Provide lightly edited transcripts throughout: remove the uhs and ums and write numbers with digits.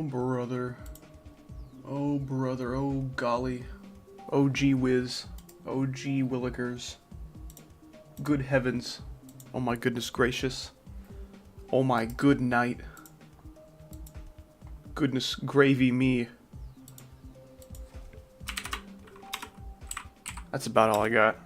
Oh, brother. Oh, brother. Oh, golly. Oh, gee whiz. Oh, gee willikers. Good heavens. Oh, my goodness gracious. Oh, my good night. Goodness gravy me. That's about all I got.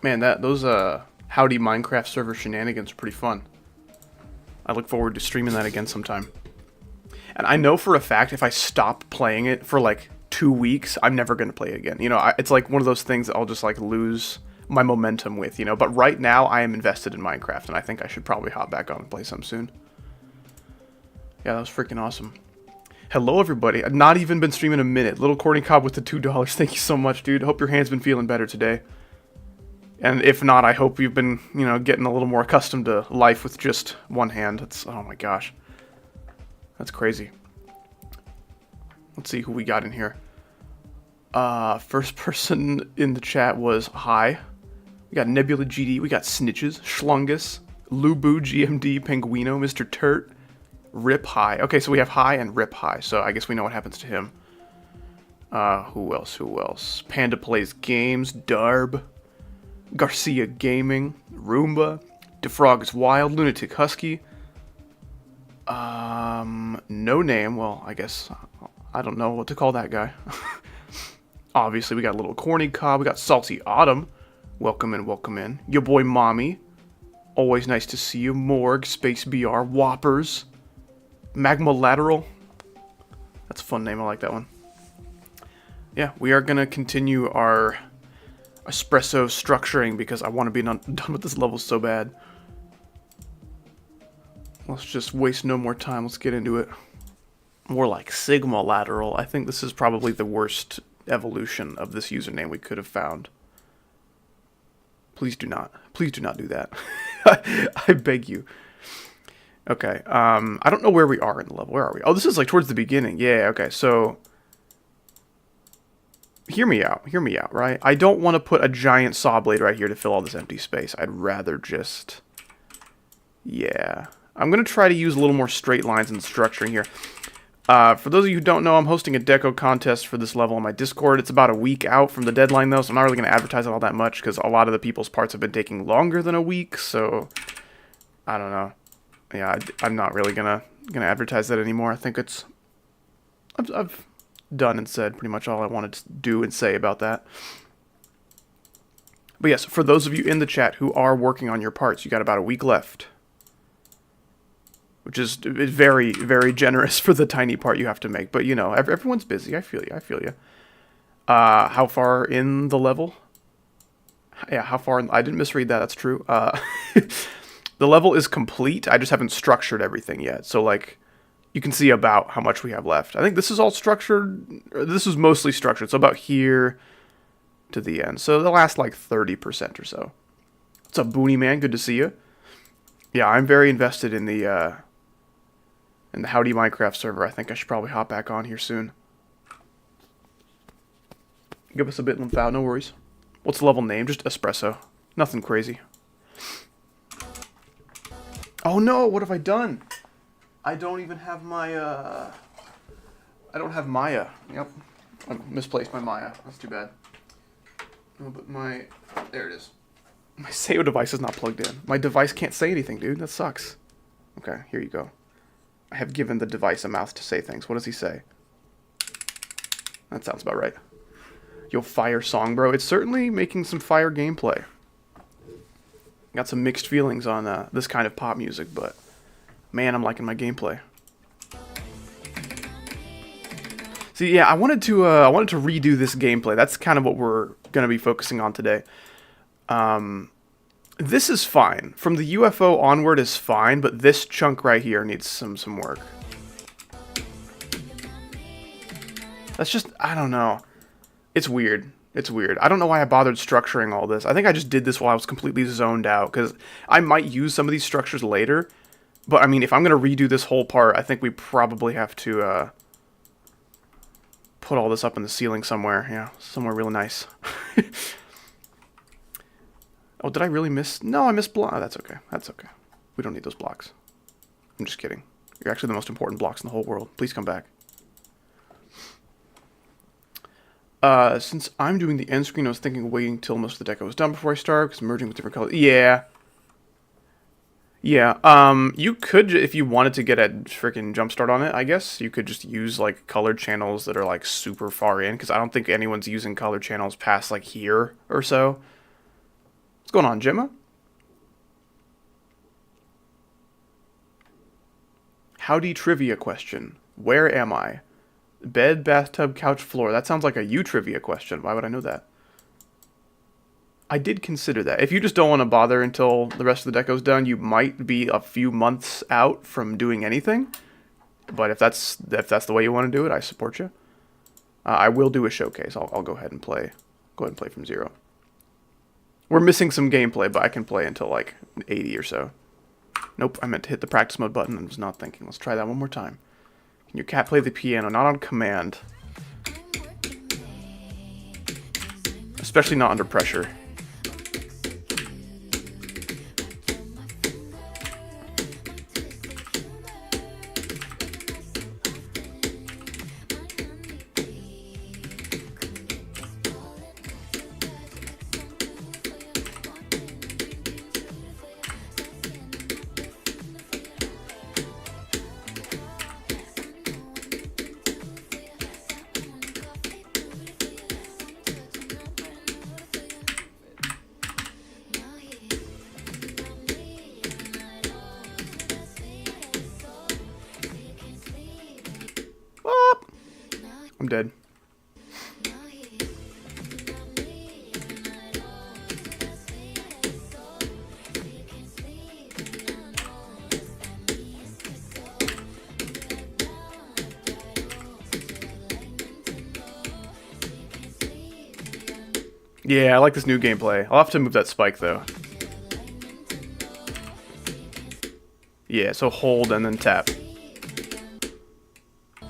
Man, those Howdy Minecraft server shenanigans are pretty fun. I look forward to streaming that again sometime. And I know for a fact if I stop playing it for like 2 weeks, I'm never going to play it again. You know, it's like one of those things that I'll just like lose my momentum with, you know. But right now, I am invested in Minecraft, and I think I should probably hop back on and play some soon. Yeah, that was freaking awesome. Hello, everybody. I've not even been streaming a minute. Little Corny Cob with the $2. Thank you so much, dude. Hope your hand's been feeling better today. And if not, I hope you've been, you know, getting a little more accustomed to life with just one hand. It's, oh my gosh. That's crazy. Let's see who we got in here. First person in the chat was Hi. We got Nebula GD, we got Snitches, Schlungus, Lubu GMD, Penguino, Mr. Turt, Rip High. Okay, so we have High and Rip High, so I guess we know what happens to him. Who else? Panda Plays Games, Darb, Garcia Gaming, Roomba, Defrog is Wild, Lunatic Husky, No Name, well, I guess, I don't know what to call that guy. Obviously, we got Little Corny Cob, we got Salty Autumn, welcome in, welcome in. Your boy Mommy, always nice to see you. Morg, Space BR, Whoppers, Magma Lateral, that's a fun name, I like that one. Yeah, we are going to continue our Espresso structuring because I want to be done with this level so bad. Let's just waste no more time. Let's get into it. More like Sigma Lateral. I think this is probably the worst evolution of this username we could have found. Please do not do that. I beg you. Okay, I don't know where we are in the level. Where are we? Oh, this is like towards the beginning. Yeah, okay, so hear me out, right? I don't want to put a giant saw blade right here to fill all this empty space. I'd rather just, yeah. I'm going to try to use a little more straight lines in the structuring here. For those of you who don't know, I'm hosting a deco contest for this level on my Discord. It's about a week out from the deadline, though, so I'm not really going to advertise it all that much, because a lot of the people's parts have been taking longer than a week, so I don't know. Yeah, I'm not really gonna advertise that anymore. I think it's... I've done and said pretty much all I wanted to do and say about that. But yes, for those of you in the chat who are working on your parts, you got about a week left. Which is very, very generous for the tiny part you have to make. But, you know, everyone's busy. I feel you. How far in the level? Yeah, how far in... I didn't misread that. That's true. The level is complete. I just haven't structured everything yet. So, like, you can see about how much we have left. I think this is all structured. This is mostly structured. So, about here to the end. So, the last, like, 30% or so. What's up, Booney Man? Good to see you. Yeah, I'm very invested in the Howdy Minecraft server. I think I should probably hop back on here soon. Give us a bit of out, no worries. What's the level name? Just Espresso. Nothing crazy. Oh no, what have I done? I don't even have my, I don't have Maya. Yep. I misplaced my Maya. That's too bad. Oh, but there it is. My SEO device is not plugged in. My device can't say anything, dude. That sucks. Okay, here you go. I have given the device a mouth to say things. What does he say? That sounds about right. Yo, fire song, bro. It's certainly making some fire gameplay. Got some mixed feelings on this kind of pop music, but man, I'm liking my gameplay. See, yeah, I wanted to redo this gameplay. That's kind of what we're gonna be focusing on today. This is fine. From the UFO onward is fine, but this chunk right here needs some work. That's just, I don't know. It's weird. It's weird. I don't know why I bothered structuring all this. I think I just did this while I was completely zoned out, because I might use some of these structures later. But, I mean, if I'm going to redo this whole part, I think we probably have to put all this up in the ceiling somewhere. Yeah, somewhere really nice. Oh, did I really miss? No, I missed block. Oh, that's okay. That's okay. We don't need those blocks. I'm just kidding. You're actually the most important blocks in the whole world. Please come back. Since I'm doing the end screen, I was thinking of waiting till most of the deco was done before I start, because merging with different colors. Yeah. Yeah, you could, if you wanted to get a freaking jump start on it, I guess, you could just use, like, colored channels that are, like, super far in, because I don't think anyone's using colored channels past, like, here or so. What's going on, Gemma? Howdy trivia question. Where am I? Bed, bathtub, couch, floor. That sounds like a you trivia question. Why would I know that? I did consider that. If you just don't want to bother until the rest of the deco's done, you might be a few months out from doing anything. But if that's the way you want to do it, I support you. I will do a showcase. I'll go ahead and play. Go ahead and play from 0. We're missing some gameplay, but I can play until like 80 or so. Nope, I meant to hit the practice mode button and was not thinking. Let's try that one more time. Can your cat play the piano? Not on command. Especially not under pressure. I'm dead. Yeah, I like this new gameplay. I'll have to move that spike, though. Yeah, so hold and then tap.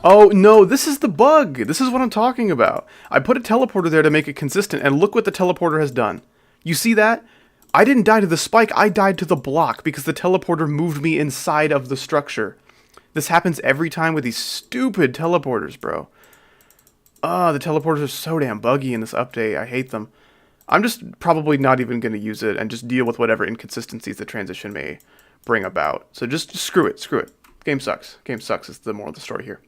Oh, no, this is the bug. This is what I'm talking about. I put a teleporter there to make it consistent, and look what the teleporter has done. You see that? I didn't die to the spike, I died to the block because the teleporter moved me inside of the structure. This happens every time with these stupid teleporters, bro. The teleporters are so damn buggy in this update. I hate them. I'm just probably not even going to use it and just deal with whatever inconsistencies the transition may bring about. So just screw it, screw it. Game sucks. Game sucks is the moral of the story here.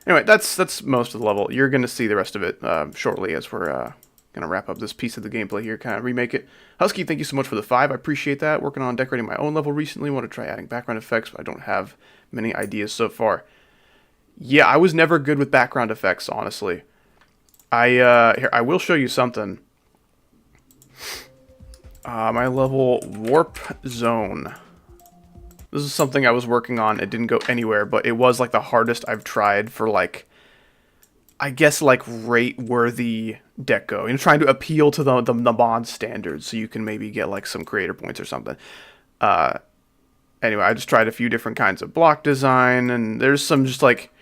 Anyway, that's most of the level. You're going to see the rest of it shortly as we're going to wrap up this piece of the gameplay here, kind of remake it. Husky, thank you so much for the 5. I appreciate that. Working on decorating my own level recently. Want to try adding background effects, but I don't have many ideas so far. Yeah, I was never good with background effects, honestly. Here, I will show you something. My level Warp Zone. This is something I was working on. It didn't go anywhere, but it was like the hardest I've tried for like, I guess like rate-worthy deco. You know, trying to appeal to the mod standards so you can maybe get like some creator points or something. Anyway, I just tried a few different kinds of block design, and there's some just like,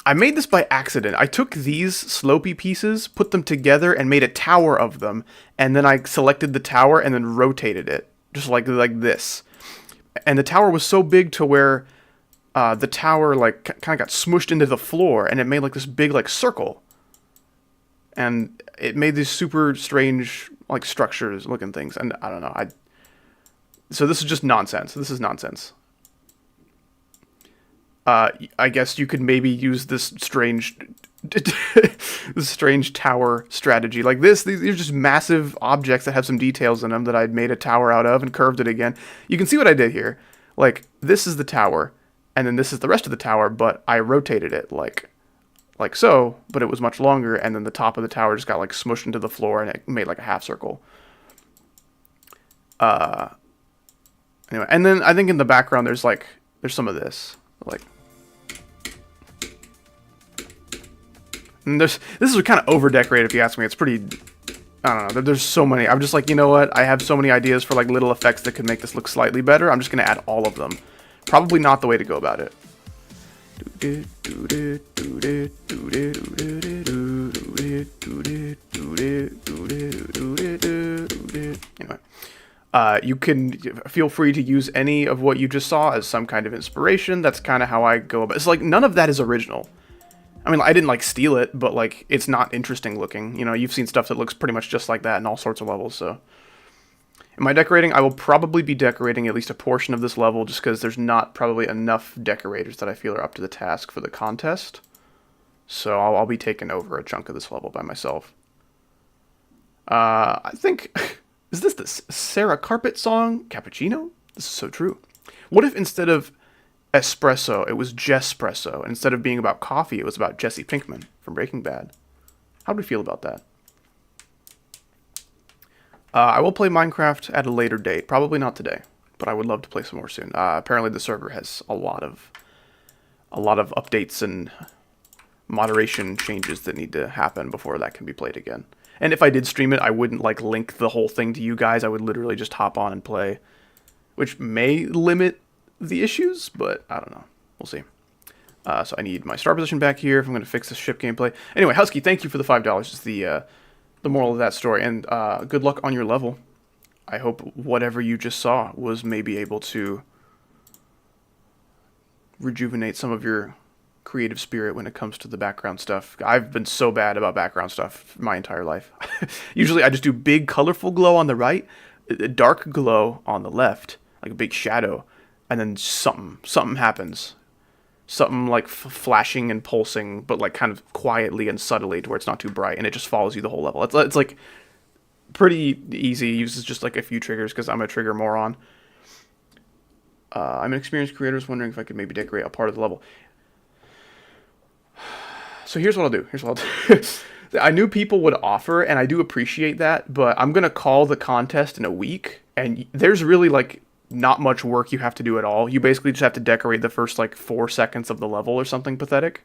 I made this by accident. I took these slopey pieces, put them together, and made a tower of them, and then I selected the tower and then rotated it, just like this. And the tower was so big to where the tower like kind of got smushed into the floor, and it made like this big like circle. And it made these super strange like structures looking things, and I don't know. So this is just nonsense. This is nonsense. I guess you could maybe use this strange tower strategy like this. These are just massive objects that have some details in them that I'd made a tower out of and curved it again. You can see what I did here. Like, this is the tower, and then this is the rest of the tower, but I rotated it like so, but it was much longer, and then the top of the tower just got like smushed into the floor, and it made like a half circle. Anyway, and then I think in the background there's some of this, like. And this is kind of over-decorated, if you ask me. It's pretty, I don't know, there's so many. I'm just like, you know what? I have so many ideas for like little effects that could make this look slightly better. I'm just going to add all of them. Probably not the way to go about it. Anyway. You can feel free to use any of what you just saw as some kind of inspiration. That's kind of how I go about it. It's like, none of that is original. I mean, I didn't, like, steal it, but, like, it's not interesting looking. You know, you've seen stuff that looks pretty much just like that in all sorts of levels, so. Am I decorating? I will probably be decorating at least a portion of this level, just because there's not probably enough decorators that I feel are up to the task for the contest. So I'll be taking over a chunk of this level by myself. I think... Is this the Sarah Carpet song, Cappuccino? This is so true. What if instead of Espresso, it was Jespresso, and instead of being about coffee, it was about Jesse Pinkman from Breaking Bad? How do we feel about that? I will play Minecraft at a later date. Probably not today, but I would love to play some more soon. Apparently the server has a lot of updates and moderation changes that need to happen before that can be played again. And if I did stream it, I wouldn't, like, link the whole thing to you guys. I would literally just hop on and play, which may limit the issues, but I don't know. We'll see. So I need my star position back here if I'm going to fix this ship gameplay. Anyway, Husky, thank you for the $5. Is the moral of that story. And good luck on your level. I hope whatever you just saw was maybe able to rejuvenate some of your creative spirit when it comes to the background stuff. I've been so bad about background stuff my entire life. Usually I just do big colorful glow on the right, a dark glow on the left, like a big shadow, and then something happens. Something like flashing and pulsing, but like kind of quietly and subtly to where it's not too bright, and it just follows you the whole level. It's like pretty easy. It uses just like a few triggers because I'm a trigger moron. I'm an experienced creator, wondering if I could maybe decorate a part of the level. So here's what I'll do. I knew people would offer, and I do appreciate that, but I'm going to call the contest in a week, and there's really, like, not much work you have to do at all. You basically just have to decorate the first, like, 4 seconds of the level or something pathetic.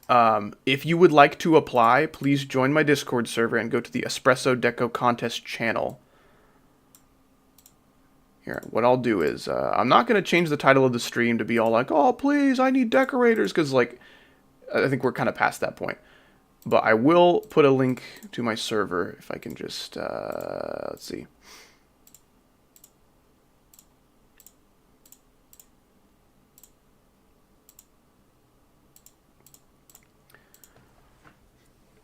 If you would like to apply, please join my Discord server and go to the Espresso Deco Contest channel. Here, what I'll do is, I'm not going to change the title of the stream to be all like, oh, please, I need decorators, because, like, I think we're kind of past that point. But I will put a link to my server, if I can just, let's see.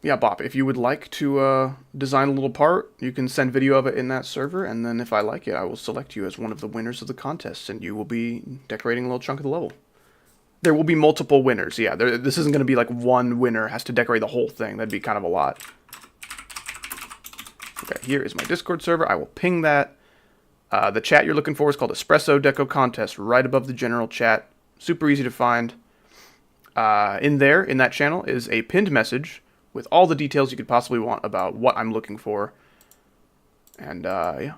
Yeah, Bop, if you would like to design a little part, you can send video of it in that server, and then if I like it, I will select you as one of the winners of the contest, and you will be decorating a little chunk of the level. There will be multiple winners, yeah. This isn't going to be like one winner has to decorate the whole thing. That'd be kind of a lot. Okay, here is my Discord server. I will ping that. The chat you're looking for is called Espresso Deco Contest, right above the general chat. Super easy to find. In that channel, is a pinned message with all the details you could possibly want about what I'm looking for. And, yeah.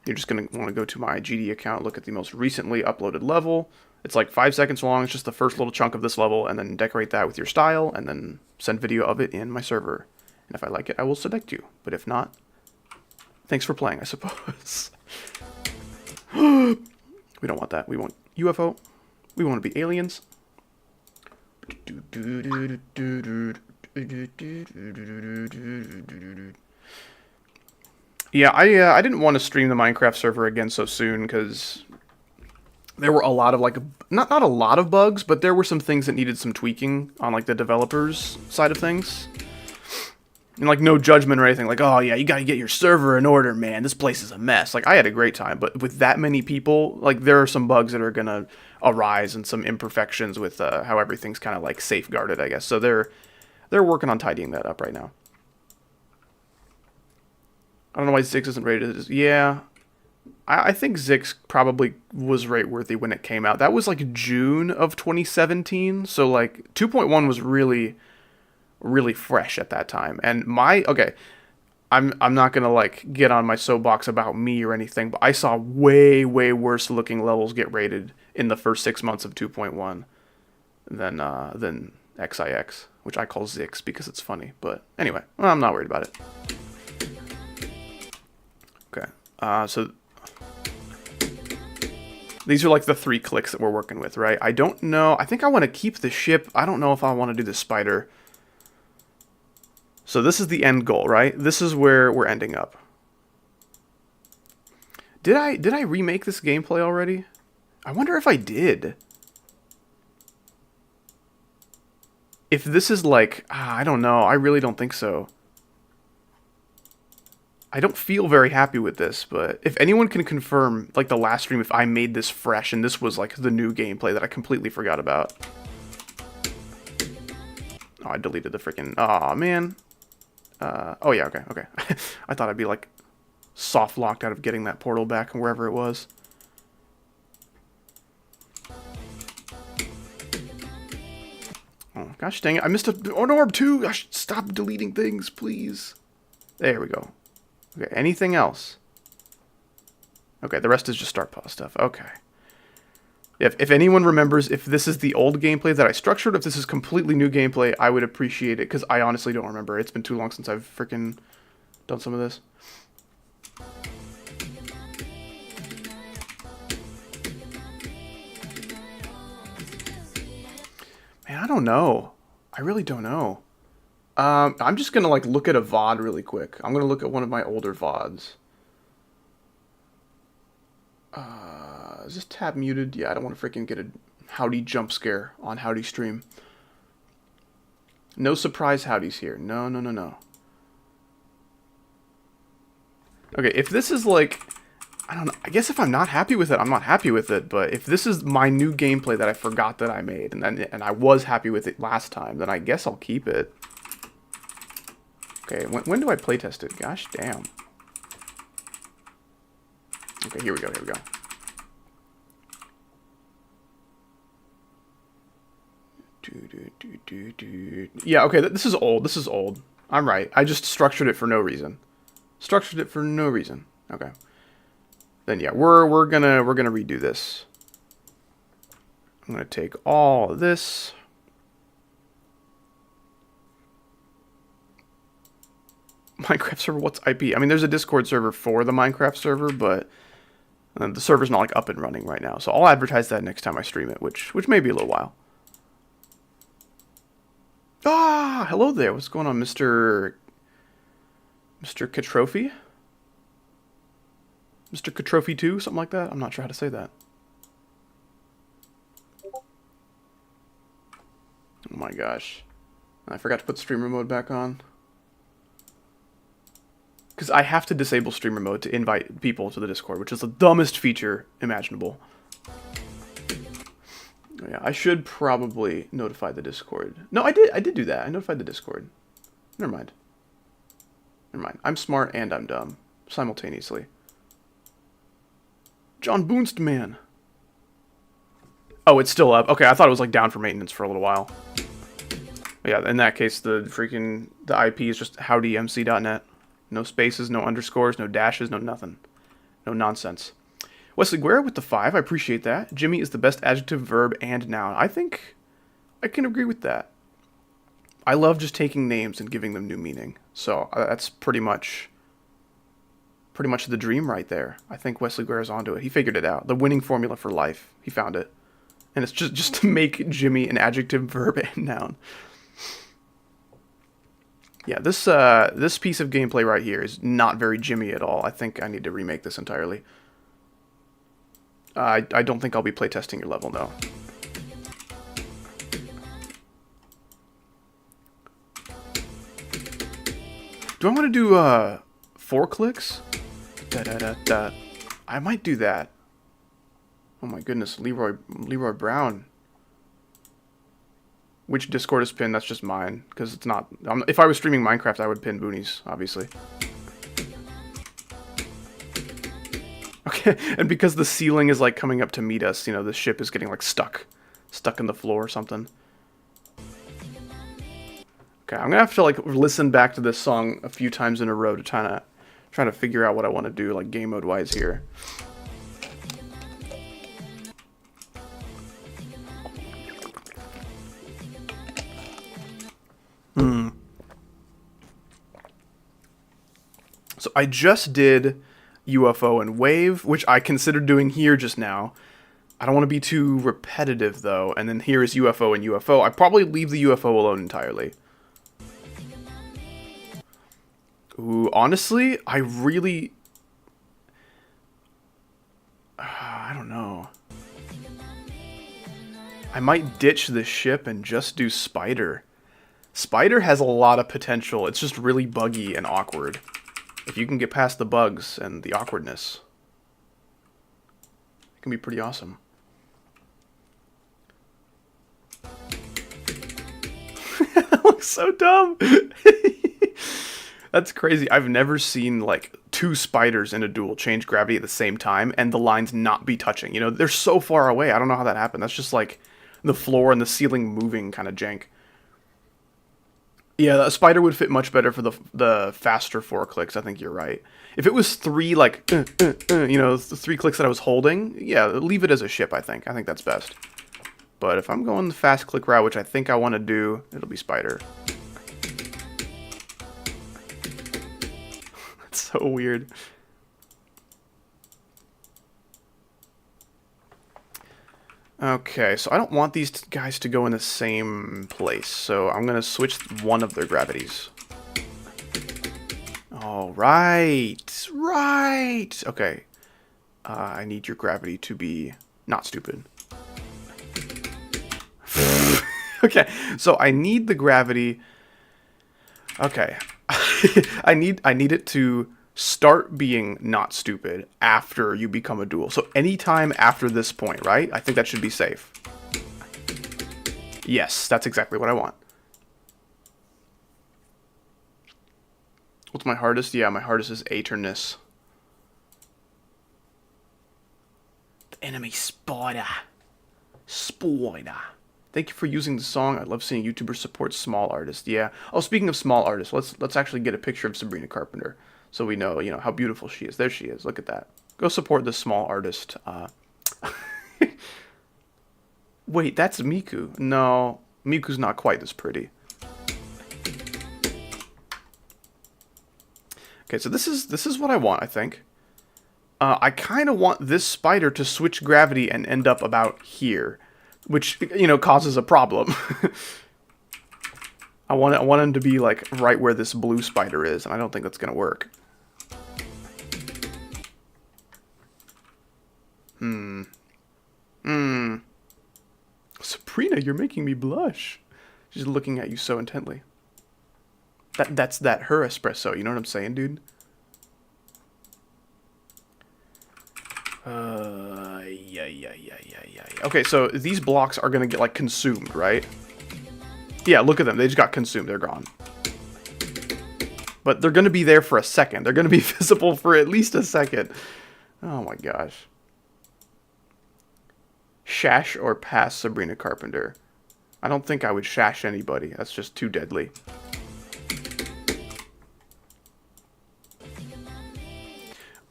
You're just going to want to go to my GD account, look at the most recently uploaded level. It's like 5 seconds long. It's just the first little chunk of this level, and then decorate that with your style, and then send video of it in my server. And if I like it, I will select you. But if not, thanks for playing, I suppose. We don't want that. We want UFO. We want to be aliens. Yeah, I didn't want to stream the Minecraft server again so soon, because there were a lot of, like, not a lot of bugs, but there were some things that needed some tweaking on, like, the developers' side of things. And, like, no judgment or anything, like, oh, yeah, you gotta get your server in order, man, this place is a mess. Like, I had a great time, but with that many people, like, there are some bugs that are gonna arise and some imperfections with how everything's kind of, like, safeguarded, I guess. So they're working on tidying that up right now. I don't know why Zix isn't rated as... Yeah, I think Zix probably was rate-worthy when it came out. That was, like, June of 2017, so, like, 2.1 was really, really fresh at that time. And okay, I'm not gonna, like, get on my soapbox about me or anything, but I saw way, way worse-looking levels get rated in the first 6 months of 2.1 than XIX, which I call Zix because it's funny. But anyway, well, I'm not worried about it. Okay, so... These are like the 3 clicks that we're working with, right? I don't know. I think I want to keep the ship. I don't know if I want to do the spider. So this is the end goal, right? This is where we're ending up. Did I remake this gameplay already? I wonder if I did. If this is like, I don't know. I really don't think so. I don't feel very happy with this, but if anyone can confirm, like the last stream, if I made this fresh and this was like the new gameplay that I completely forgot about. Oh, I deleted the freaking... Aw, man. Oh, yeah, okay. I thought I'd be, like, soft-locked out of getting that portal back wherever it was. Oh, gosh dang it. I missed an orb, too! I should stop deleting things, please. There we go. Okay, anything else? Okay, the rest is just start pause stuff. Okay. If anyone remembers if this is the old gameplay that I structured, if this is completely new gameplay, I would appreciate it, because I honestly don't remember. It's been too long since I've freaking done some of this. Man, I don't know. I really don't know. I'm just going to like look at a VOD really quick. I'm going to look at one of my older VODs. Is this tab muted? Yeah, I don't want to freaking get a howdy jump scare on howdy stream. No surprise howdies here. No. Okay, if this is like... I don't know. I guess if I'm not happy with it, I'm not happy with it. But if this is my new gameplay that I forgot that I made, and I was happy with it last time, then I guess I'll keep it. Okay, when do I playtest it? Gosh damn. Okay, here we go. Yeah, okay, this is old. I'm right. I just structured it for no reason. Okay. Then yeah, we're gonna redo this. I'm gonna take all of this. Minecraft server, what's IP? I mean, there's a Discord server for the Minecraft server, but the server's not like up and running right now. So I'll advertise that next time I stream it, which may be a little while. Ah, hello there. What's going on, Mr. Katrophy? Mr. Katrophy 2, something like that? I'm not sure how to say that. Oh my gosh. I forgot to put streamer mode back on. Because I have to disable streamer mode to invite people to the Discord, which is the dumbest feature imaginable. Yeah, I should probably notify the Discord. No, I did do that. I notified the Discord. Never mind. I'm smart and I'm dumb simultaneously. John Boonst, man. Oh, it's still up. Okay, I thought it was like down for maintenance for a little while. Yeah, in that case, the IP is just howdymc.net. No spaces, no underscores, no dashes, no nothing. No nonsense. Wesley Guerra with the 5, I appreciate that. Jimmy is the best adjective, verb, and noun. I think I can agree with that. I love just taking names and giving them new meaning. So that's pretty much the dream right there. I think Wesley Guerra's onto it. He figured it out. The winning formula for life. He found it. And it's just to make Jimmy an adjective, verb, and noun. Yeah, this piece of gameplay right here is not very Jimmy at all. I think I need to remake this entirely. I don't think I'll be playtesting your level, no. Do I want to do 4 clicks? Da-da-da-da. I might do that. Oh my goodness, Leroy Brown. Which Discord is pinned? That's just mine, because it's not... if I was streaming Minecraft, I would pin Boonies, obviously. Okay, and because the ceiling is like coming up to meet us, you know, the ship is getting like stuck in the floor or something. Okay, I'm gonna have to like listen back to this song a few times in a row to try to figure out what I want to do, like game mode wise here. So I just did UFO and Wave, which I considered doing here just now. I don't want to be too repetitive, though. And then here is UFO and UFO. I probably leave the UFO alone entirely. Ooh, honestly, I really... I don't know. I might ditch this ship and just do Spider. Spider has a lot of potential. It's just really buggy and awkward. If you can get past the bugs and the awkwardness, it can be pretty awesome. That looks so dumb. That's crazy. I've never seen, like, two spiders in a duel change gravity at the same time and the lines not be touching. You know, they're so far away. I don't know how that happened. That's just, like, the floor and the ceiling moving kind of jank. Yeah, a spider would fit much better for the faster 4 clicks. I think you're right. If it was 3, like, you know, the 3 clicks that I was holding, yeah, leave it as a ship, I think. I think that's best. But if I'm going the fast click route, which I think I want to do, it'll be spider. That's so weird. Okay, so I don't want these guys to go in the same place, so I'm going to switch one of their gravities. All right, right. Okay, I need your gravity to be not stupid. Okay, so I need the gravity. Okay, I need it to start being not stupid after you become a duel. So anytime after this point, right? I think that should be safe. Yes, that's exactly what I want. What's my hardest? Yeah, my hardest is Aeternus. The enemy spider. Spider. Thank you for using the song. I love seeing YouTubers support small artists. Yeah. Oh, speaking of small artists, let's actually get a picture of Sabrina Carpenter so we know, you know, how beautiful she is. There she is. Look at that. Go support this small artist. Wait, that's Miku. No, Miku's not quite this pretty. Okay, so this is what I want, I think. I kind of want this spider to switch gravity and end up about here, which, you know, causes a problem. I want him to be, like, right where this blue spider is, and I don't think that's going to work. Sabrina, you're making me blush. She's looking at you so intently. That's her espresso, you know what I'm saying, dude? Yeah. Okay, so these blocks are gonna get, like, consumed, right? Yeah, look at them. They just got consumed. They're gone. But they're gonna be there for a second. They're gonna be visible for at least a second. Oh my gosh. Shash or pass Sabrina Carpenter? I don't think I would shash anybody. That's just too deadly.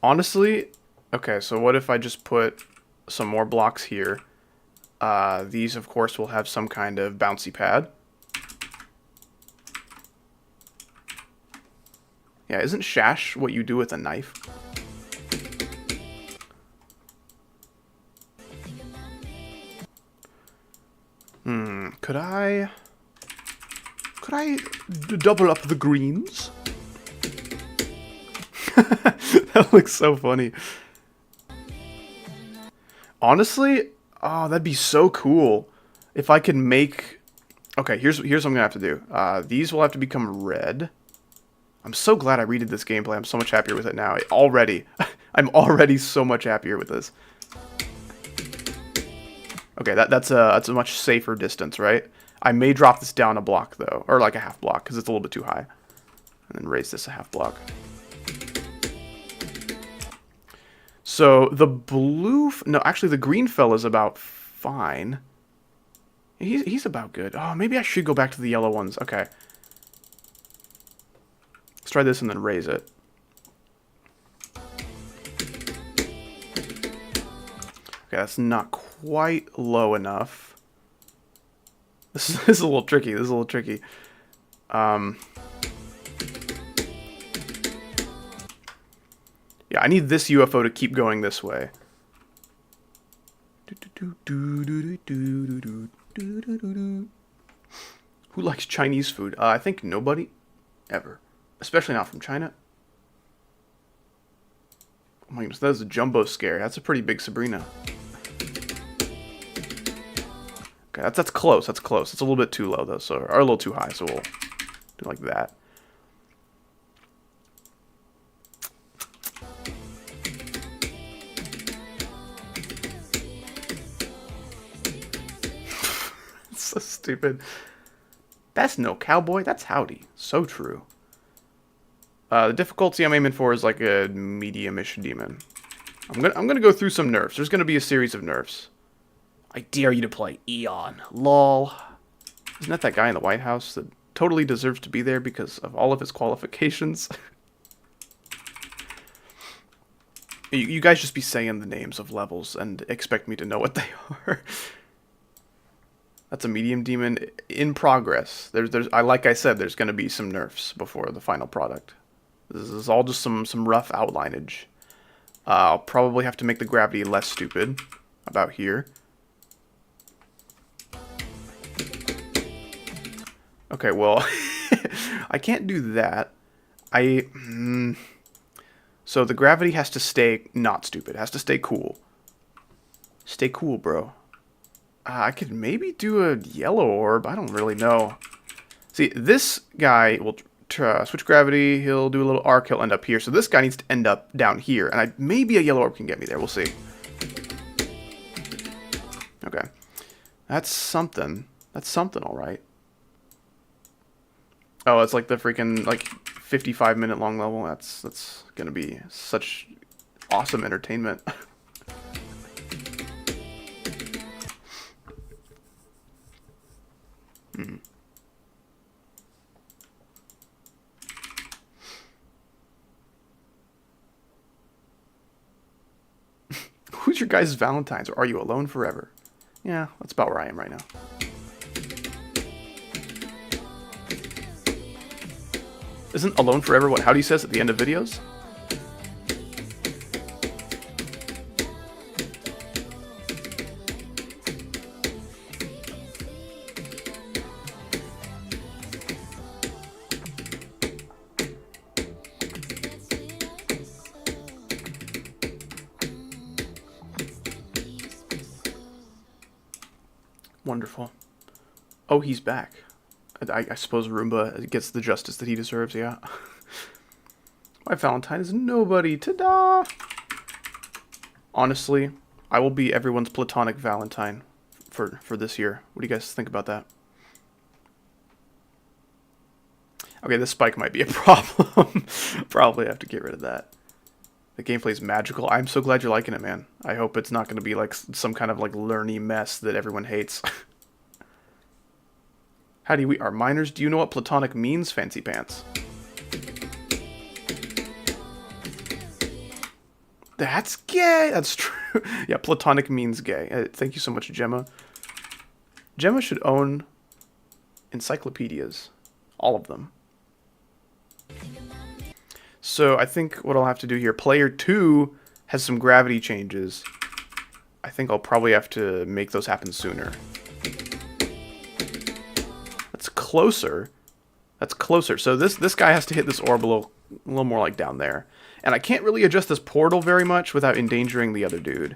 Honestly, okay, so what if I just put some more blocks here? These, of course, will have some kind of bouncy pad. Yeah, isn't shash what you do with a knife? Could I double up the greens? That looks so funny. Honestly, oh, that'd be so cool if I could make... Okay, here's what I'm gonna have to do. These will have to become red. I'm so glad I redid this gameplay. I'm so much happier with it now. Already. I'm already so much happier with this. Okay, that's a much safer distance, right? I may drop this down a block, though. Or like a half block, because it's a little bit too high. And then raise this a half block. So, the blue... No, actually, the green fella's about fine. He's about good. Oh, maybe I should go back to the yellow ones. Okay. Let's try this and then raise it. Okay, that's not quite low enough. This is a little tricky. This is a little tricky. Yeah, I need this UFO to keep going this way. Who likes Chinese food? I think nobody. Ever. Especially not from China. Oh my goodness, that is a jumbo scare. That's a pretty big Sabrina. Okay, that's close. That's close. It's a little bit too low though, so or a little too high. So we'll do like that. It's so stupid. That's no cowboy. That's howdy. So true. The difficulty I'm aiming for is like a medium-ish demon. I'm gonna go through some nerfs. There's gonna be a series of nerfs. I dare you to play Eon. Lol. Isn't that guy in the White House that totally deserves to be there because of all of his qualifications? You guys just be saying the names of levels and expect me to know what they are. That's a medium demon in progress. Like I said, there's gonna be some nerfs before the final product. This is all just some rough outlineage. I'll probably have to make the gravity less stupid about here. Okay, well, I can't do that. So the gravity has to stay not stupid. It has to stay cool. Stay cool, bro. I could maybe do a yellow orb. I don't really know. See, this guy will switch gravity. He'll do a little arc. He'll end up here. So this guy needs to end up down here. And maybe a yellow orb can get me there. We'll see. Okay. That's something. That's something, all right. Oh, it's like the freaking, like, 55-minute long level. That's gonna be such awesome entertainment. Who's your guys' Valentine's, or are you alone forever? Yeah, that's about where I am right now. Isn't alone forever what Howdy says at the end of videos? Wonderful. Oh, he's back. I suppose Roomba gets the justice that he deserves, yeah. My Valentine is nobody. Ta-da! Honestly, I will be everyone's platonic Valentine for this year. What do you guys think about that? Okay, this spike might be a problem. Probably have to get rid of that. The gameplay is magical. I'm so glad you're liking it, man. I hope it's not going to be like some kind of like learny mess that everyone hates. Howdy, we are minors. Do you know what platonic means, Fancy Pants? That's gay. That's true. Yeah, platonic means gay. Thank you so much, Gemma. Gemma should own encyclopedias. All of them. So I think what I'll have to do here, player 2 has some gravity changes. I think I'll probably have to make those happen sooner. That's closer. That's closer. So this guy has to hit this orb a little more like down there. And I can't really adjust this portal very much without endangering the other dude.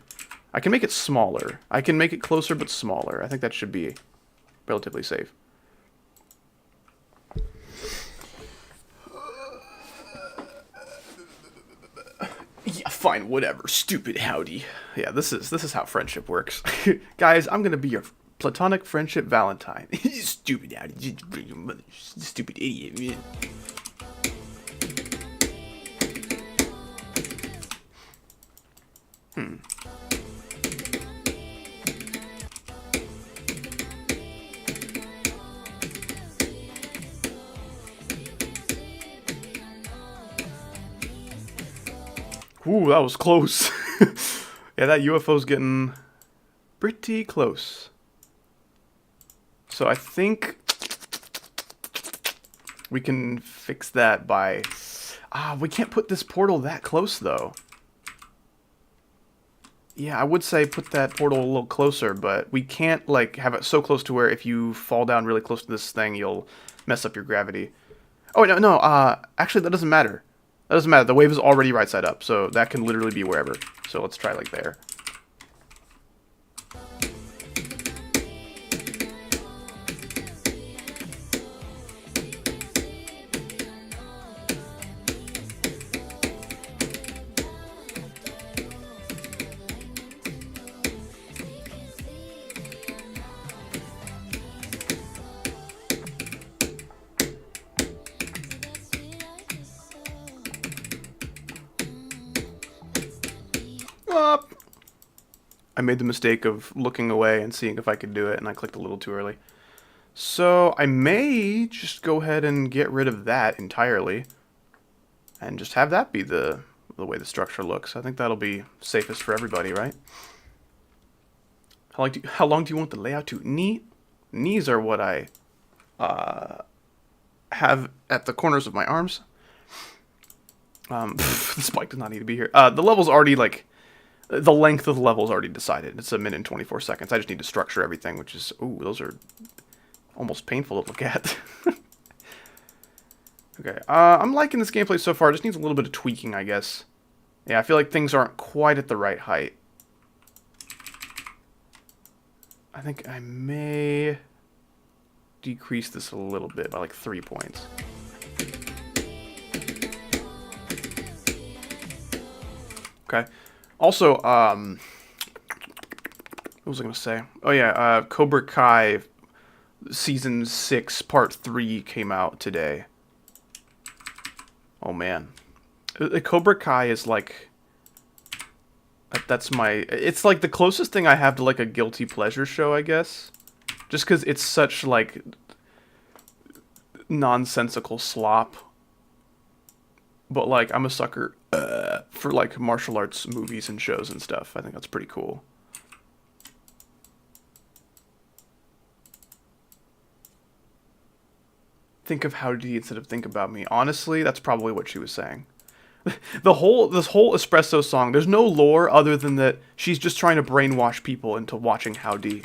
I can make it smaller. I can make it closer but smaller. I think that should be relatively safe. Yeah, fine, whatever. Stupid Howdy. Yeah, this is how friendship works. Guys, I'm gonna be your platonic friendship Valentine. Stupid Howdy. Stupid idiot. Ooh, that was close. Yeah, that UFO's getting pretty close. So I think we can fix that by... we can't put this portal that close, though. Yeah, I would say put that portal a little closer, but we can't, like, have it so close to where if you fall down really close to this thing, you'll mess up your gravity. Oh, no, no, actually, that doesn't matter. That doesn't matter. The wave is already right side up, so that can literally be wherever. So let's try, like, there. I made the mistake of looking away and seeing if I could do it, and I clicked a little too early. So I may just go ahead and get rid of that entirely, and just have that be the way the structure looks. I think that'll be safest for everybody, right? How long do you want the layout to? Knees are what I have at the corners of my arms. The spike does not need to be here. The level's already, like, the length of the level is already decided. It's 1 minute and 24 seconds. I just need to structure everything, which is, ooh, those are almost painful to look at. Okay, I'm liking this gameplay so far. It just needs a little bit of tweaking, I guess. Yeah, I feel like things aren't quite at the right height. I think I may decrease this a little bit by like 3 points. Okay. Also, what was I going to say? Oh yeah, Cobra Kai Season 6 Part 3 came out today. Oh man. Cobra Kai is like... That's my... It's like the closest thing I have to like a guilty pleasure show, I guess. Just because it's such like nonsensical slop. But like, I'm a sucker for like martial arts movies and shows and stuff. I think that's pretty cool. Think of Howdy instead of think about me. Honestly, that's probably what she was saying. This whole Espresso song, there's no lore other than that she's just trying to brainwash people into watching Howdy.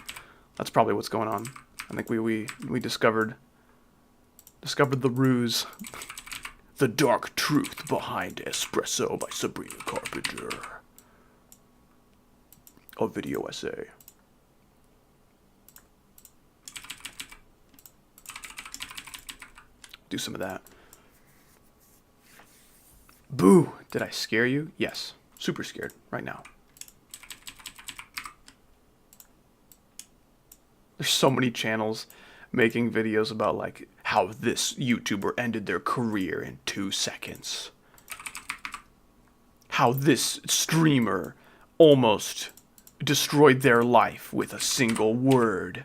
That's probably what's going on. I think we discovered the ruse. The dark truth behind Espresso by Sabrina Carpenter. A video essay. Do some of that. Boo! Did I scare you? Yes. Super scared right now. There's so many channels making videos about like how this YouTuber ended their career in 2 seconds. How this streamer almost destroyed their life with a single word.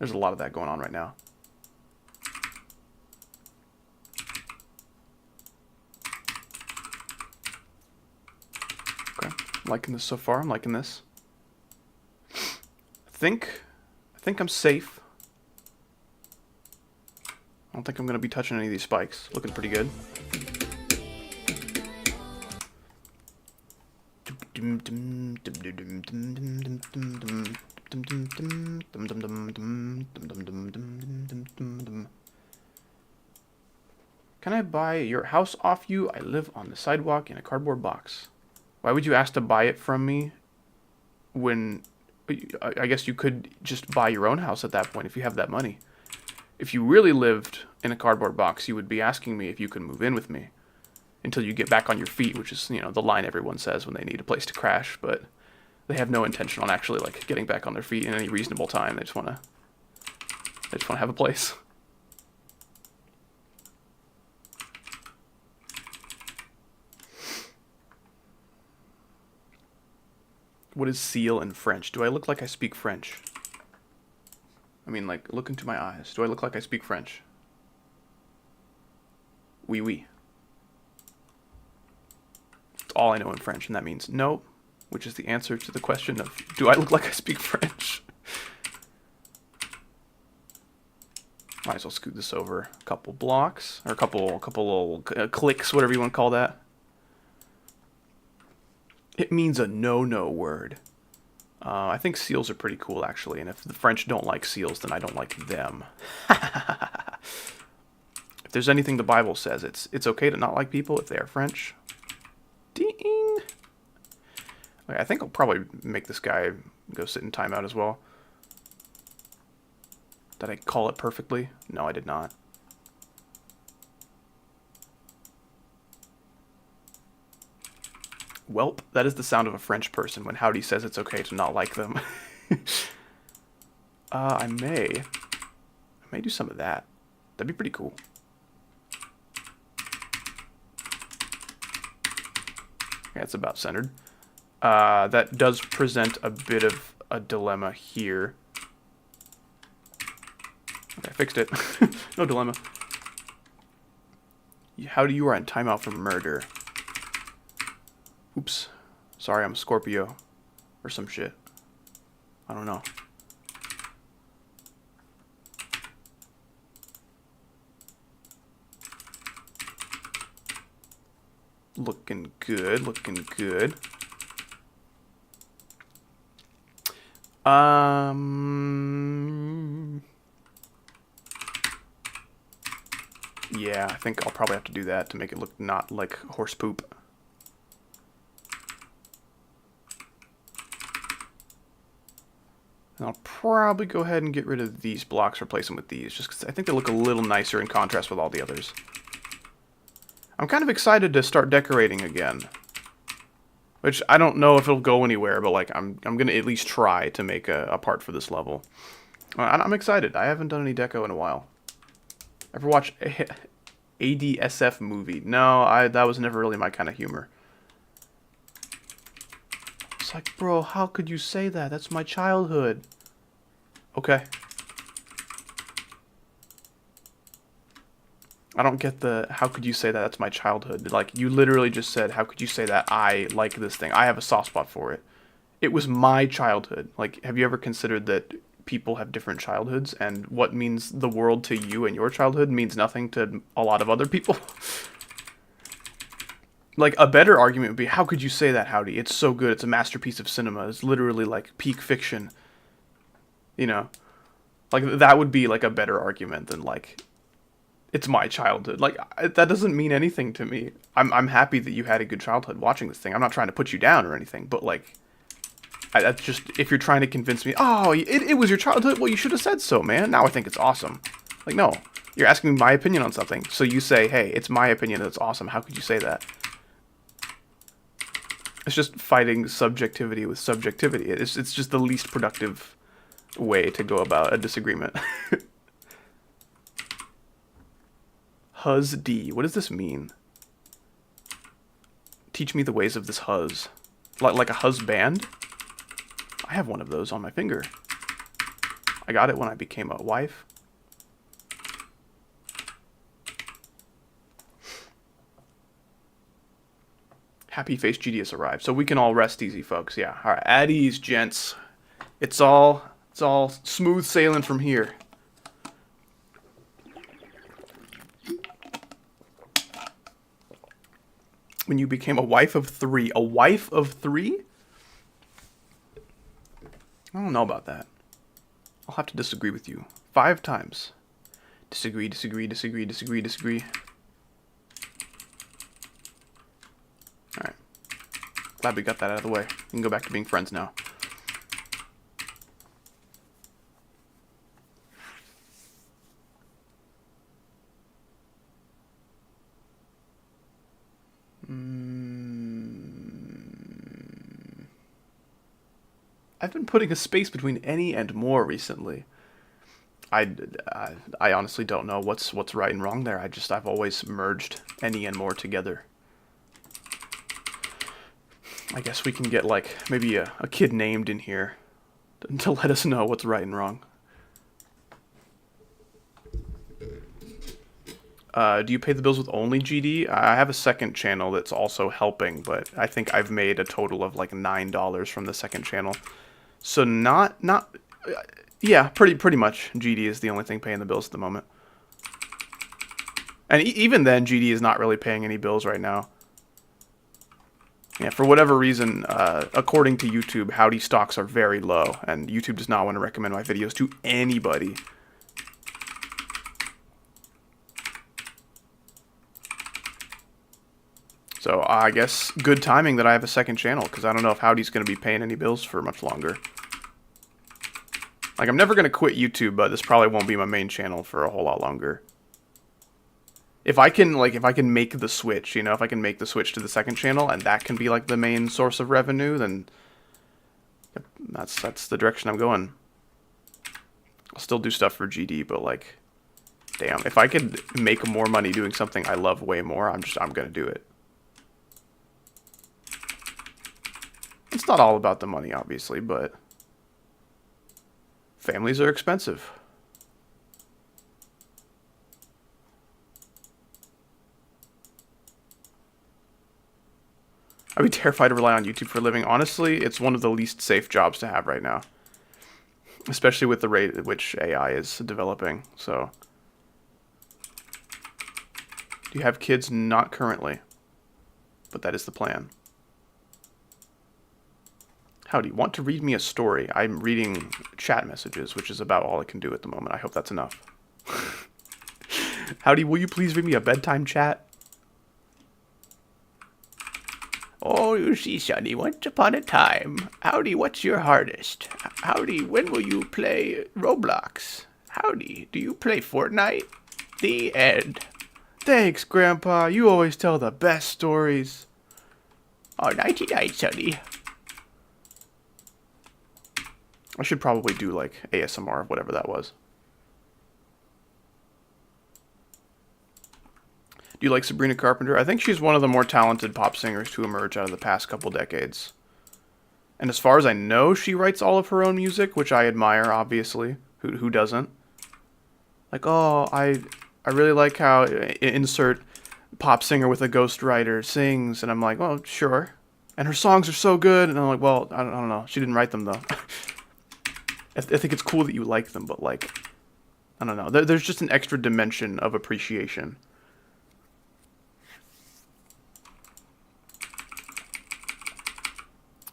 There's a lot of that going on right now. Okay, I'm liking this so far. I'm liking this. I think I'm safe. I don't think I'm going to be touching any of these spikes. Looking pretty good. Can I buy your house off you? I live on the sidewalk in a cardboard box. Why would you ask to buy it from me when... I guess you could just buy your own house at that point if you have that money. If you really lived in a cardboard box, you would be asking me if you could move in with me until you get back on your feet, which is, you know, the line everyone says when they need a place to crash, but they have no intention on actually like getting back on their feet in any reasonable time. They just want to have a place. What is seal in French? Do I look like I speak French? I mean, like, look into my eyes. Do I look like I speak French? Oui, oui. That's all I know in French, and that means no, which is the answer to the question of, do I look like I speak French? Might as well scoot this over a couple blocks, or a couple little clicks, whatever you want to call that. It means a no-no word. I think seals are pretty cool, actually, and if the French don't like seals, then I don't like them. If there's anything the Bible says, it's okay to not like people if they are French. Ding! Okay, I think I'll probably make this guy go sit in timeout as well. Did I call it perfectly? No, I did not. Welp, that is the sound of a French person when Howdy says it's okay to not like them. I may do some of that. That'd be pretty cool. Yeah, it's about centered. That does present a bit of a dilemma here. Okay, I fixed it. No dilemma. Howdy, you are on timeout for murder. Oops. Sorry, I'm a Scorpio. Or some shit. I don't know. Looking good, looking good. Yeah, I think I'll probably have to do that to make it look not like horse poop. And I'll probably go ahead and get rid of these blocks, replace them with these, just because I think they look a little nicer in contrast with all the others. I'm kind of excited to start decorating again. Which, I don't know if it'll go anywhere, but like I'm going to at least try to make a part for this level. I'm excited. I haven't done any deco in a while. Ever watch ADSF movie? No, that was never really my kind of humor. It's like, bro, how could you say that? That's my childhood. Okay. I don't get the, how could you say that? That's my childhood. Like, you literally just said, how could you say that? I like this thing. I have a soft spot for it. It was my childhood. Like, have you ever considered that people have different childhoods, and what means the world to you and your childhood means nothing to a lot of other people? Like, a better argument would be, how could you say that, Howdy? It's so good. It's a masterpiece of cinema. It's literally, like, peak fiction. You know? Like, that would be, like, a better argument than, like, it's my childhood. Like, that doesn't mean anything to me. I'm happy that you had a good childhood watching this thing. I'm not trying to put you down or anything, but, like, that's just, if you're trying to convince me, oh, it was your childhood, well, you should have said so, man. Now I think it's awesome. Like, no. You're asking me my opinion on something, so you say, hey, it's my opinion, that's awesome. How could you say that? It's just fighting subjectivity with subjectivity. It's just the least productive way to go about a disagreement. Huz D. What does this mean? Teach me the ways of this huz. Like a husband? I have one of those on my finger. I got it when I became a wife. Happy Face GD has arrived. So we can all rest easy, folks. Yeah. Alright, at ease, gents. It's all smooth sailing from here. When you became a wife of 3. A wife of 3? I don't know about that. I'll have to disagree with you. 5 times. Disagree, disagree, disagree, disagree, disagree. Alright. Glad we got that out of the way. We can go back to being friends now. I've been putting a space between any and more recently. I honestly don't know what's right and wrong there. I've always merged any and more together. I guess we can get like maybe a kid named in here to let us know what's right and wrong. Do you pay the bills with only GD? I have a second channel that's also helping, but I think I've made a total of like $9 from the second channel. So yeah, pretty much GD is the only thing paying the bills at the moment. And even then, GD is not really paying any bills right now. Yeah, for whatever reason, according to YouTube, Howdy stocks are very low, and YouTube does not want to recommend my videos to anybody. So I guess good timing that I have a second channel, because I don't know if Howdy's going to be paying any bills for much longer. Like, I'm never going to quit YouTube, but this probably won't be my main channel for a whole lot longer. If I can, like, if I can make the switch, you know, if I can make the switch to the second channel, and that can be, like, the main source of revenue, then that's the direction I'm going. I'll still do stuff for GD, but, like, damn, if I could make more money doing something I love way more, I'm gonna do it. It's not all about the money, obviously, but families are expensive. I'd be terrified to rely on YouTube for a living. Honestly, it's one of the least safe jobs to have right now. Especially with the rate at which AI is developing, so. Do you have kids? Not currently. But that is the plan. Howdy, want to read me a story? I'm reading chat messages, which is about all I can do at the moment. I hope that's enough. Howdy, will you please read me a bedtime chat? Oh, you see, Sonny, once upon a time. Howdy, what's your hardest? Howdy, when will you play Roblox? Howdy, do you play Fortnite? The end. Thanks, Grandpa. You always tell the best stories. Oh, nighty-night, Sonny. I should probably do, like, ASMR, whatever that was. Do you like Sabrina Carpenter? I think she's one of the more talented pop singers to emerge out of the past couple decades. And as far as I know, she writes all of her own music, which I admire, obviously. Who doesn't? Like, oh, I really like how insert pop singer with a ghostwriter sings, and I'm like, well, sure. And her songs are so good, and I'm like, well, I don't know. She didn't write them, though. I think it's cool that you like them, but, like, I don't know. There's just an extra dimension of appreciation.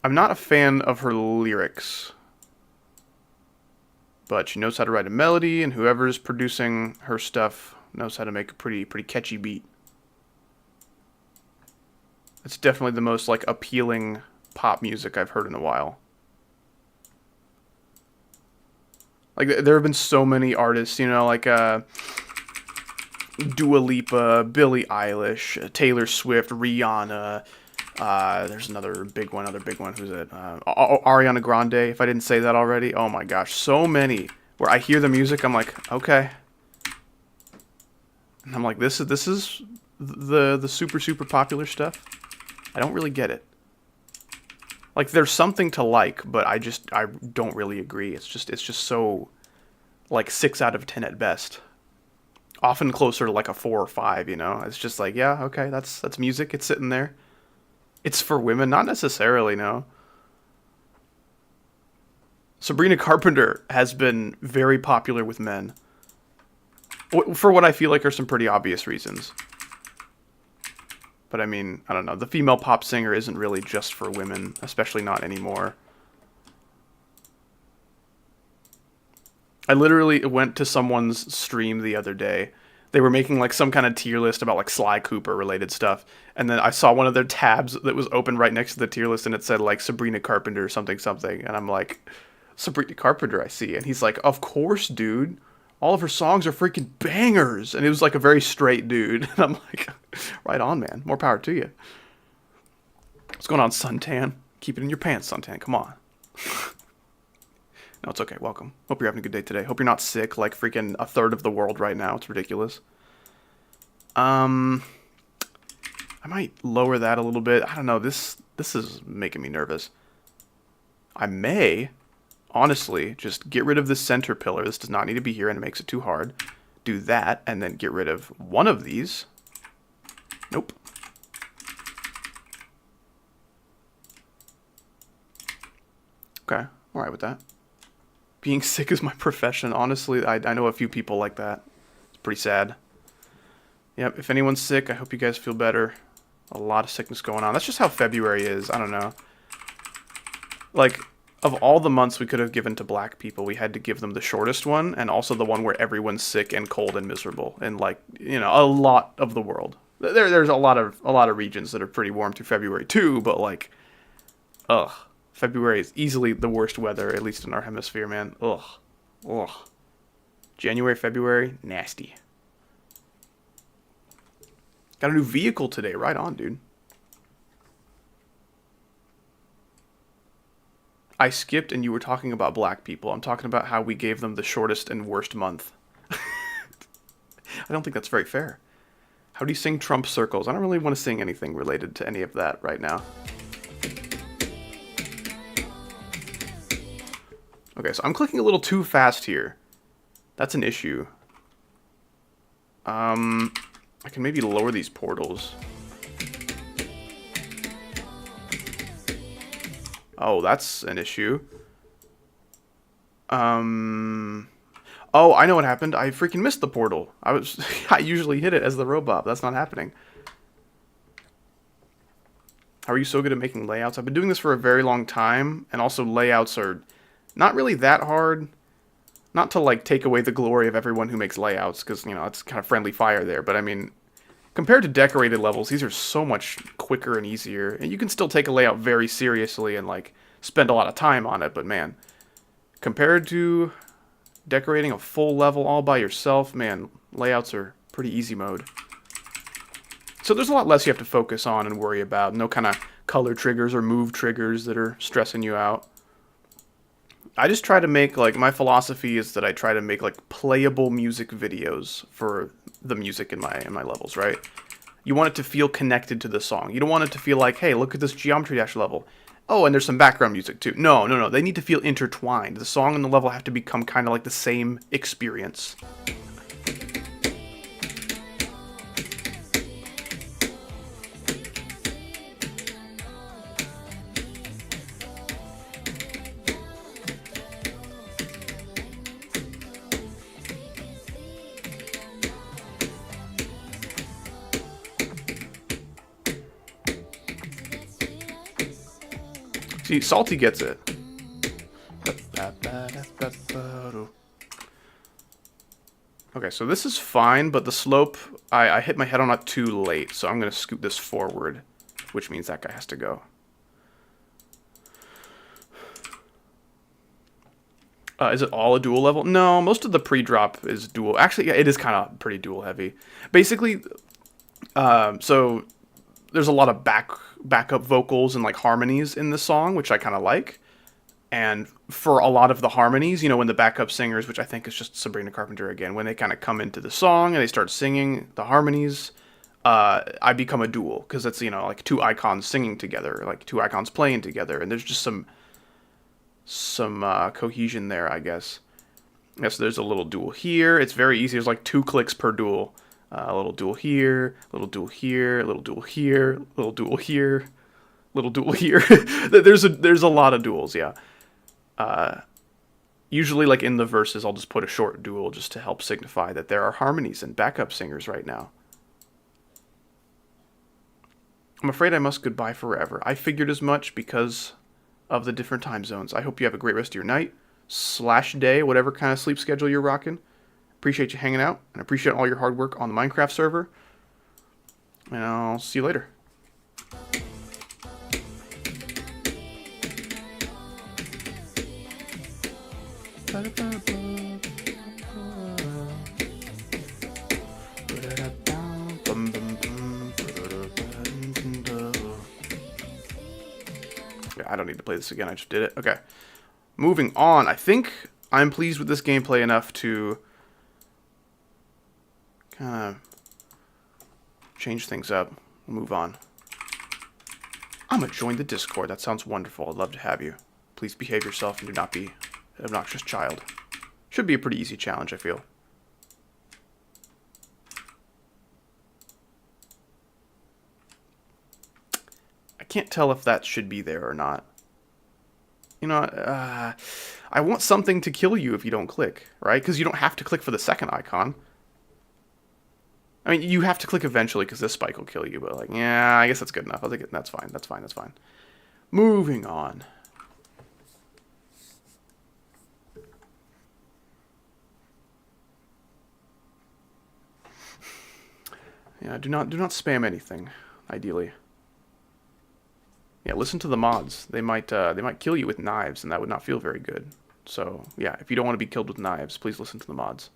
I'm not a fan of her lyrics, but she knows how to write a melody, and whoever's producing her stuff knows how to make a pretty catchy beat. It's definitely the most, like, appealing pop music I've heard in a while. Like, there have been so many artists, you know, like, Dua Lipa, Billie Eilish, Taylor Swift, Rihanna. There's another big one. Who's it? Ariana Grande, if I didn't say that already. Oh my gosh, so many. Where I hear the music, I'm like, okay. And I'm like, this is the super popular stuff. I don't really get it. Like, there's something to like, but I don't really agree. It's just so, like, 6 out of 10 at best. Often closer to like a 4 or 5, you know? It's just like, yeah, okay, that's music. It's sitting there. It's for women, not necessarily, no. Sabrina Carpenter has been very popular with men. For what I feel like are some pretty obvious reasons. But I mean, I don't know. The female pop singer isn't really just for women, especially not anymore. I literally went to someone's stream the other day. They were making, like, some kind of tier list about, like, Sly Cooper related stuff. And then I saw one of their tabs that was open right next to the tier list, and it said, like, Sabrina Carpenter something. And I'm like, Sabrina Carpenter, I see. And he's like, of course, dude. All of her songs are freaking bangers. And it was, like, a very straight dude. And I'm like, right on, man. More power to you. What's going on, Suntan? Keep it in your pants, Suntan. Come on. No, it's okay. Welcome. Hope you're having a good day today. Hope you're not sick like freaking a third of the world right now. It's ridiculous. I might lower that a little bit. I don't know. This is making me nervous. I may, honestly, just get rid of this center pillar. This does not need to be here, and it makes it too hard. Do that, and then get rid of one of these. Nope. Okay. All right with that. Being sick is my profession. Honestly, I know a few people like that. It's pretty sad. Yep, if anyone's sick, I hope you guys feel better. A lot of sickness going on. That's just how February is. I don't know. Like, of all the months we could have given to black people, we had to give them the shortest one, and also the one where everyone's sick and cold and miserable. And, like, you know, a lot of the world. There's a lot of regions that are pretty warm through February too, but like, ugh, February is easily the worst weather, at least in our hemisphere, man. Ugh, ugh. January, February, nasty. Got a new vehicle today. Right on, dude. I skipped and you were talking about black people. I'm talking about how we gave them the shortest and worst month. I don't think that's very fair. How do you sing Trump circles? I don't really want to sing anything related to any of that right now. Okay, so I'm clicking a little too fast here. That's an issue. I can maybe lower these portals. Oh, that's an issue. Oh, I know what happened. I freaking missed the portal. I usually hit it as the robot. That's not happening. How are you so good at making layouts? I've been doing this for a very long time, and also layouts are not really that hard. Not to, like, take away the glory of everyone who makes layouts, because, you know, it's kind of friendly fire there. But, I mean, compared to decorated levels, these are so much quicker and easier. And you can still take a layout very seriously and, like, spend a lot of time on it. But, man, compared to decorating a full level all by yourself, man, layouts are pretty easy mode. So there's a lot less you have to focus on and worry about. No kind of color triggers or move triggers that are stressing you out. I just try to make, like, my philosophy is that I try to make, like, playable music videos for the music in my levels, right? You want it to feel connected to the song. You don't want it to feel like, hey, look at this Geometry Dash level. Oh, and there's some background music too. No, no, no. They need to feel intertwined. The song and the level have to become kind of like the same experience. See, Salty gets it. Okay, so this is fine, but the slope, I hit my head on it too late, so I'm going to scoot this forward, which means that guy has to go. Is it all a dual level? No, most of the pre-drop is dual. Actually, yeah, it is kind of pretty dual heavy. Basically, so there's a lot of backup vocals and like harmonies in the song, which I kind of like. And for a lot of the harmonies, you know, when the backup singers, which I think is just Sabrina Carpenter again, when they kind of come into the song and they start singing the harmonies, I become a dual, because it's, you know, like two icons singing together, like two icons playing together, and there's just some cohesion there, I guess. Yeah, so there's a little dual here. It's very easy. There's like 2 clicks per dual. A little dual here, a little dual here, a little dual here, a little dual here, little dual here. There's a lot of duals, yeah. Usually, like in the verses, I'll just put a short dual just to help signify that there are harmonies and backup singers right now. I'm afraid I must goodbye forever. I figured as much because of the different time zones. I hope you have a great rest of your night, / day, whatever kind of sleep schedule you're rocking. Appreciate you hanging out, and appreciate all your hard work on the Minecraft server. And I'll see you later. I don't need to play this again, I just did it. Okay. Moving on. I think I'm pleased with this gameplay enough to kind of change things up. We'll move on. I'm going to join the Discord. That sounds wonderful. I'd love to have you. Please behave yourself and do not be an obnoxious child. Should be a pretty easy challenge, I feel. I can't tell if that should be there or not. You know, I want something to kill you if you don't click, right? Because you don't have to click for the second icon. I mean, you have to click eventually because this spike will kill you, but like, yeah, I guess that's good enough. I'll take it. That's fine. That's fine. That's fine. Moving on. Yeah, do not spam anything, ideally. Yeah, listen to the mods. They might kill you with knives, and that would not feel very good. So, yeah, if you don't want to be killed with knives, please listen to the mods.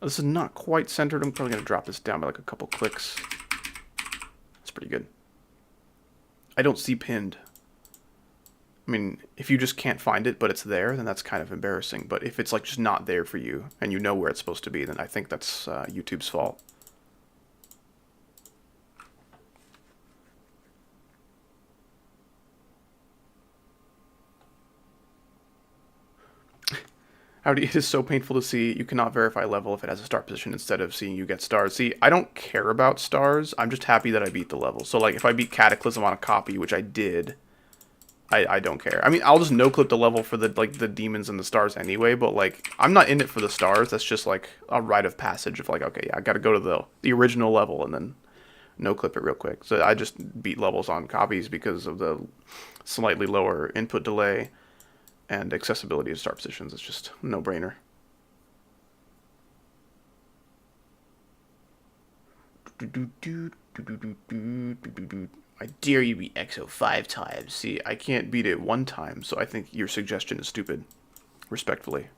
This is not quite centered. I'm probably going to drop this down by like a couple clicks. That's pretty good. I don't see pinned. I mean, if you just can't find it, but it's there, then that's kind of embarrassing. But if it's like just not there for you, and you know where it's supposed to be, then I think that's YouTube's fault. Howdy, it is so painful to see you cannot verify level if it has a start position instead of seeing you get stars. See, I don't care about stars. I'm just happy that I beat the level. So, like, if I beat Cataclysm on a copy, which I did, I don't care. I mean, I'll just no-clip the level for the demons and the stars anyway, but, like, I'm not in it for the stars. That's just, like, a rite of passage of, like, okay, yeah, I gotta go to the original level and then no-clip it real quick. So I just beat levels on copies because of the slightly lower input delay and accessibility of start positions. It's just a no-brainer. I dare you beat EXO 5 times. See, I can't beat it 1 time, so I think your suggestion is stupid. Respectfully.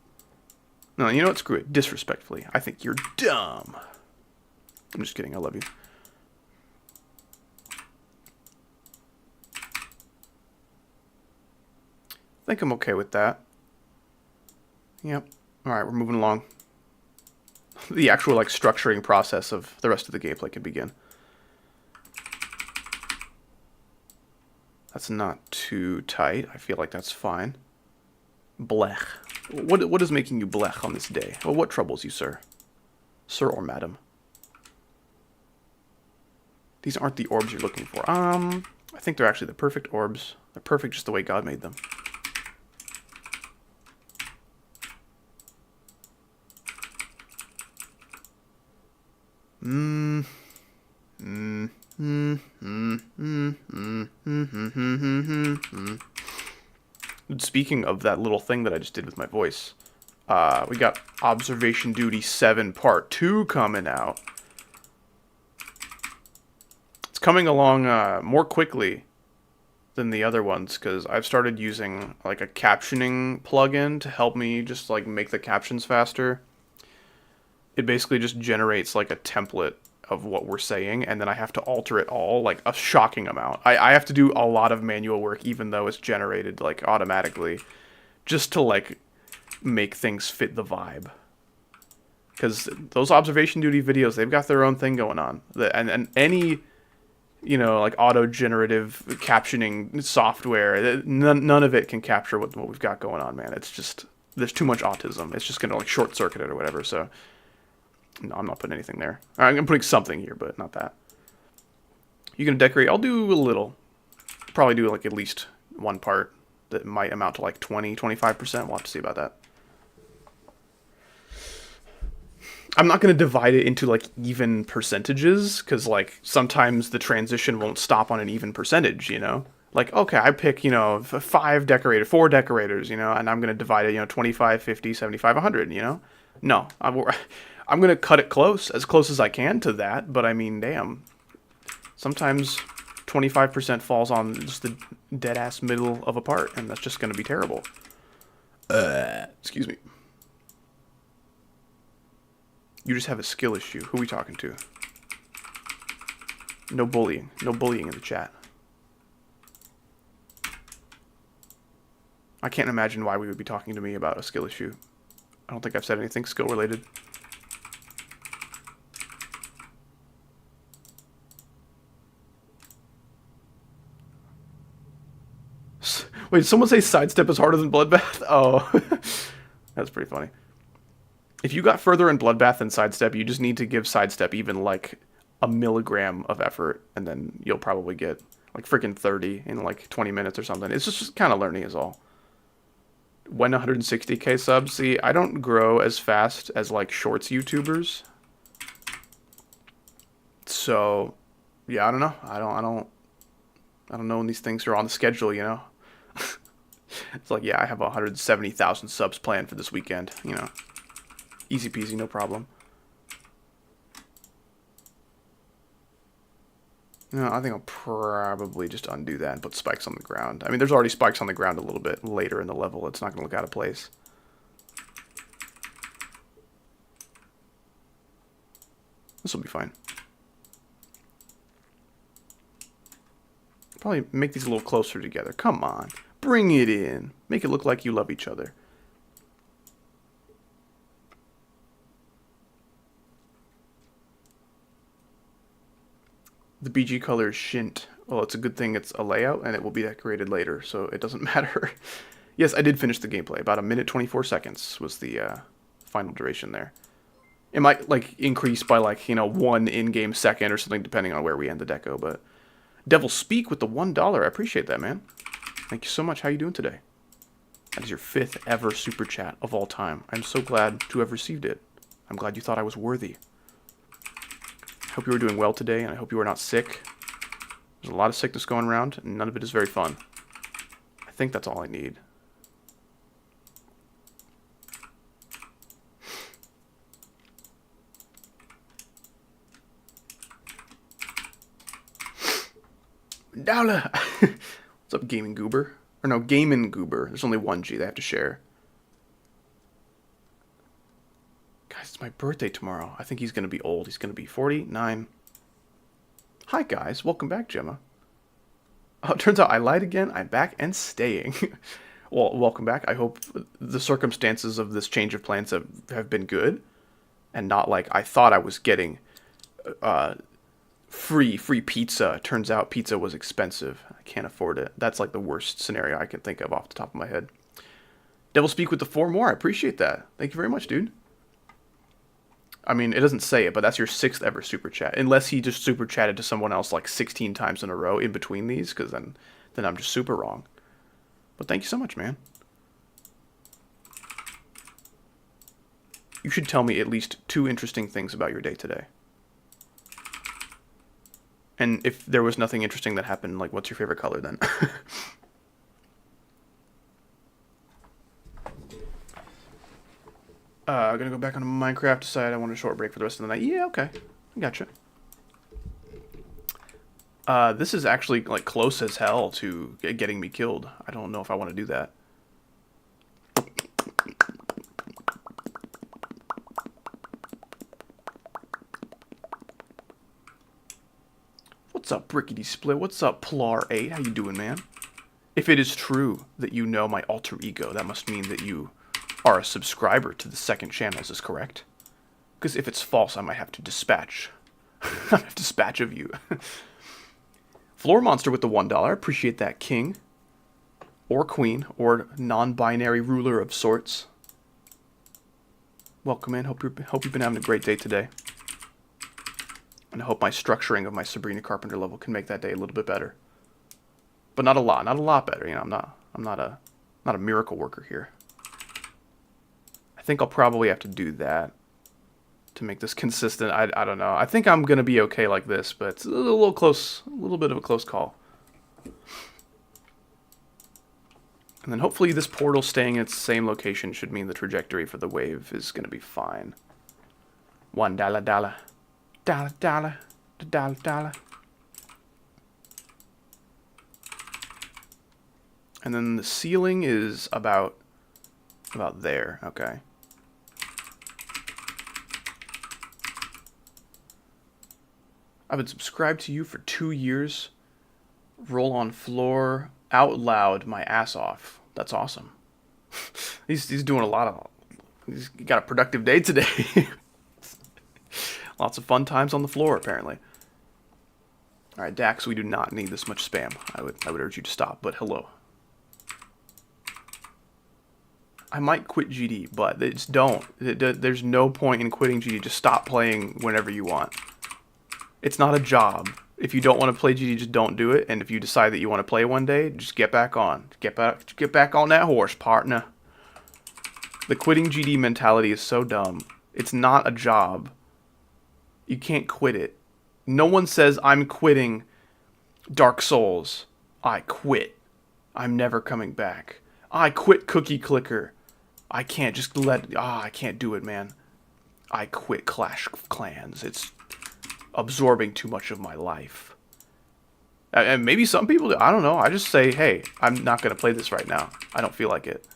No, you know what? Screw it. Disrespectfully. I think you're dumb. I'm just kidding. I love you. I think I'm okay with that. Yep. Alright, we're moving along. The actual, like, structuring process of the rest of the gameplay can begin. That's not too tight. I feel like that's fine. Blech. What is making you blech on this day? Well, what troubles you, sir? Sir or madam? These aren't the orbs you're looking for. I think they're actually the perfect orbs. They're perfect just the way God made them. Speaking of that little thing that I just did with my voice, we got Observation Duty 7 Part 2 coming out. It's coming along more quickly than the other ones because I've started using like a captioning plugin to help me just like make the captions faster. It basically just generates like a template of what we're saying, and then I have to alter it all, like a shocking amount. I have to do a lot of manual work, even though it's generated like automatically, just to like make things fit the vibe. Because those observation duty videos, they've got their own thing going on. And any, you know, like auto-generative captioning software, none of it can capture what we've got going on, man. It's just, there's too much autism. It's just going to like short-circuit it or whatever, so... No, I'm not putting anything there. I'm putting something here, but not that. You gonna decorate? I'll do a little. Probably do like at least one part that might amount to like 20-25%. We'll have to see about that. I'm not gonna divide it into like even percentages, because like sometimes the transition won't stop on an even percentage, you know? Like, okay, I pick, you know, 4 decorators, you know, and I'm gonna divide it, you know, 25, 50, 75, 100, you know? No, I'm going to cut it close as I can to that, but I mean, damn. Sometimes 25% falls on just the dead-ass middle of a part, and that's just going to be terrible. Excuse me. You just have a skill issue. Who are we talking to? No bullying. No bullying in the chat. I can't imagine why we would be talking to me about a skill issue. I don't think I've said anything skill-related. Wait, did someone say sidestep is harder than bloodbath? Oh, that's pretty funny. If you got further in bloodbath than sidestep, you just need to give sidestep even like a milligram of effort, and then you'll probably get like freaking 30 in like 20 minutes or something. It's just kind of learning is all. When 160k subs, see, I don't grow as fast as like shorts YouTubers. So, yeah, I don't know. I don't know when these things are on the schedule, you know. It's like, yeah, I have 170,000 subs planned for this weekend, you know. Easy peasy, no problem. No, I think I'll probably just undo that and put spikes on the ground. I mean, there's already spikes on the ground a little bit later in the level. It's not going to look out of place. This will be fine. Probably make these a little closer together. Come on. Bring it in. Make it look like you love each other. The BG color is Shint. Well, it's a good thing it's a layout, and it will be decorated later, so it doesn't matter. Yes, I did finish the gameplay. About 1 minute 24 seconds was the final duration there. It might, like, increase by, like, you know, 1 in-game second or something, depending on where we end the deco, but... Devil Speak with the $1. I appreciate that, man. Thank you so much. How you doing today? That is your 5th ever super chat of all time. I'm so glad to have received it. I'm glad you thought I was worthy. I hope you were doing well today, and I hope you are not sick. There's a lot of sickness going around, and none of it is very fun. I think that's all I need. Dowla! What's up, Gaming Goober? Or no, Gamin Goober. There's only one G they have to share. Guys, it's my birthday tomorrow. I think he's going to be old. He's going to be 49. Hi, guys. Welcome back, Gemma. Oh, it turns out I lied again. I'm back and staying. Well, welcome back. I hope the circumstances of this change of plans have been good. And not like I thought I was getting free pizza. Turns out pizza was expensive. I can't afford it. That's like the worst scenario I can think of off the top of my head. Devil Speak with the 4 more. I appreciate that. Thank you very much, dude. I mean, it doesn't say it, but that's your 6th ever super chat. Unless he just super chatted to someone else like 16 times in a row in between these, because then I'm just super wrong. But thank you so much, man. You should tell me at least 2 interesting things about your day today. And if there was nothing interesting that happened, like, what's your favorite color then? I'm gonna go back on Minecraft, decide I want a short break for the rest of the night. Yeah, okay. I gotcha. This is actually, like, close as hell to getting me killed. I don't know if I want to do that. What's up, Brickety Split? What's up, Plar8? How you doing, man? If it is true that you know my alter ego, that must mean that you are a subscriber to the second channel. Is this correct? Because if it's false, I might have to dispatch. I have to dispatch of you. Floor Monster with the $1. Appreciate that, king. Or queen. Or non-binary ruler of sorts. Welcome in. Hope you've been having a great day today. And I hope my structuring of my Sabrina Carpenter level can make that day a little bit better. But not a lot. Not a lot better. You know, I'm not a miracle worker here. I think I'll probably have to do that to make this consistent. I don't know. I think I'm going to be okay like this, but it's a little close, a little bit of a close call. And then hopefully this portal staying in its same location should mean the trajectory for the wave is going to be fine. $1. $1. And then the ceiling is about there. Okay. I've been subscribed to you for 2 years. Roll on floor out loud my ass off. That's awesome. He's doing a lot of... He's got a productive day today. Lots of fun times on the floor, apparently. Alright, Dax, we do not need this much spam. I would urge you to stop, but hello. I might quit GD, but just don't. There's no point in quitting GD. Just stop playing whenever you want. It's not a job. If you don't want to play GD, just don't do it. And if you decide that you want to play one day, just get back on. Get back on that horse, partner. The quitting GD mentality is so dumb. It's not a job. You can't quit it. No one says, I'm quitting Dark Souls. I quit. I'm never coming back. I quit Cookie Clicker. I can't just I can't do it, man. I quit Clash of Clans. It's absorbing too much of my life. And maybe some people do. I don't know. I just say, hey, I'm not going to play this right now. I don't feel like it.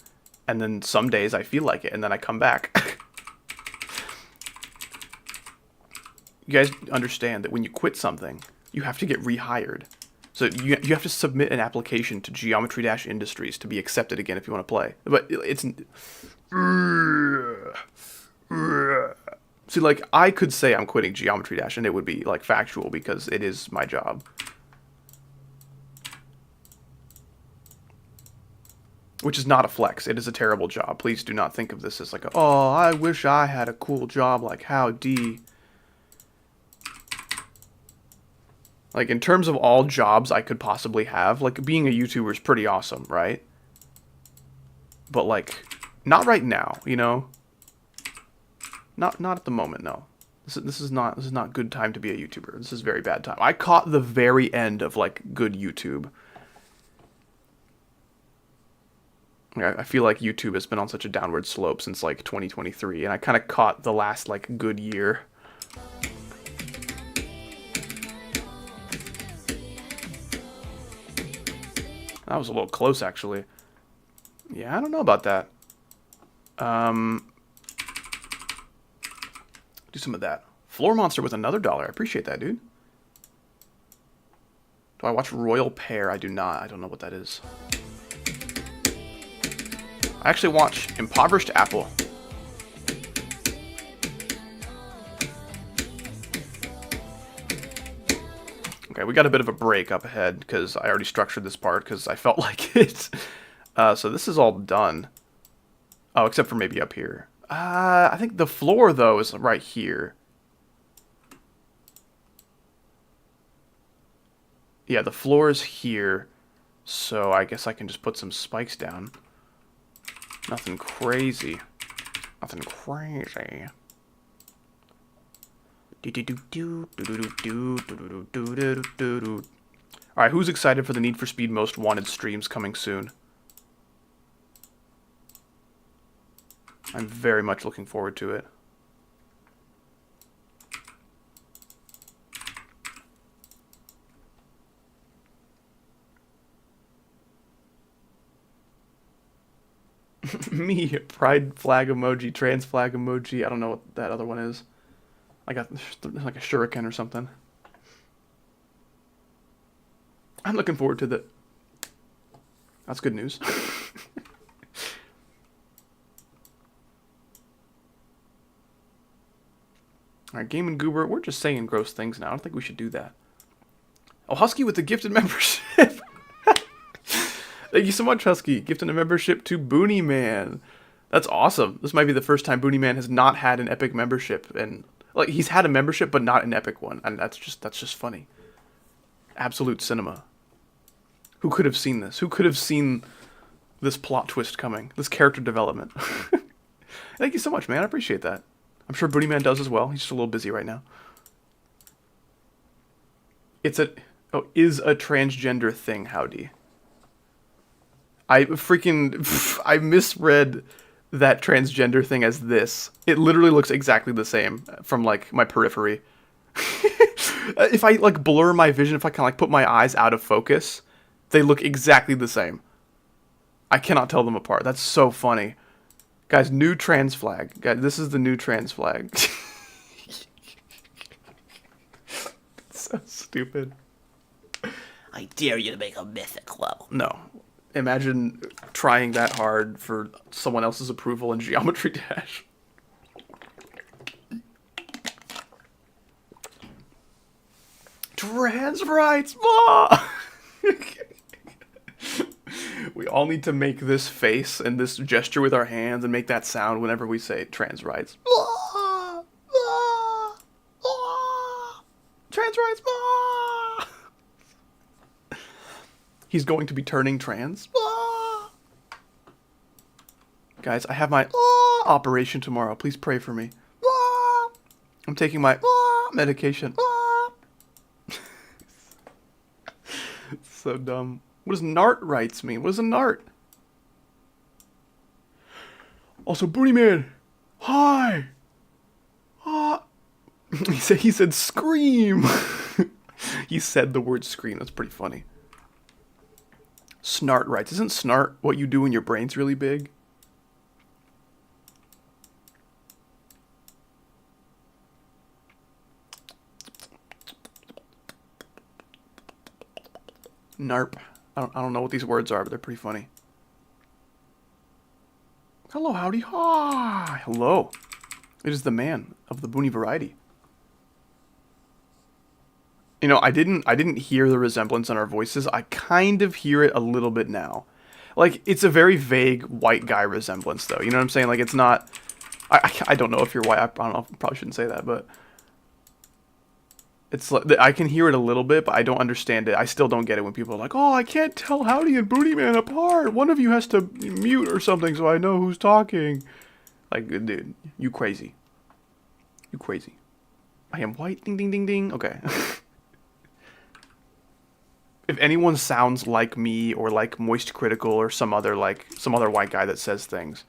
And then some days I feel like it, and then I come back. You guys understand that when you quit something, you have to get rehired. So you have to submit an application to Geometry Dash Industries to be accepted again if you want to play. But it's... See, like, I could say I'm quitting Geometry Dash, and it would be, like, factual, because it is my job. Which is not a flex. It is a terrible job. Please do not think of this as like, oh, I wish I had a cool job like Howdy. Like, in terms of all jobs I could possibly have, like, being a YouTuber is pretty awesome, right? But, like, not right now, you know? Not at the moment, no. This is not good time to be a YouTuber. This is very bad time. I caught the very end of, like, good YouTube. I feel like YouTube has been on such a downward slope since, like, 2023, and I kind of caught the last, like, good year. That was a little close, actually. Yeah, I don't know about that. Do some of that. Floor Monster with another $1. I appreciate that, dude. Do I watch Royal Pear? I do not. I don't know what that is. I actually watch Impoverished Apple. Okay, we got a bit of a break up ahead because I already structured this part because I felt like it. So this is all done. Oh, except for maybe up here. I think the floor, though, is right here. Yeah, the floor is here. So I guess I can just put some spikes down. Nothing crazy. Nothing crazy. Alright, who's excited for the Need for Speed Most Wanted streams coming soon? I'm very much looking forward to it. Me, pride flag emoji, trans flag emoji. I don't know what that other one is. Like a shuriken or something. I'm looking forward to the... That's good news. Alright, Game and Goober, we're just saying gross things now. I don't think we should do that. Oh, Husky with the gifted membership. Thank you so much, Husky. Gifting a membership to Booney Man. That's awesome. This might be the first time Booney Man has not had an Epic membership, and like he's had a membership but not an Epic one, and that's just funny. Absolute cinema. Who could have seen this? Who could have seen this plot twist coming? This character development. Thank you so much, man. I appreciate that. I'm sure Booney Man does as well. He's just a little busy right now. Is a transgender thing, Howdy. I misread that transgender thing as this. It literally looks exactly the same from, like, my periphery. If I, like, blur my vision, if I kind of, like, put my eyes out of focus, they look exactly the same. I cannot tell them apart. That's so funny. Guys, new trans flag. Guys, this is the new trans flag. So stupid. I dare you to make a mythic level. No. Imagine trying that hard for someone else's approval in Geometry Dash. Trans rights! We all need to make this face and this gesture with our hands and make that sound whenever we say trans rights. Trans rights! He's going to be turning trans. Guys, I have my operation tomorrow. Please pray for me. I'm taking my medication. So dumb. What does nart rights mean? What is a nart? Also, Booty Man. Hi. He said scream. He said the word scream. That's pretty funny. Snart writes, isn't snart what you do when your brain's really big? Narp. I don't know what these words are, but they're pretty funny. Hello, howdy, hi. Hello. It is the man of the boony variety. You know, I didn't hear the resemblance in our voices. I kind of hear it a little bit now. Like, it's a very vague white guy resemblance, though. You know what I'm saying? Like, it's not... I don't know if you're white. I don't know. I probably shouldn't say that, but... It's like... I can hear it a little bit, but I don't understand it. I still don't get it when people are like, oh, I can't tell Howdy and Booty Man apart. One of you has to mute or something so I know who's talking. Like, dude, you crazy. You crazy. I am white. Ding, ding, ding, ding. Okay. If anyone sounds like me or like Moist Critical or some other white guy that says things,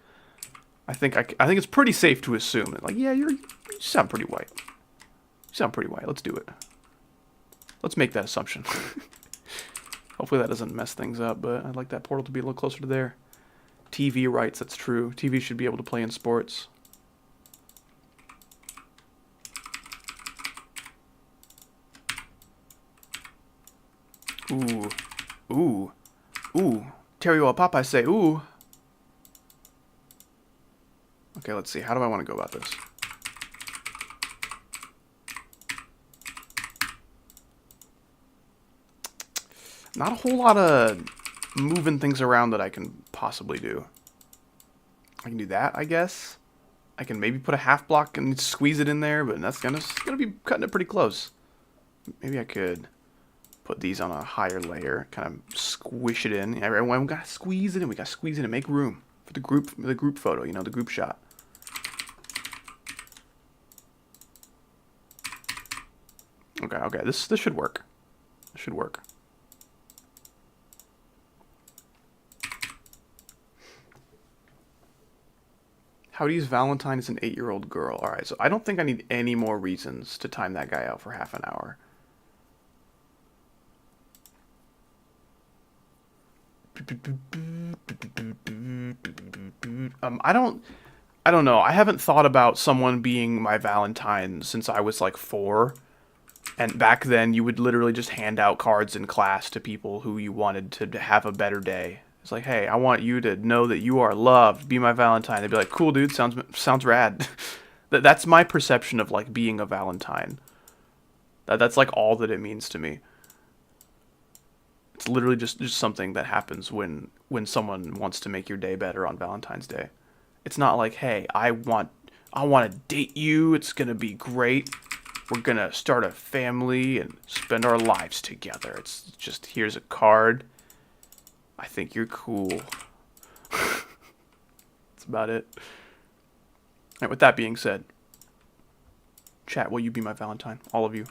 I think it's pretty safe to assume that, like, yeah, you sound pretty white. You sound pretty white. Let's do it. Let's make that assumption. Hopefully that doesn't mess things up, but I'd like that portal to be a little closer to there. TV writes, that's true. TV should be able to play in sports. Ooh. Ooh. Ooh. Terrio Papa say, ooh. Okay, let's see. How do I want to go about this? Not a whole lot of moving things around that I can possibly do. I can do that, I guess. I can maybe put a half block and squeeze it in there, but that's gonna be cutting it pretty close. Maybe I could put these on a higher layer, kind of squish it in. Everyone, we gotta squeeze it in. We gotta squeeze it in and make room for the group photo. You know, the group shot. Okay. This should work. This should work. Howdy's Valentine is an 8-year-old girl. All right, so I don't think I need any more reasons to time that guy out for half an hour. I don't know. I haven't thought about someone being my Valentine since I was like 4. And back then, you would literally just hand out cards in class to people who you wanted to have a better day. It's like, hey, I want you to know that you are loved. Be my Valentine. They'd be like, cool, dude. Sounds rad. That's my perception of like being a Valentine. That's like all that it means to me. It's literally just something that happens when someone wants to make your day better on Valentine's Day. It's not like, hey, I want to date you. It's gonna be great. We're gonna start a family and spend our lives together. It's just, here's a card. I think you're cool. That's about it. Alright, with that being said, chat, will you be my Valentine? All of you.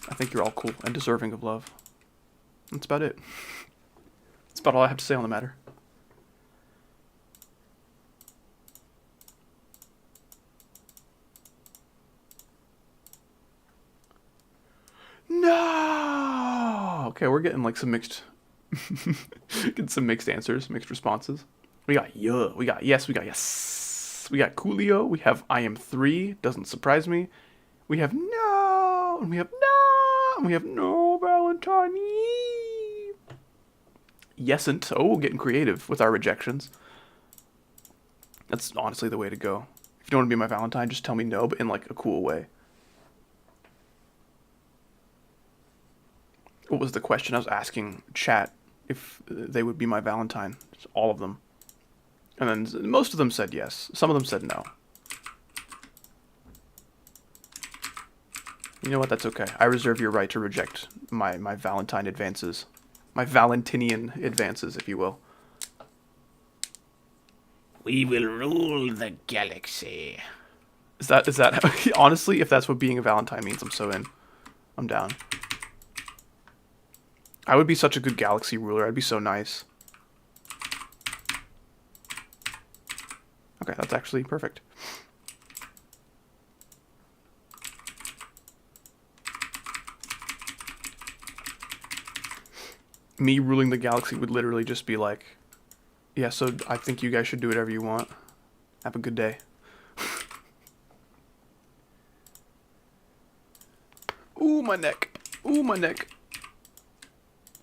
I think you're all cool and deserving of love. That's about it. That's about all I have to say on the matter. No! Okay, we're getting like some mixed... getting some mixed answers, mixed responses. We got yeah, we got yes, we got yes. We got Coolio, we have I am 3, doesn't surprise me. We have no, and we have no, and we have no Valentine. Yesn't. Oh, getting creative with our rejections. That's honestly the way to go. If you don't want to be my Valentine, just tell me no, but in like a cool way. What was the question? I was asking chat if they would be my Valentine. Just all of them. And then most of them said yes. Some of them said no. You know what? That's okay. I reserve your right to reject my Valentine advances. My Valentinian advances, if you will. We will rule the galaxy. Is that honestly, if that's what being a Valentine means, I'm so in. I'm down. I would be such a good galaxy ruler. I'd be so nice. Okay, that's actually perfect. Me ruling the galaxy would literally just be like, yeah, so I think you guys should do whatever you want. Have a good day. Ooh, my neck. Ooh, my neck.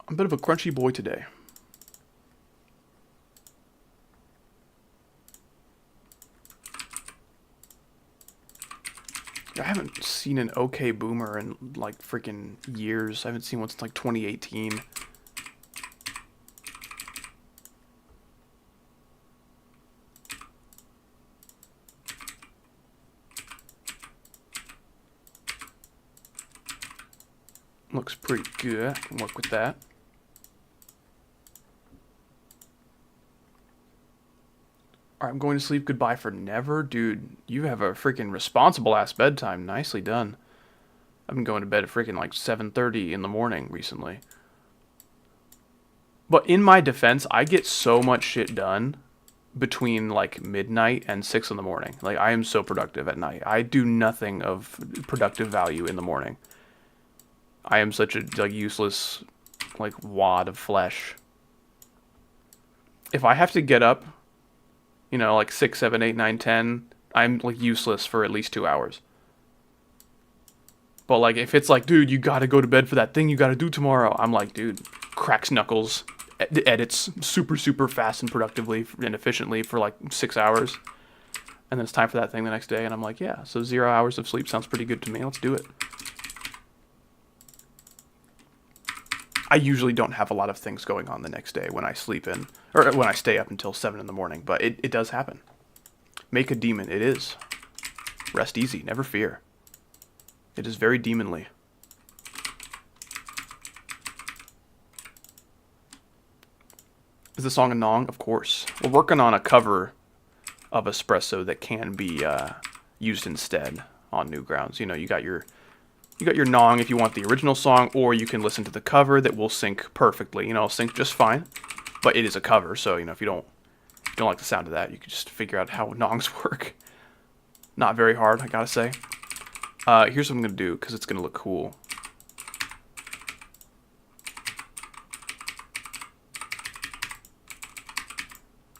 I'm a bit of a crunchy boy today. I haven't seen an OK Boomer in like freaking years. I haven't seen one since like 2018. Looks pretty good. I can work with that. Alright, I'm going to sleep. Goodbye for never. Dude, you have a freaking responsible-ass bedtime. Nicely done. I've been going to bed at freaking like 7:30 in the morning recently. But in my defense, I get so much shit done between like midnight and 6 in the morning. Like, I am so productive at night. I do nothing of productive value in the morning. I am such a like useless like wad of flesh. If I have to get up, you know, like 6, 7, 8, 9, 10, I'm like useless for at least 2 hours. But like if it's like, dude, you gotta go to bed for that thing you gotta do tomorrow, I'm like, dude, cracks knuckles, edits super fast and productively and efficiently for like 6 hours. And then it's time for that thing the next day, and I'm like, yeah, so 0 hours of sleep sounds pretty good to me. Let's do it. I usually don't have a lot of things going on the next day when I sleep in, or when I stay up until 7 in the morning, but it does happen. Make a demon, it is. Rest easy, never fear. It is very demonly. Is the song a nong? Of course. We're working on a cover of Espresso that can be used instead on Newgrounds. You know, you got your nong if you want the original song, or you can listen to the cover that will sync perfectly. You know, it'll sync just fine, but it is a cover, so, you know, if you don't like the sound of that, you can just figure out how nongs work. Not very hard, I gotta say. Here's what I'm gonna do, because it's gonna look cool.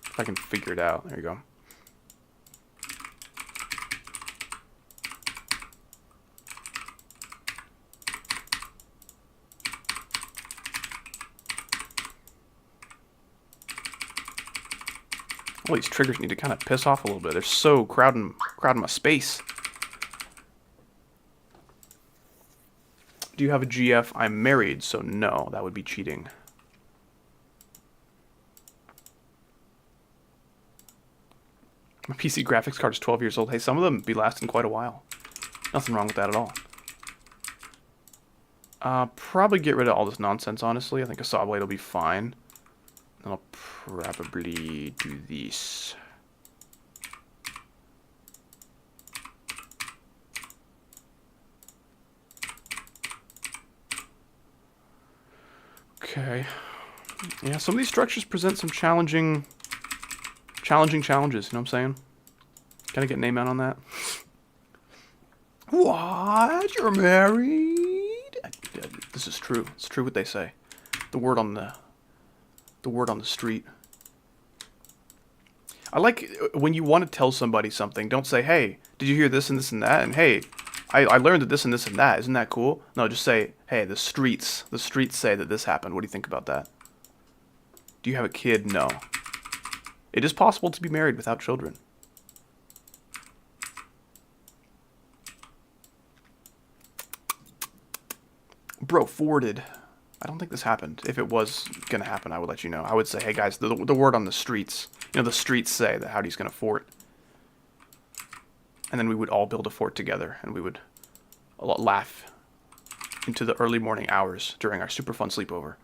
If I can figure it out. There you go. All these triggers need to kind of piss off a little bit. They're so crowding my space. Do you have a GF? I'm married, so no, that would be cheating. My PC graphics card is 12 years old. Hey, some of them be lasting quite a while. Nothing wrong with that at all. Probably get rid of all this nonsense, honestly. I think a saw blade will be fine. And I'll probably do this. Okay. Yeah, some of these structures present some challenging challenges, you know what I'm saying? Gotta get name out on that. What? You're married? This is true. It's true what they say. The word on the street. I like when you want to tell somebody something, don't say, hey, did you hear this and this and that? And hey, I learned that this and this and that. Isn't that cool? No, just say, hey, the streets say that this happened. What do you think about that? Do you have a kid? No. It is possible to be married without children. Bro, forwarded. I don't think this happened. If it was going to happen, I would let you know. I would say, hey guys, the word on the streets. You know, the streets say that Howdy's going to fort. And then we would all build a fort together, and we would laugh into the early morning hours during our super fun sleepover.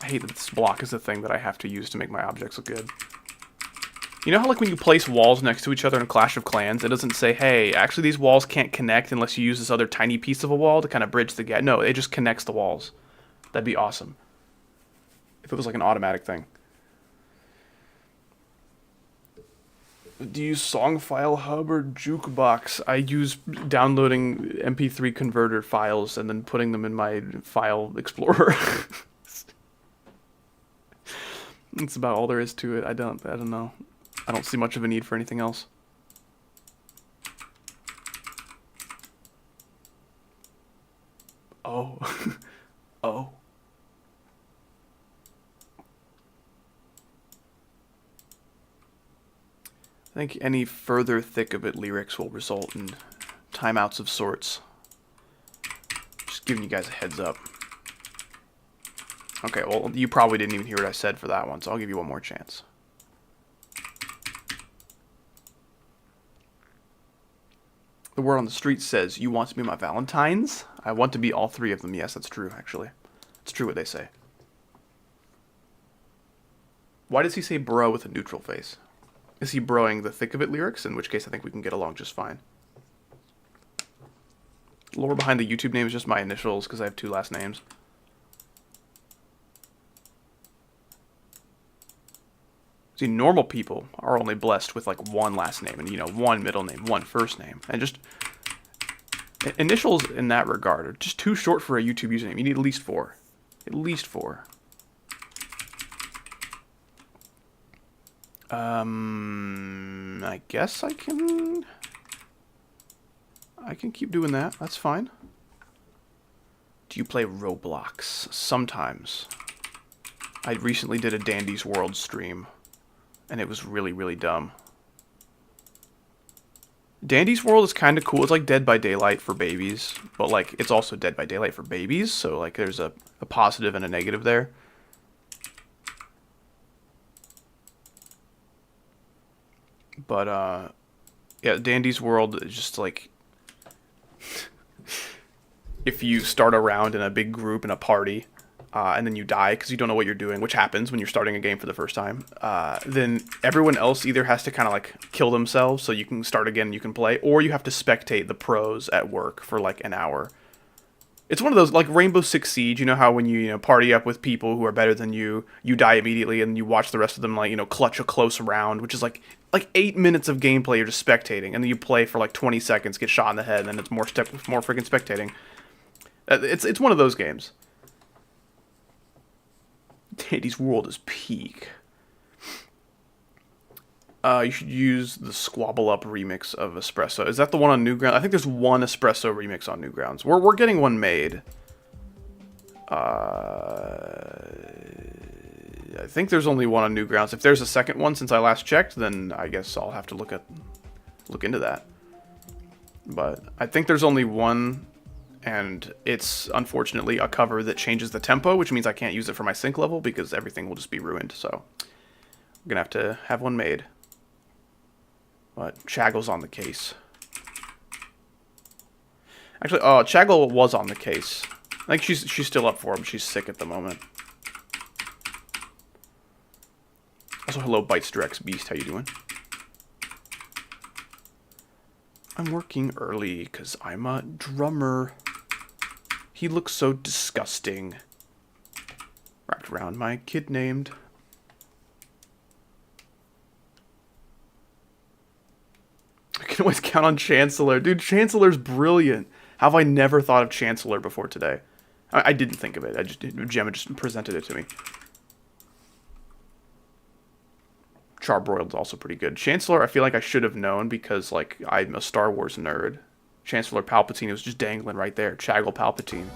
I hate that this block is the thing that I have to use to make my objects look good. You know how like when you place walls next to each other in Clash of Clans, it doesn't say, hey, actually these walls can't connect unless you use this other tiny piece of a wall to kind of bridge the gap. No, it just connects the walls. That'd be awesome. If it was like an automatic thing. Do you use Song File Hub or Jukebox? I use downloading MP3 converter files and then putting them in my file explorer. That's about all there is to it. I don't know. I don't see much of a need for anything else. Oh. Oh. I think any further thick of it lyrics will result in timeouts of sorts. Just giving you guys a heads up. Okay, well, you probably didn't even hear what I said for that one, so I'll give you one more chance. The word on the street says, "You want to be my Valentines?" I want to be all three of them. Yes, that's true, actually. It's true what they say. Why does he say bro with a neutral face? Is he broing the thick of it lyrics? In which case, I think we can get along just fine. The lore behind the YouTube name is just my initials, because I have 2 last names. See, normal people are only blessed with, like, 1 last name, and, you know, 1 middle name, 1 first name. And just... initials in that regard are just too short for a YouTube username. You need at least 4. At least 4. I guess I can keep doing that. That's fine. Do you play Roblox? Sometimes. I recently did a Dandy's World stream, and it was really, really dumb. Dandy's World is kind of cool. It's like Dead by Daylight for babies, but like it's also Dead by Daylight for babies, so like there's a positive and a negative there. But yeah, Dandy's World is just like if you start a round in a big group in a party, and then you die because you don't know what you're doing, which happens when you're starting a game for the first time, then everyone else either has to kind of like kill themselves so you can start again and you can play, or you have to spectate the pros at work for like an hour. It's one of those, like Rainbow Six Siege, you know how when you party up with people who are better than you die immediately and you watch the rest of them like, clutch a close round, which is like 8 minutes of gameplay you're just spectating, and then you play for like 20 seconds, get shot in the head, and then it's more freaking spectating. It's one of those games. Dandy's World is peak. You should use the Squabble Up remix of Espresso. Is that the one on Newgrounds? I think there's one Espresso remix on Newgrounds. We're getting one made. I think there's only one on Newgrounds. If there's a second one since I last checked, then I guess I'll have to look into that. But I think there's only one, and it's unfortunately a cover that changes the tempo, which means I can't use it for my sync level because everything will just be ruined. So I'm gonna have to have one made. But Chaggle's on the case. Actually, Chaggle was on the case. I think she's still up for him. She's sick at the moment. Also, hello, Bites Drex Beast. How you doing? I'm working early because I'm a drummer. He looks so disgusting. Wrapped around my kid named. I can always count on Chancellor. Dude, Chancellor's brilliant. How have I never thought of Chancellor before today? I didn't think of it. Gemma just presented it to me. Charbroiled's also pretty good. Chancellor, I feel like I should have known because, like, I'm a Star Wars nerd. Chancellor Palpatine was just dangling right there. Chaggle Palpatine.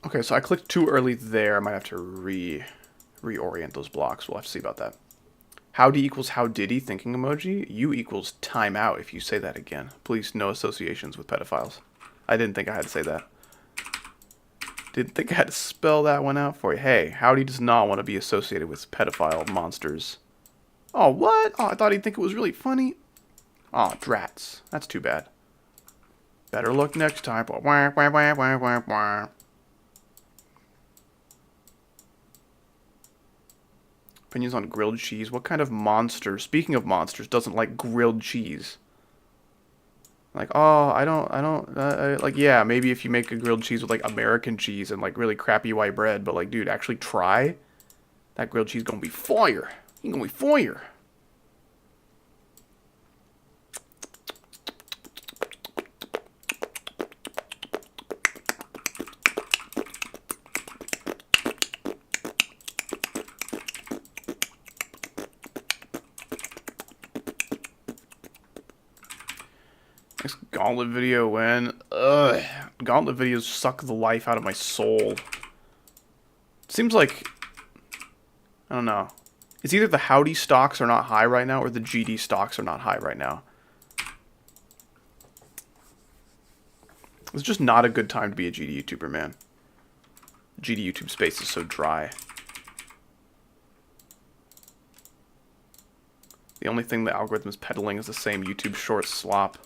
Okay, so I clicked too early there. I might have to reorient those blocks. We'll have to see about that. Howdy equals how diddy thinking emoji. You equals timeout if you say that again. Please, no associations with pedophiles. I didn't think I had to say that. Didn't think I had to spell that one out for you. Hey, Howdy does not want to be associated with pedophile monsters. Oh, what? Oh, I thought he'd think it was really funny. Oh, drats. That's too bad. Better luck next time. Wah, wah, wah, wah, wah, wah. Opinions on grilled cheese. What kind of monster, speaking of monsters, doesn't like grilled cheese? Like, oh, like, yeah, maybe if you make a grilled cheese with, like, American cheese and, like, really crappy white bread, but, like, dude, actually try. That grilled cheese gonna be fire. It's gonna be fire. Next Gauntlet video when, Gauntlet videos suck the life out of my soul. Seems like, I don't know. It's either the Howdy stocks are not high right now or the GD stocks are not high right now. It's just not a good time to be a GD YouTuber, man. GD YouTube space is so dry. The only thing the algorithm is peddling is the same YouTube short slop.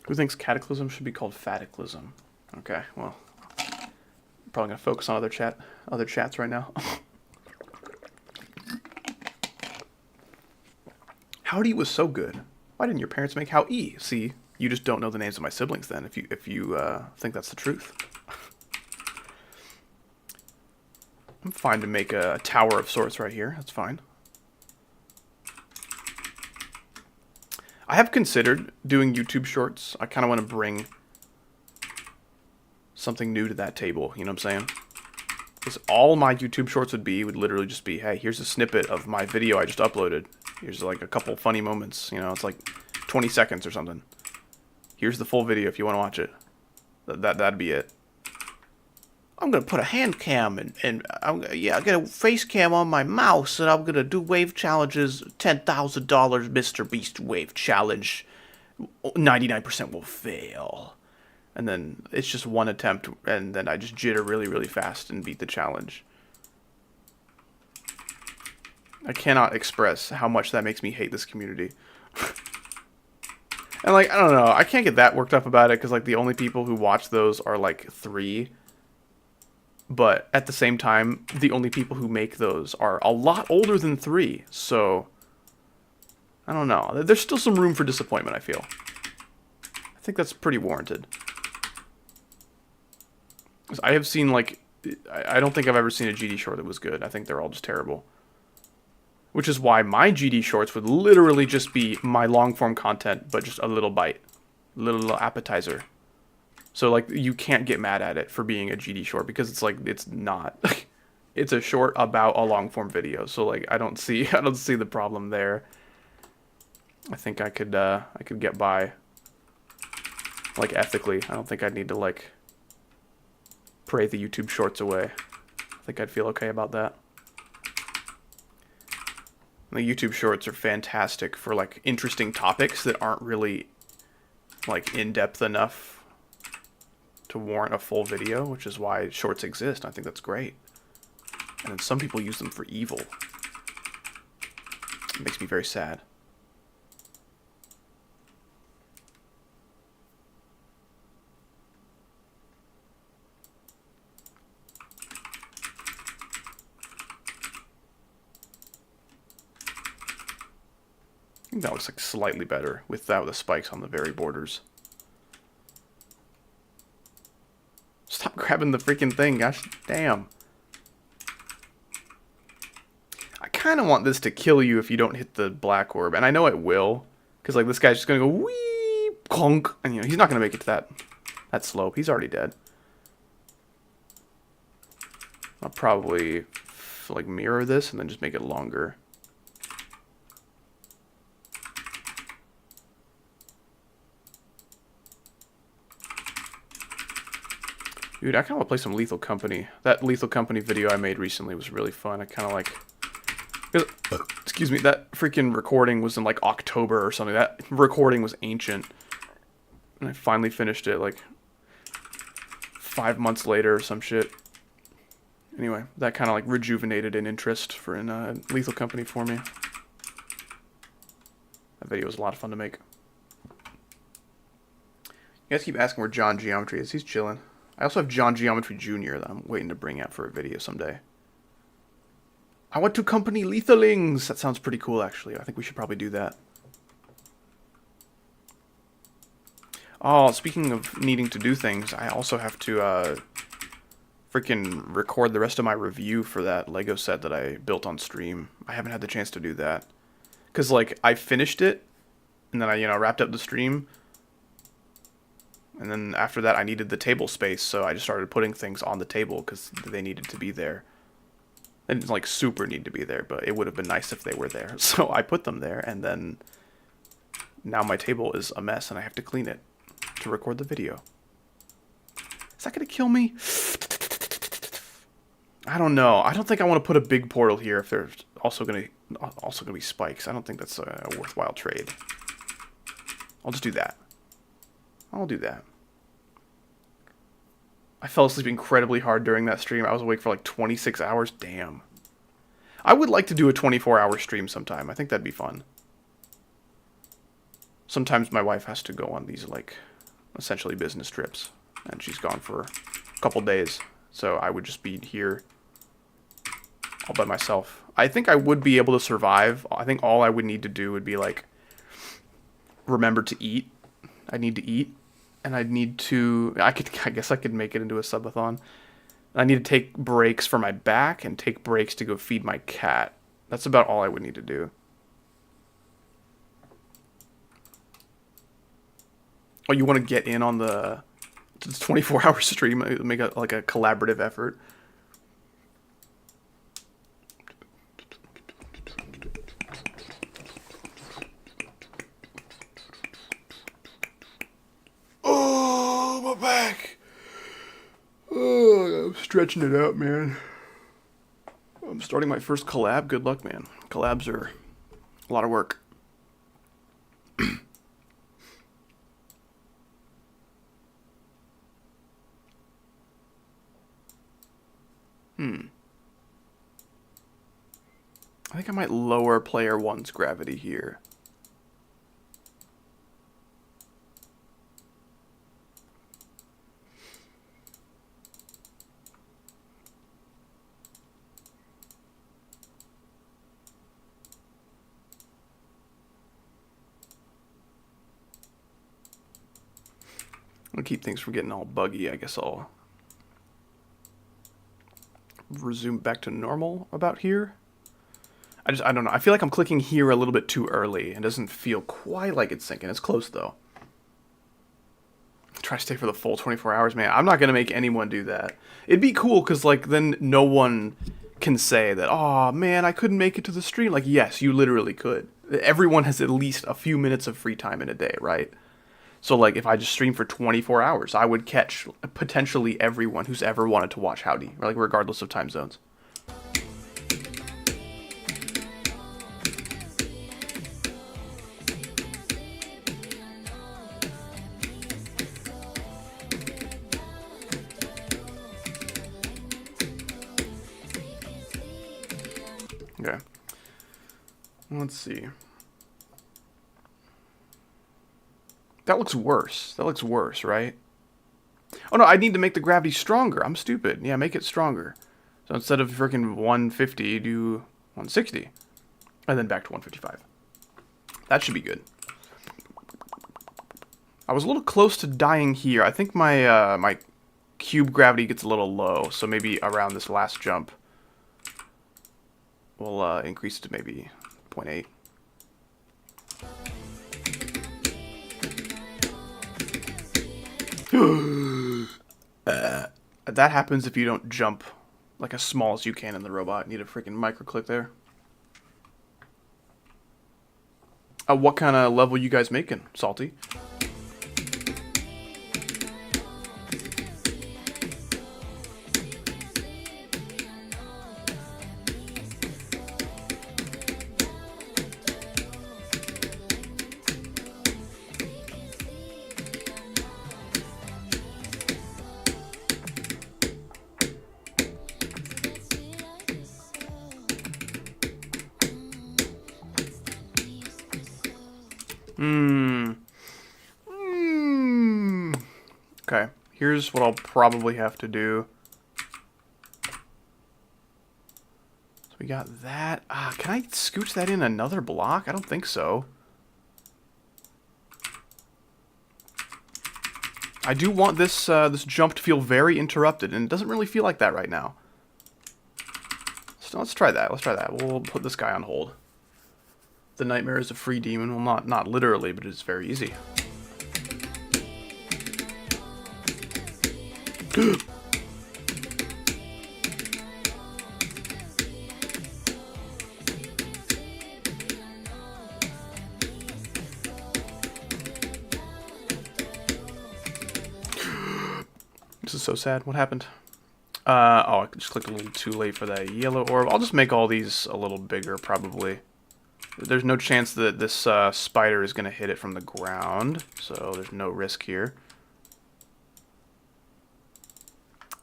Who thinks cataclysm should be called faticlism? Okay, well, I'm probably gonna focus on other chats right now. Howdy was so good. Why didn't your parents make How-E? See, you just don't know the names of my siblings then. If you think that's the truth. I'm fine to make a tower of sorts right here. That's fine. I have considered doing YouTube shorts. I kind of want to bring something new to that table. You know what I'm saying? Because all my YouTube shorts would literally just be, hey, here's a snippet of my video I just uploaded. Here's like a couple funny moments. You know, it's like 20 seconds or something. Here's the full video if you want to watch it. That'd be it. I'm gonna put a hand cam and I got a face cam on my mouse and I'm gonna do wave challenges. $10,000 Mr. Beast wave challenge. 99% will fail, and then it's just one attempt, and then I just jitter really, really fast and beat the challenge. I cannot express how much that makes me hate this community. And like, I don't know, I can't get that worked up about it because like the only people who watch those are like 3. But at the same time, the only people who make those are a lot older than 3. So, I don't know. There's still some room for disappointment, I feel. I think that's pretty warranted. I have seen, like, I don't think I've ever seen a GD short that was good. I think they're all just terrible. Which is why my GD shorts would literally just be my long-form content, but just a little bite. Little appetizer. So, like, you can't get mad at it for being a GD short because it's, like, it's not. It's a short about a long-form video. So, like, I don't see the problem there. I think I could get by, like, ethically. I don't think I'd need to, like, pray the YouTube shorts away. I think I'd feel okay about that. And the YouTube shorts are fantastic for, like, interesting topics that aren't really, like, in-depth enough to warrant a full video, which is why shorts exist. I think that's great. And then some people use them for evil. It makes me very sad. I think that looks like slightly better without the spikes on the very borders. Stop grabbing the freaking thing, gosh damn. I kind of want this to kill you if you don't hit the black orb, and I know it will, because like this guy's just going to go wee conk, and you know, he's not going to make it to that slope. He's already dead. I'll probably like mirror this and then just make it longer. Dude, I kind of want to play some Lethal Company. That Lethal Company video I made recently was really fun. I kind of like... Excuse me, that freaking recording was in like October or something. That recording was ancient. And I finally finished it like 5 months later or some shit. Anyway, that kind of like rejuvenated an interest in Lethal Company for me. That video was a lot of fun to make. You guys keep asking where John Geometry is. He's chilling. I also have John Geometry Jr. that I'm waiting to bring out for a video someday. I want to company Lethalings. That sounds pretty cool, actually. I think we should probably do that. Oh, speaking of needing to do things, I also have to freaking record the rest of my review for that Lego set that I built on stream. I haven't had the chance to do that. Because, like, I finished it, and then I, wrapped up the stream. And then after that, I needed the table space, so I just started putting things on the table because they needed to be there. They didn't, like, super need to be there, but it would have been nice if they were there. So I put them there, and then now my table is a mess, and I have to clean it to record the video. Is that going to kill me? I don't know. I don't think I want to put a big portal here if there's also going to be spikes. I don't think that's a worthwhile trade. I'll just do that. I'll do that. I fell asleep incredibly hard during that stream. I was awake for like 26 hours. Damn. I would like to do a 24-hour stream sometime. I think that'd be fun. Sometimes my wife has to go on these, like, essentially business trips. And she's gone for a couple days. So I would just be here all by myself. I think I would be able to survive. I think all I would need to do would be, like, remember to eat. I need to eat. And I'd need to... I guess I could make it into a subathon. I need to take breaks for my back and take breaks to go feed my cat. That's about all I would need to do. Oh, you want to get in on the 24-hour stream? Make a collaborative effort. Oh, my back. Oh, I'm stretching it out, man. I'm starting my first collab. Good luck, man. Collabs are a lot of work. I think I might lower player 1's gravity here. I'm gonna keep things from getting all buggy. I guess I'll resume back to normal about here. I don't know. I feel like I'm clicking here a little bit too early. It doesn't feel quite like it's syncing. It's close, though. Try to stay for the full 24 hours, man. I'm not going to make anyone do that. It'd be cool, because, like, then no one can say that, oh, man, I couldn't make it to the stream. Like, yes, you literally could. Everyone has at least a few minutes of free time in a day, right? So, like, if I just stream for 24 hours, I would catch potentially everyone who's ever wanted to watch Howdy, like, regardless of time zones. Okay. Let's see. That looks worse. That looks worse, right? Oh no, I need to make the gravity stronger. I'm stupid. Yeah, make it stronger. So instead of freaking 150, do 160. And then back to 155. That should be good. I was a little close to dying here. I think my my cube gravity gets a little low, so maybe around this last jump we'll increase it to maybe 0.8. That happens if you don't jump like as small as you can in the robot. You need a freaking micro click there. What kind of level you guys making, Salty? Okay, here's what I'll probably have to do. So we got that. Can I scooch that in another block? I don't think so. I do want this this jump to feel very interrupted, and it doesn't really feel like that right now. So let's try that. Let's try that. We'll put this guy on hold. The nightmare is a free demon. Well, not literally, but it's very easy. This is so sad. What happened? Oh, I just clicked a little too late for that yellow orb. I'll just make all these a little bigger, probably. There's no chance that this spider is going to hit it from the ground, so there's no risk here.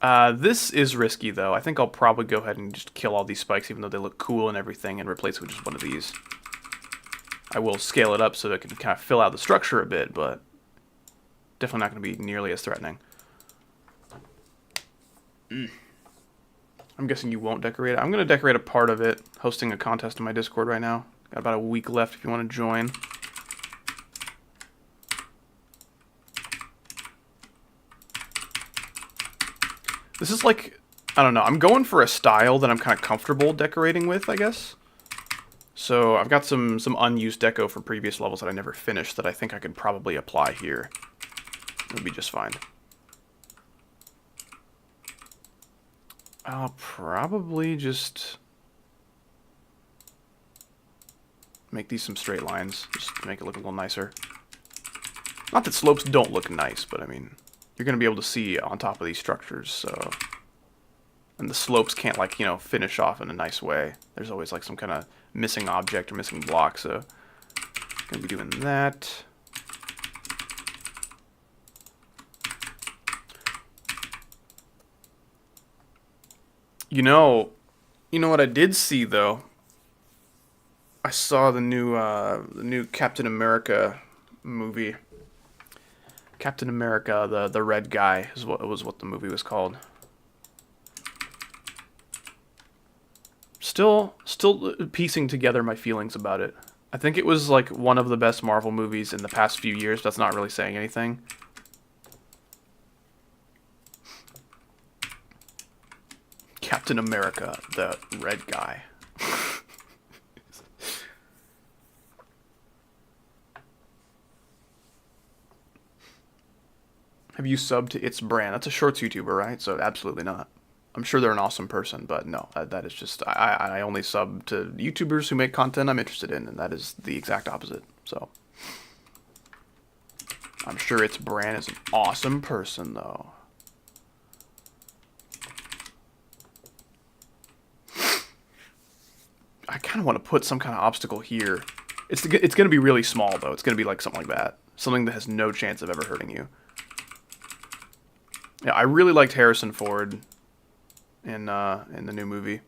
This is risky, though. I think I'll probably go ahead and just kill all these spikes, even though they look cool and everything, and replace it with just one of these. I will scale it up so that it can kind of fill out the structure a bit, but definitely not going to be nearly as threatening. I'm guessing you won't decorate it. I'm going to decorate a part of it, hosting a contest in my Discord right now. Got about a week left if you want to join. This is like, I don't know, I'm going for a style that I'm kind of comfortable decorating with, I guess. So I've got some unused deco from previous levels that I never finished that I think I could probably apply here. It would be just fine. I'll probably just make these some straight lines, just to make it look a little nicer. Not that slopes don't look nice, but I mean, you're going to be able to see on top of these structures, so... And the slopes can't, like, you know, finish off in a nice way. There's always, like, some kind of missing object or missing block, so... Gonna be doing that. You know what I did see, though? I saw the new Captain America movie. Captain America, the red guy, is what the movie was called. Still piecing together my feelings about it. I think it was like one of the best Marvel movies in the past few years. That's not really saying anything. Captain America, the red guy. Have you subbed to It's Brand? That's a shorts YouTuber, right? So absolutely not. I'm sure they're an awesome person, but no, that is just... I only sub to YouTubers who make content I'm interested in, and that is the exact opposite, so... I'm sure It's Brand is an awesome person, though. I kind of want to put some kind of obstacle here. It's going to be really small, though. It's going to be like something like that. Something that has no chance of ever hurting you. Yeah, I really liked Harrison Ford in the new movie.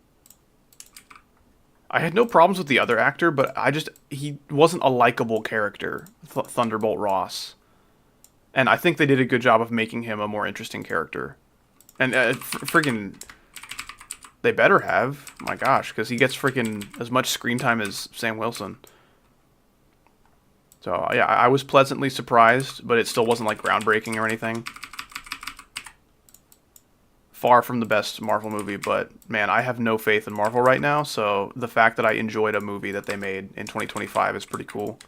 I had no problems with the other actor, but he wasn't a likable character, Thunderbolt Ross. And I think they did a good job of making him a more interesting character. And friggin', they better have, my gosh, because he gets friggin' as much screen time as Sam Wilson. So yeah, I was pleasantly surprised, but it still wasn't like groundbreaking or anything. Far from the best Marvel movie, but man, I have no faith in Marvel right now, so the fact that I enjoyed a movie that they made in 2025 is pretty cool.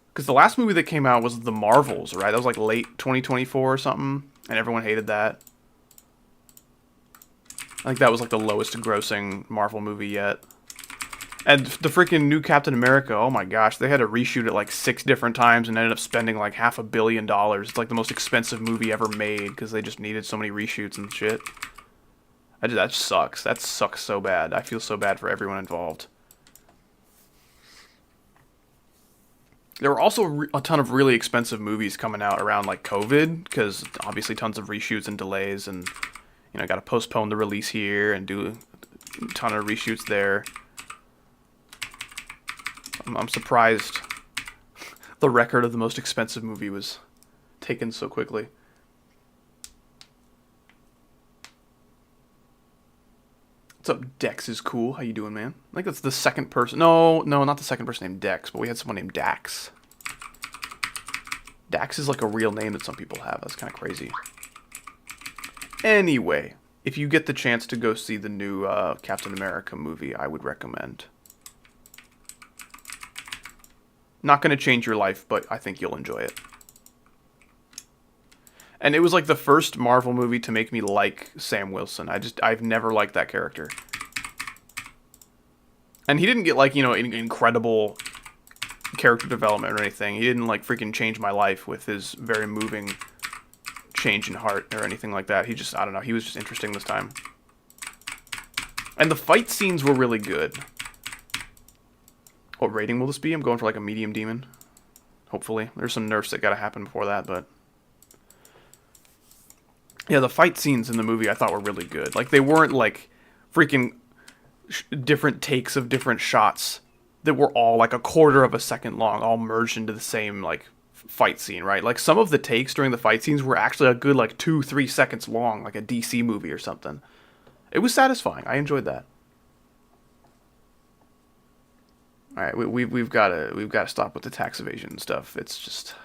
Because the last movie that came out was The Marvels, right? That was like late 2024 or something, and everyone hated that. I think that was like the lowest grossing Marvel movie yet. And the freaking new Captain America, oh my gosh, they had to reshoot it like 6 different times and ended up spending like $500 million. It's like the most expensive movie ever made because they just needed so many reshoots and shit. That sucks. That sucks so bad. I feel so bad for everyone involved. There were also a ton of really expensive movies coming out around like COVID because obviously tons of reshoots and delays and, you know, got to postpone the release here and do a ton of reshoots there. I'm surprised the record of the most expensive movie was taken so quickly. What's up, Dex is cool. How you doing, man? I think that's the second person. No, not the second person named Dex, but we had someone named Dax. Dax is like a real name that some people have. That's kind of crazy. Anyway, if you get the chance to go see the new Captain America movie, I would recommend. Not going to change your life, but I think you'll enjoy it. And it was like the first Marvel movie to make me like Sam Wilson. I've never liked that character. And he didn't get like, incredible character development or anything. He didn't like freaking change my life with his very moving change in heart or anything like that. I don't know, he was just interesting this time. And the fight scenes were really good. What rating will this be? I'm going for like a medium demon. Hopefully. There's some nerfs that gotta happen before that, but... yeah, the fight scenes in the movie I thought were really good. Like, they weren't, like, freaking different takes of different shots that were all, like, a quarter of a second long, all merged into the same, like, fight scene, right? Like, some of the takes during the fight scenes were actually a good, like, 2-3 seconds long, like a DC movie or something. It was satisfying. I enjoyed that. All right, we've got to stop with the tax evasion stuff. It's just,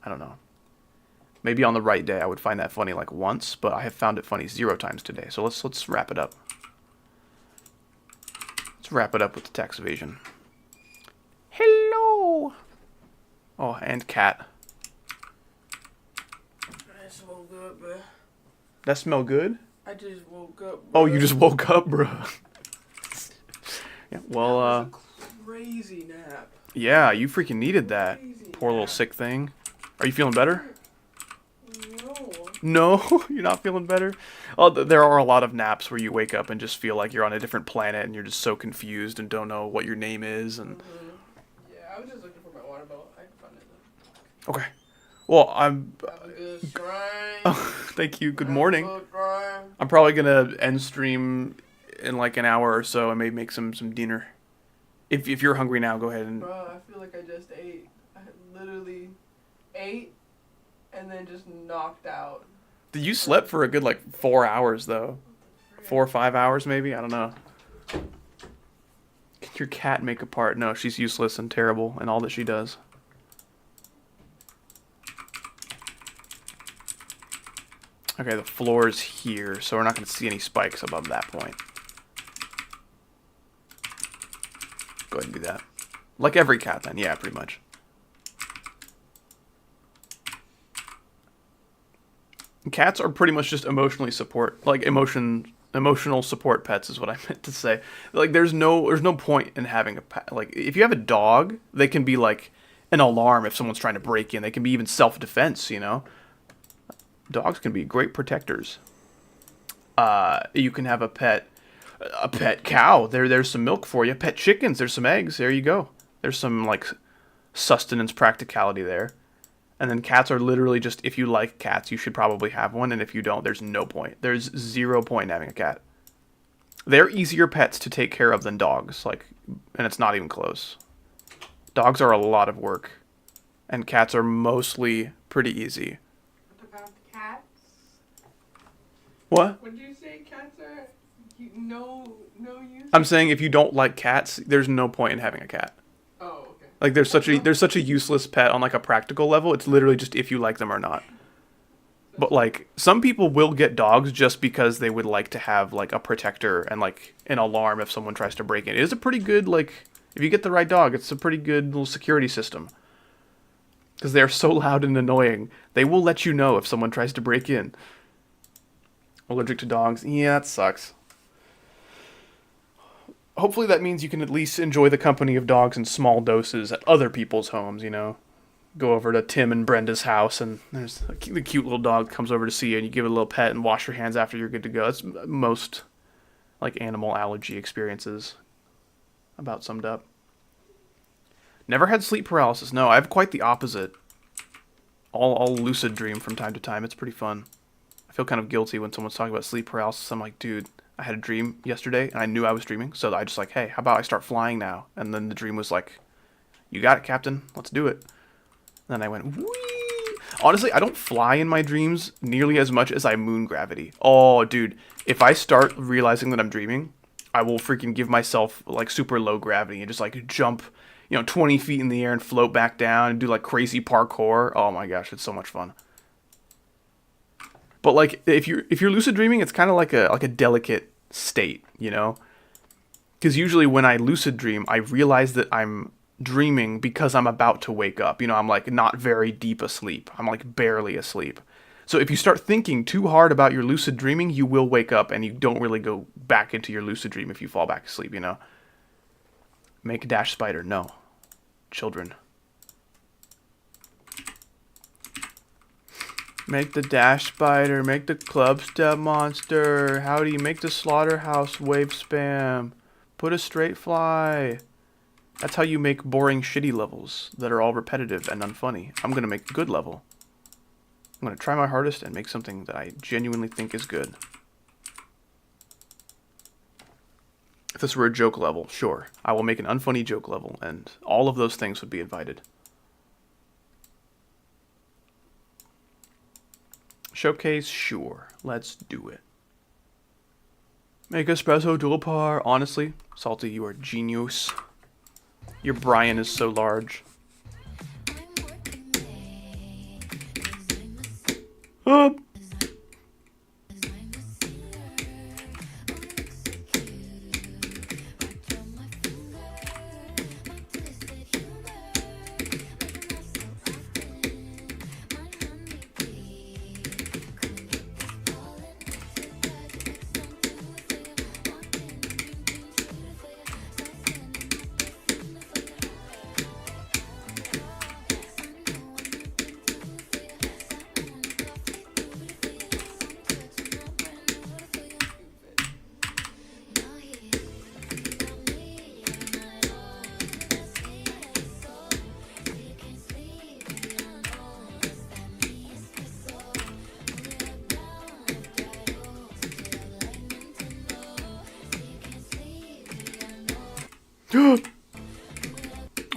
I don't know. Maybe on the right day I would find that funny like once, but I have found it funny 0 times today. So let's wrap it up. Let's wrap it up with the tax evasion. Hello. Oh, and cat. I smell good, bro. That smell good? I just woke up, bro. Oh, you just woke up, bro. Yeah, well, That was a crazy nap. yeah, you freaking needed that. Crazy Poor little nap. sick thing. Are you feeling better? No. No, you're not feeling better? Oh, there are a lot of naps where you wake up and just feel like you're on a different planet and you're just so confused and don't know what your name is. And Yeah, I was just looking for my water bottle. I can find it. okay. Well, I'm... Have a good shrine. oh, thank you. Good Have a morning. good shrine. I'm probably going to end stream in like an hour or so and maybe make some dinner. If you're hungry now, go ahead and... Bro, I feel like I just ate. I literally ate and then just knocked out. You slept for a good like 4 hours though. 4 or 5 hours maybe? I don't know. Can your cat make a part? No, she's useless and terrible in all that she does. Okay, the floor is here, so we're not going to see any spikes above that point. Go ahead and do that. Like every cat then, yeah, pretty much. Cats are pretty much just emotional support pets is what I meant to say. Like there's no point in having a pet. Like if you have a dog, they can be like an alarm if someone's trying to break in. They can be even self-defense, you know. Dogs can be great protectors. You can have a pet cow. There's some milk for you. Pet chickens, there's some eggs. There you go. There's some like sustenance practicality there. And then cats are literally just, if you like cats, you should probably have one. And if you don't, there's no point. There's 0 point in having a cat. They're easier pets to take care of than dogs. Like, and it's not even close. Dogs are a lot of work. And cats are mostly pretty easy. What about cats? What? What did you say? Cats are no use? I'm saying if you don't like cats, there's no point in having a cat. Oh, okay. Like there's such a useless pet on like a practical level. It's literally just if you like them or not. But like some people will get dogs just because they would like to have like a protector and like an alarm if someone tries to break in. It is a pretty good like if you get the right dog, it's a pretty good little security system. Because they're so loud and annoying. They will let you know if someone tries to break in. Allergic to dogs? Yeah, that sucks. Hopefully that means you can at least enjoy the company of dogs in small doses at other people's homes, you know. Go over to Tim and Brenda's house and there's the cute little dog comes over to see you and you give it a little pet and wash your hands after you're good to go. That's most like animal allergy experiences about summed up. Never had sleep paralysis. No, I have quite the opposite. I'll lucid dream from time to time. It's pretty fun. I feel kind of guilty when someone's talking about sleep paralysis. I'm like, dude, I had a dream yesterday and I knew I was dreaming. So I just like, hey, how about I start flying now? And then the dream was like, you got it, Captain. Let's do it. And then I went, whee! Honestly, I don't fly in my dreams nearly as much as I moon gravity. Oh, dude, if I start realizing that I'm dreaming, I will freaking give myself like super low gravity and just like jump, 20 feet in the air and float back down and do like crazy parkour. Oh my gosh, it's so much fun. But like if you're lucid dreaming, it's kind of like a delicate state, Because usually when I lucid dream, I realize that I'm dreaming because I'm about to wake up. I'm like not very deep asleep. I'm like barely asleep. So if you start thinking too hard about your lucid dreaming, you will wake up and you don't really go back into your lucid dream if you fall back asleep, Make dash spider. No. Children. Make the dash spider. Make the club step monster. Howdy. Make the slaughterhouse wave spam. Put a straight fly. That's how you make boring, shitty levels that are all repetitive and unfunny. I'm going to make a good level. I'm going to try my hardest and make something that I genuinely think is good. If this were a joke level, sure. I will make an unfunny joke level, and all of those things would be invited. Showcase, sure. Let's do it. Make espresso dual par. Honestly, Salty, you are genius. Your Brian is so large. Up.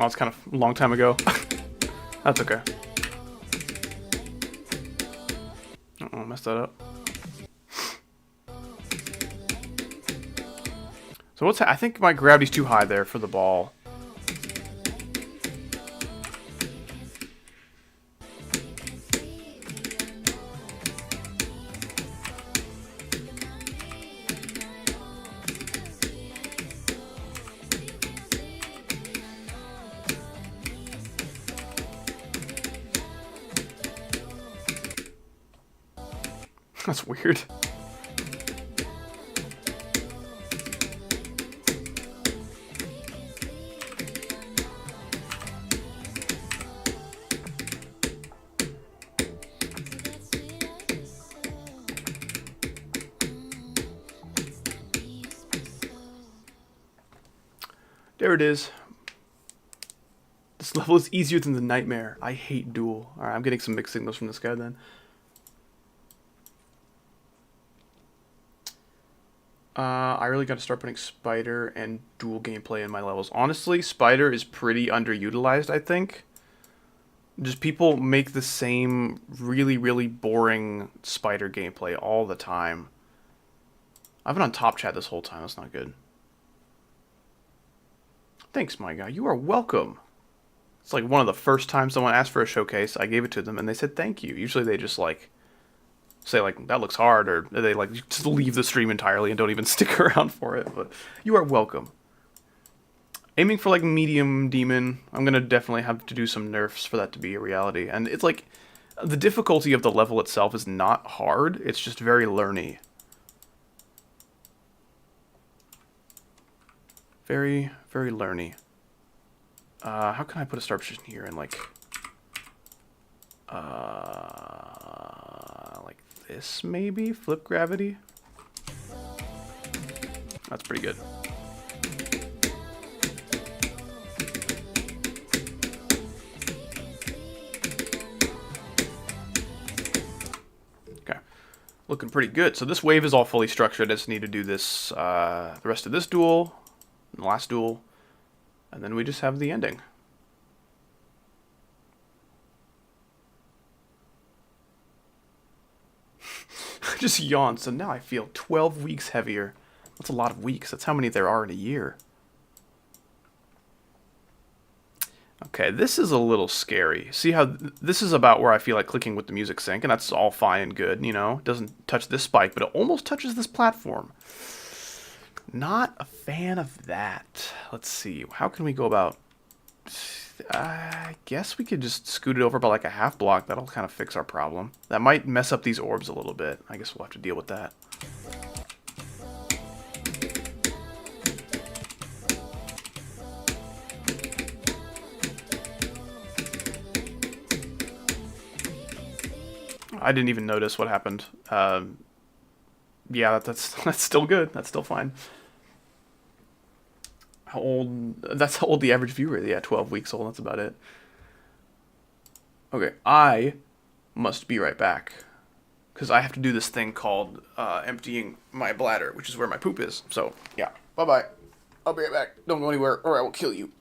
Oh, it's kind of a long time ago. That's okay. Uh-oh, messed that up. So I think my gravity's too high there for the ball. That's weird. There it is. This level is easier than the nightmare. I hate duel. Alright, I'm getting some mixed signals from this guy then. I really got to start putting Spider and dual gameplay in my levels. Honestly, Spider is pretty underutilized, I think. Just people make the same really, really boring Spider gameplay all the time. I've been on top chat this whole time. That's not good. Thanks, my guy. You are welcome. It's like one of the first times someone asked for a showcase, I gave it to them, and they said thank you. Usually they just, like, say, like, that looks hard, or they, like, just leave the stream entirely and don't even stick around for it. But you are welcome. Aiming for, like, medium demon. I'm going to definitely have to do some nerfs for that to be a reality. And it's, like, the difficulty of the level itself is not hard. It's just very learny. Very, very learny. How can I put a star position here and like this maybe? Flip gravity? That's pretty good. Okay. Looking pretty good. So this wave is all fully structured. I just need to do this, the rest of this duel, and the last duel, and then we just have the ending. just yawned. So now I feel 12 weeks heavier. That's a lot of weeks. That's how many there are in a year. Okay, this is a little scary. See how this is about where I feel like clicking with the music sync, and that's all fine and good, you know? It doesn't touch this spike, but it almost touches this platform. Not a fan of that. Let's see. How can we go about... I guess we could just scoot it over by like a half block. That'll kind of fix our problem. That might mess up these orbs a little bit. I guess we'll have to deal with that. I didn't even notice what happened. Yeah, that's still good. That's still fine. How old? That's how old the average viewer is. Yeah, 12 weeks old. That's about it. Okay, I must be right back because I have to do this thing called emptying my bladder, which is where my poop is. So yeah, bye-bye. I'll be right back. Don't go anywhere, or I will kill you.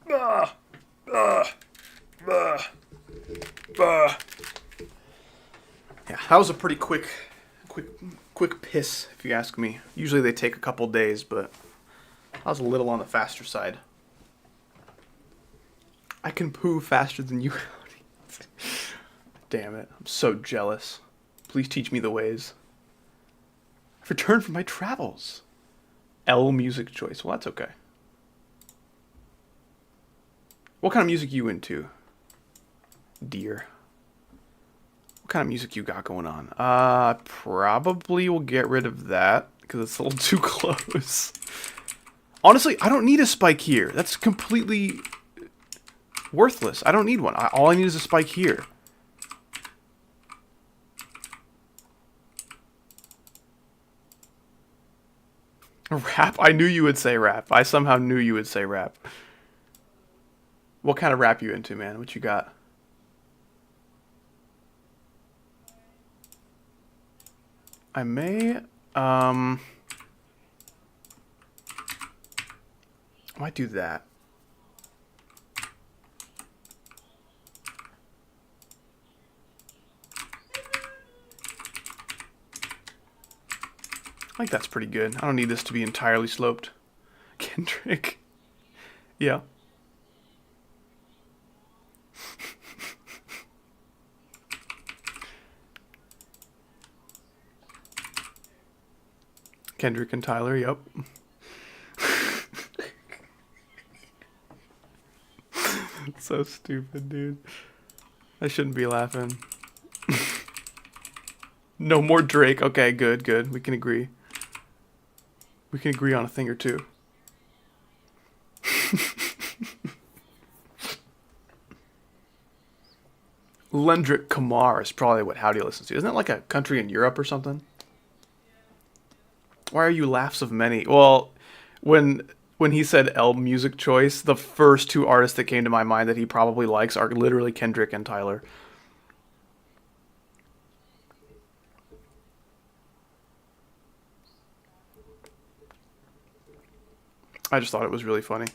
Ugh. Ugh. Ugh. Yeah, that was a pretty quick piss, if you ask me. Usually they take a couple days, but I was a little on the faster side. I can poo faster than you. Damn it, I'm so jealous. Please teach me the ways. I've returned from my travels. L music choice. Well, that's okay. What kind of music you into, dear? What kind of music you got going on? Probably will get rid of that because it's a little too close. Honestly, I don't need a spike here. That's completely worthless. I don't need one. All I need is a spike here. Rap? I knew you would say rap. I somehow knew you would say rap. What kind of rap you into, man? What you got? I may, I might do that. I think that's pretty good. I don't need this to be entirely sloped. Kendrick. Yeah. Kendrick and Tyler, yep. So stupid, dude. I shouldn't be laughing. No more Drake. Okay, good, good. We can agree. We can agree on a thing or two. Lendrick Kamar is probably what Howdy listens to. Isn't that like a country in Europe or something? Why are you laughs of many? Well, when he said L music choice, the first two artists that came to my mind that he probably likes are literally Kendrick and Tyler. I just thought it was really funny.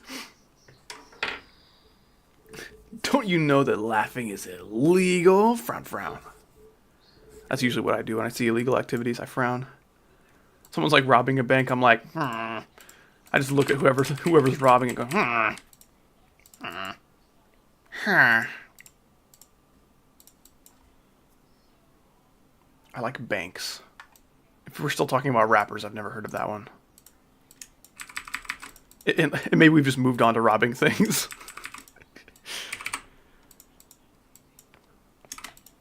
Don't you know that laughing is illegal? Frown, frown. That's usually what I do when I see illegal activities. I frown. Someone's like robbing a bank. I'm like, I just look at whoever's robbing and go, I like banks. If we're still talking about rappers, I've never heard of that one. And maybe we've just moved on to robbing things.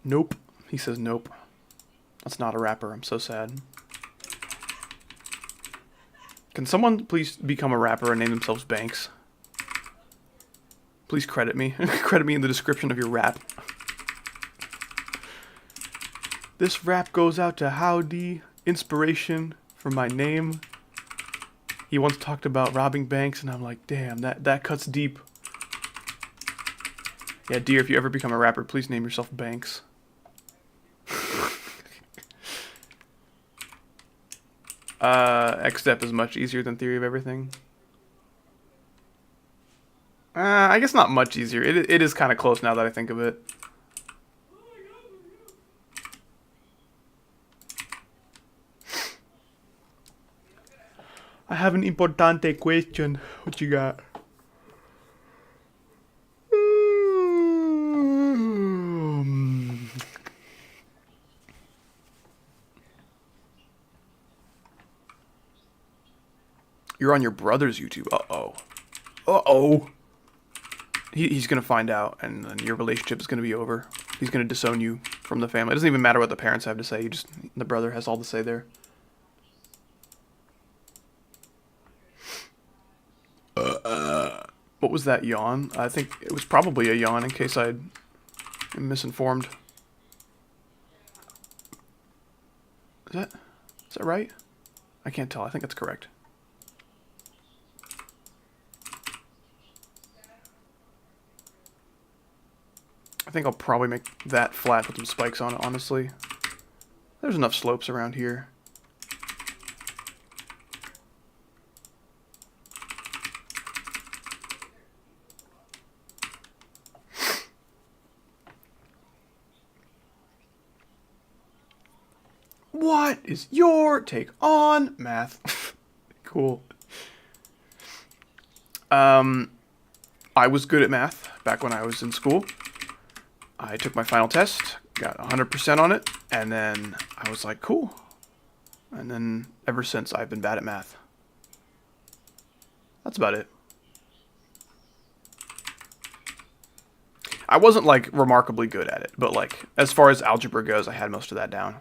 Nope. He says nope. That's not a rapper. I'm so sad. Can someone please become a rapper and name themselves Banks? Please credit me. Credit me in the description of your rap. This rap goes out to Howdy. Inspiration for my name. He once talked about robbing banks, and I'm like, damn, that cuts deep. Yeah, dear, if you ever become a rapper, please name yourself Banks. X-Step is much easier than Theory of Everything. I guess not much easier. It is kind of close now that I think of it. I have an importante question. What you got? You're on your brother's YouTube. Uh-oh. Uh-oh. He's going to find out, and then your relationship is going to be over. He's going to disown you from the family. It doesn't even matter what the parents have to say. The brother has all to say there. What was that yawn? I think it was probably a yawn in case I'm misinformed. Is that right? I can't tell. I think that's correct. I think I'll probably make that flat with some spikes on it, honestly. There's enough slopes around here. What is your take on math? Cool. I was good at math back when I was in school. I took my final test, got 100% on it, and then I was like, cool. And then ever since, I've been bad at math. That's about it. I wasn't, like, remarkably good at it, but, like, as far as algebra goes, I had most of that down.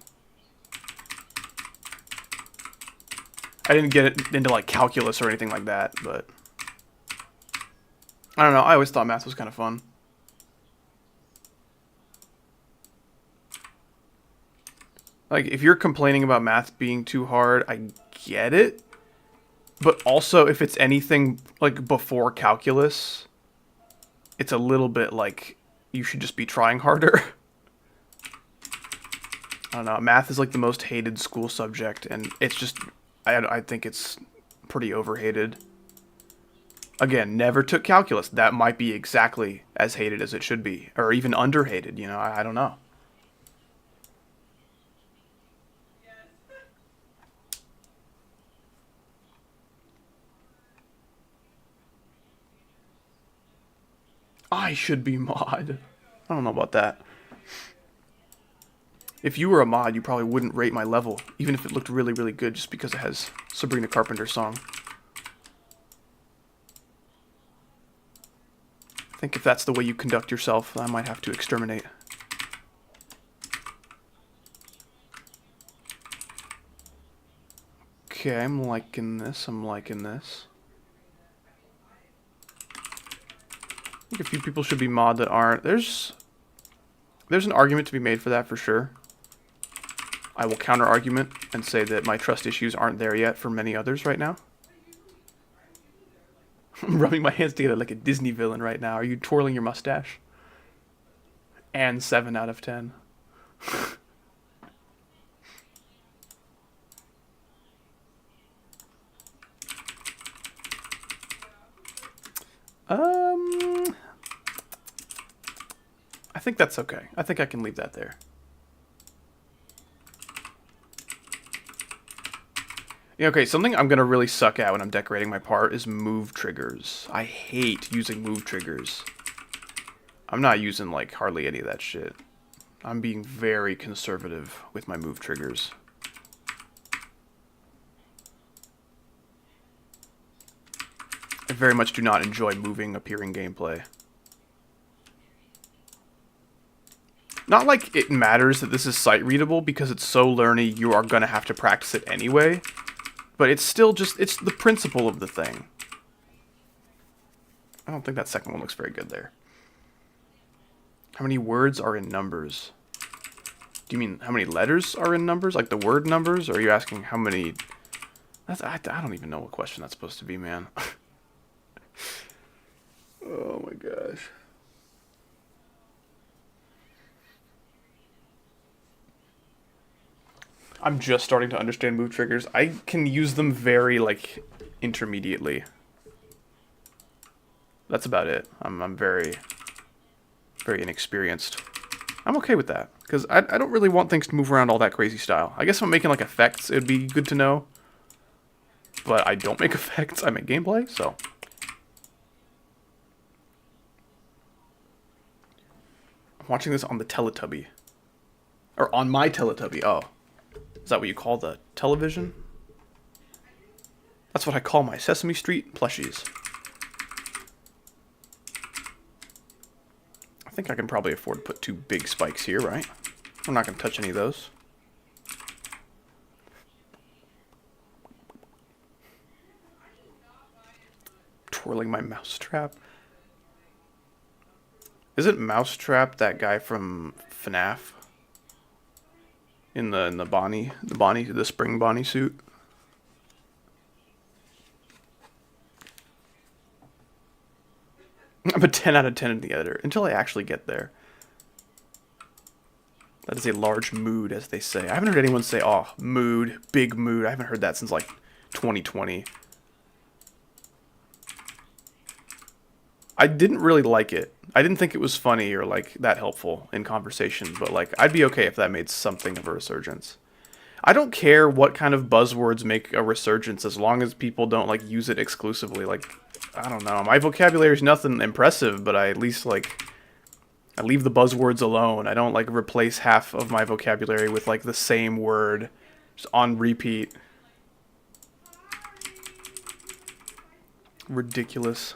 I didn't get it into, like, calculus or anything like that, but I don't know. I always thought math was kind of fun. Like, if you're complaining about math being too hard, I get it. But also, if it's anything, like, before calculus, it's a little bit, like, you should just be trying harder. I don't know. Math is, like, the most hated school subject, and it's just, I think it's pretty overhated. Again, never took calculus. That might be exactly as hated as it should be. Or even underhated, you know? I don't know. I should be mod. I don't know about that. If you were a mod, you probably wouldn't rate my level, even if it looked really, really good, just because it has Sabrina Carpenter's song. I think if that's the way you conduct yourself, I might have to exterminate. Okay, I'm liking this. I'm liking this. I think a few people should be mod that aren't. There's an argument to be made for that for sure. I will counter argument and say that my trust issues aren't there yet for many others right now. I'm rubbing my hands together like a Disney villain right now. Are you twirling your mustache? And 7 out of 10. I think that's okay. I think I can leave that there. Yeah, okay, something I'm gonna really suck at when I'm decorating my part is move triggers. I hate using move triggers. I'm not using, like, hardly any of that shit. I'm being very conservative with my move triggers. I very much do not enjoy moving appearing gameplay. Not like it matters that this is sight readable, because it's so learny you are gonna have to practice it anyway. But it's still just, it's the principle of the thing. I don't think that second one looks very good there. How many words are in numbers? Do you mean how many letters are in numbers? Like the word numbers? Or are you asking how many... I don't even know what question that's supposed to be, man. Oh my gosh. I'm just starting to understand move triggers. I can use them very, like, intermediately. That's about it. I'm very, very inexperienced. I'm okay with that, because I don't really want things to move around all that crazy style. I guess if I'm making, like, effects, it would be good to know. But I don't make effects, I make gameplay, so... I'm watching this on the Teletubby. Or on my Teletubby, oh. Is that what you call the television? That's what I call my Sesame Street plushies. I think I can probably afford to put 2 big spikes here, right? I'm not going to touch any of those. Twirling my mousetrap. Isn't Mousetrap that guy from FNAF? In the spring Bonnie suit. I'm a 10 out of 10 in the editor until I actually get there. That is a large mood, as they say. I haven't heard anyone say, "Oh, mood, big mood." I haven't heard that since like 2020. I didn't really like it. I didn't think it was funny or like that helpful in conversation, but like I'd be okay if that made something of a resurgence. I don't care what kind of buzzwords make a resurgence as long as people don't like use it exclusively. Like, I don't know. My vocabulary is nothing impressive, but I at least like I leave the buzzwords alone. I don't like replace half of my vocabulary with like the same word just on repeat. Ridiculous.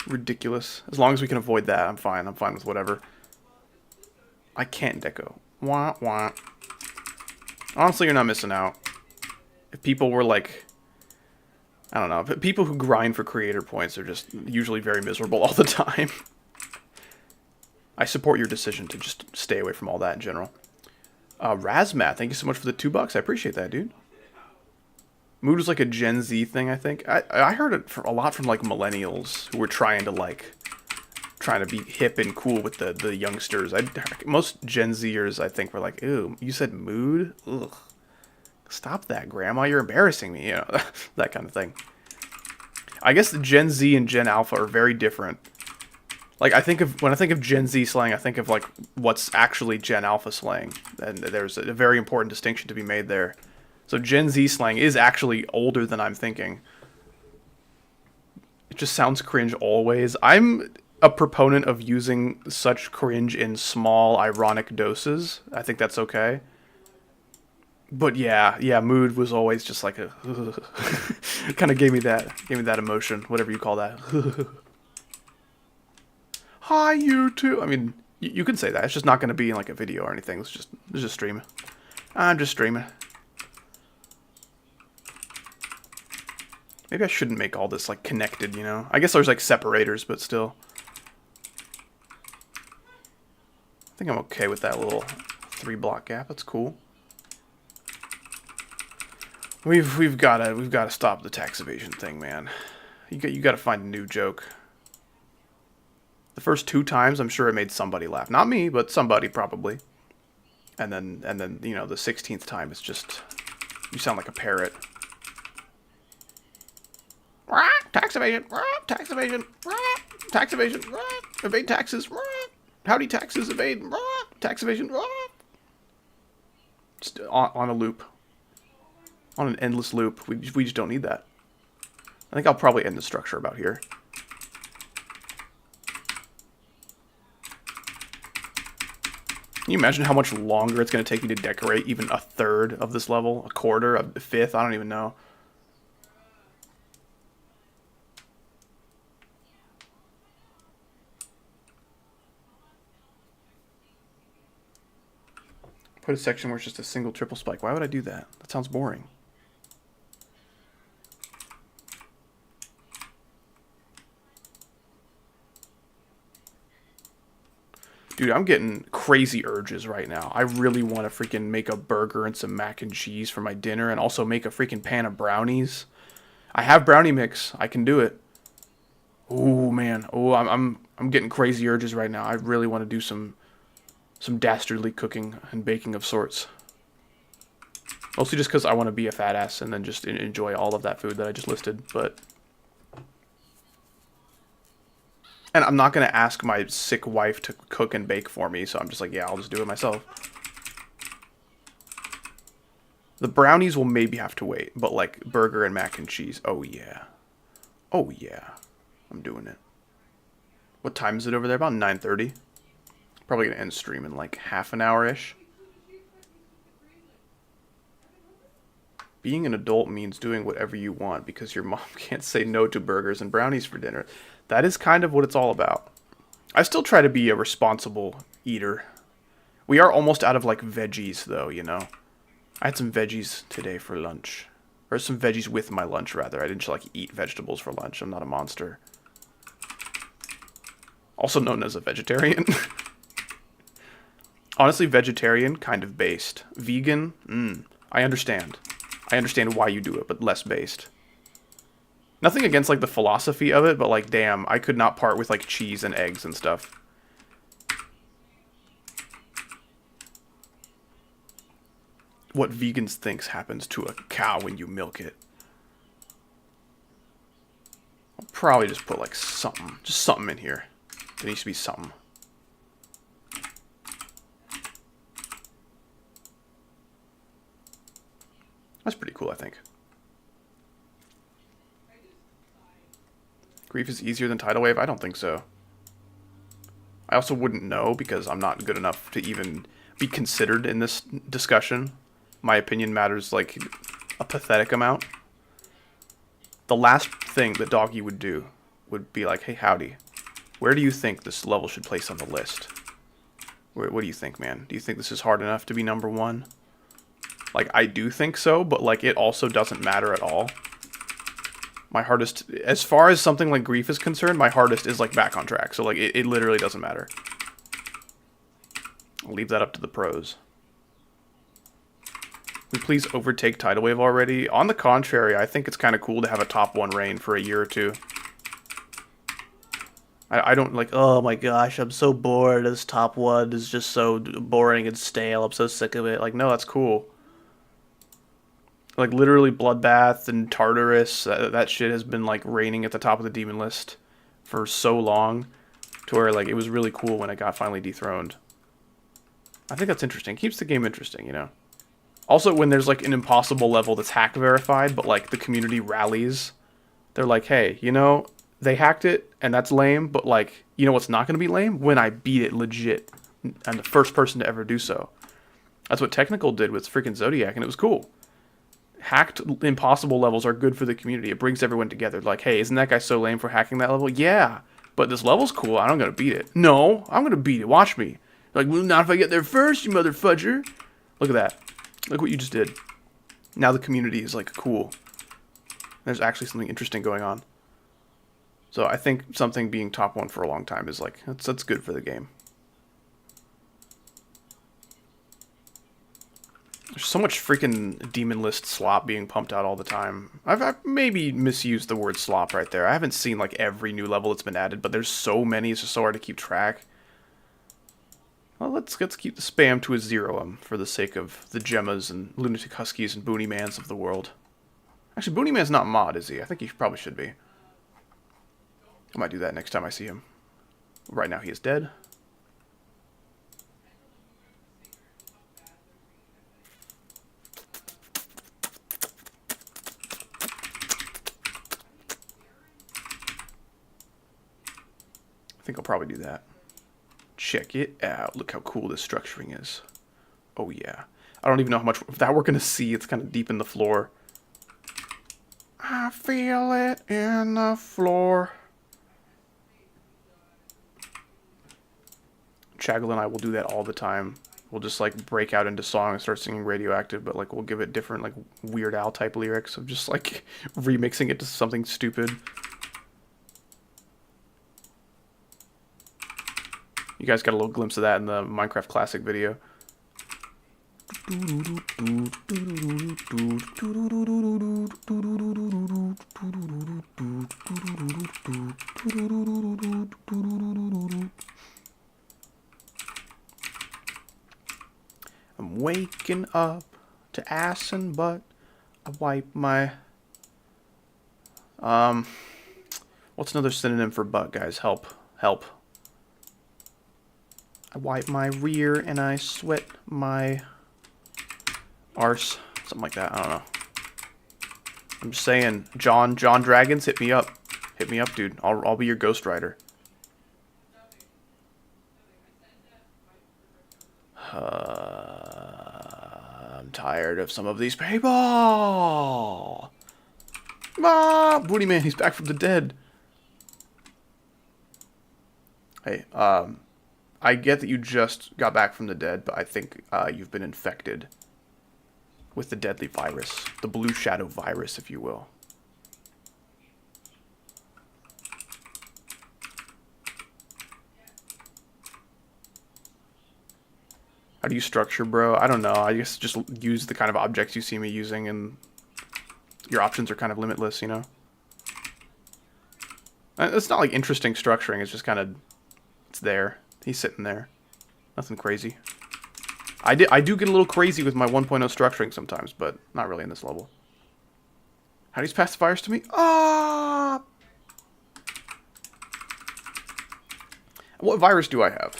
Ridiculous. As long as we can avoid that, I'm fine. I'm fine with whatever. I can't deco. Wah, wah. Honestly, you're not missing out. If people were like, I don't know, people who grind for creator points are just usually very miserable all the time. I support your decision to just stay away from all that in general. Razmat, thank you so much for the $2. I appreciate that, dude. Mood was like a Gen Z thing, I think. I heard it a lot from like millennials who were trying to be hip and cool with the youngsters. Most Gen Zers, I think, were like, ew, you said mood? Ugh. Stop that, Grandma. You're embarrassing me. You know, that kind of thing. I guess the Gen Z and Gen Alpha are very different. Like, when I think of Gen Z slang, I think of, like, what's actually Gen Alpha slang. And there's a very important distinction to be made there. So Gen Z slang is actually older than I'm thinking. It just sounds cringe always. I'm a proponent of using such cringe in small, ironic doses. I think that's okay. But yeah, mood was always just like a kind of gave me that emotion, whatever you call that. Hi YouTube. I mean, you can say that. It's just not going to be in like a video or anything. It's just streaming. I'm just streaming. Maybe I shouldn't make all this like connected, you know? I guess there's like separators, but still. I think I'm okay with that little 3-block gap. That's cool. We've got to stop the tax evasion thing, man. You got to find a new joke. The first 2 times, I'm sure it made somebody laugh. Not me, but somebody probably. And then you know, the 16th time, it's just you sound like a parrot. Tax evasion, tax evasion, tax evasion, evade taxes, howdy taxes, evade, tax evasion, just on a loop, on an endless loop. We just don't need that. I think I'll probably end the structure about here. Can you imagine how much longer it's going to take me to decorate even a third of this level, a quarter, a fifth? I don't even know. Put a section where it's just a single triple spike. Why would I do that? That sounds boring. Dude, I'm getting crazy urges right now. I really want to freaking make a burger and some mac and cheese for my dinner and also make a freaking pan of brownies. I have brownie mix. I can do it. Oh man. Oh, I'm getting crazy urges right now. I really want to do some dastardly cooking and baking of sorts. Mostly just because I want to be a fat ass and then just enjoy all of that food that I just listed. And I'm not going to ask my sick wife to cook and bake for me, so I'm just like, yeah, I'll just do it myself. The brownies will maybe have to wait, but like burger and mac and cheese, oh yeah. Oh yeah. I'm doing it. What time is it over there? About 9:30. Probably going to end stream in like half an hour-ish. Being an adult means doing whatever you want because your mom can't say no to burgers and brownies for dinner. That is kind of what it's all about. I still try to be a responsible eater. We are almost out of like veggies though, you know. I had some veggies today for lunch. Or some veggies with my lunch rather. I didn't just like eat vegetables for lunch. I'm not a monster. Also known as a vegetarian. Honestly, vegetarian, kind of based. Vegan, I understand. I understand why you do it, but less based. Nothing against, like, the philosophy of it, but, like, damn, I could not part with, like, cheese and eggs and stuff. What vegans thinks happens to a cow when you milk it. I'll probably just put, like, something. Just something in here. There needs to be something. That's pretty cool, I think. Grief is easier than Tidal Wave? I don't think so. I also wouldn't know because I'm not good enough to even be considered in this discussion. My opinion matters like a pathetic amount. The last thing that Doggy would do would be like, hey, howdy, where do you think this level should place on the list? What do you think, man? Do you think this is hard enough to be number 1? Like, I do think so, but like it also doesn't matter at all. My hardest, as far as something like Grief is concerned, my hardest is like back on track. So like it literally doesn't matter. I'll leave that up to the pros. Can we please overtake Tidal Wave already? On the contrary, I think it's kind of cool to have a top 1 reign for a year or two. I don't like, oh my gosh, I'm so bored. This top 1 is just so boring and stale. I'm so sick of it. Like, no, that's cool. Like, literally Bloodbath and Tartarus, that shit has been, like, reigning at the top of the demon list for so long, to where, like, it was really cool when it got finally dethroned. I think that's interesting. Keeps the game interesting, you know? Also, when there's, like, an impossible level that's hack verified, but, like, the community rallies, they're like, hey, you know, they hacked it, and that's lame, but, like, you know what's not going to be lame? When I beat it legit. I'm the first person to ever do so. That's what Technical did with freaking Zodiac, and it was cool. Hacked impossible levels are good for the community. It brings everyone together. Like, hey, isn't that guy so lame for hacking that level? Yeah, but this level's cool. I'm going to beat it. No, I'm going to beat it. Watch me. Like, well, not if I get there first, you mother fudger. Look at that. Look what you just did. Now the community is, like, cool. There's actually something interesting going on. So I think something being top 1 for a long time is, like, that's good for the game. There's so much freaking demon list slop being pumped out all the time. I've maybe misused the word slop right there. I haven't seen like every new level that's been added, but there's so many, it's just so hard to keep track. Well, let's keep the spam to a 0 for the sake of the Gemmas and Lunatic Huskies and Booney Mans of the world. Actually, Booney Man's not mod, is he? I think he probably should be. I might do that next time I see him. Right now he is dead. I think I'll probably do that. Check it out. Look how cool this structuring is. Oh yeah. I don't even know how much of that we're going to see. It's kind of deep in the floor. I feel it in the floor. Chaggle and I will do that all the time. We'll just like break out into song and start singing Radioactive, but like we'll give it different like Weird Al type lyrics of just like remixing it to something stupid. You guys got a little glimpse of that in the Minecraft Classic video. I'm waking up to ass and butt. I wipe my... What's another synonym for butt, guys? Help. Help. I wipe my rear and I sweat my arse. Something like that. I don't know. I'm just saying, John Dragons, hit me up. Hit me up, dude. I'll be your Ghost Rider. I'm tired of some of these people. Ah, Booty Man, he's back from the dead. Hey, I get that you just got back from the dead, but I think you've been infected with the deadly virus. The Blue Shadow virus, if you will. How do you structure, bro? I don't know. I guess just use the kind of objects you see me using, and your options are kind of limitless, you know? It's not like interesting structuring. It's just kind of... It's there. He's sitting there. Nothing crazy. I do get a little crazy with my 1.0 structuring sometimes, but not really in this level. How do you pass the virus to me? Ah! What virus do I have?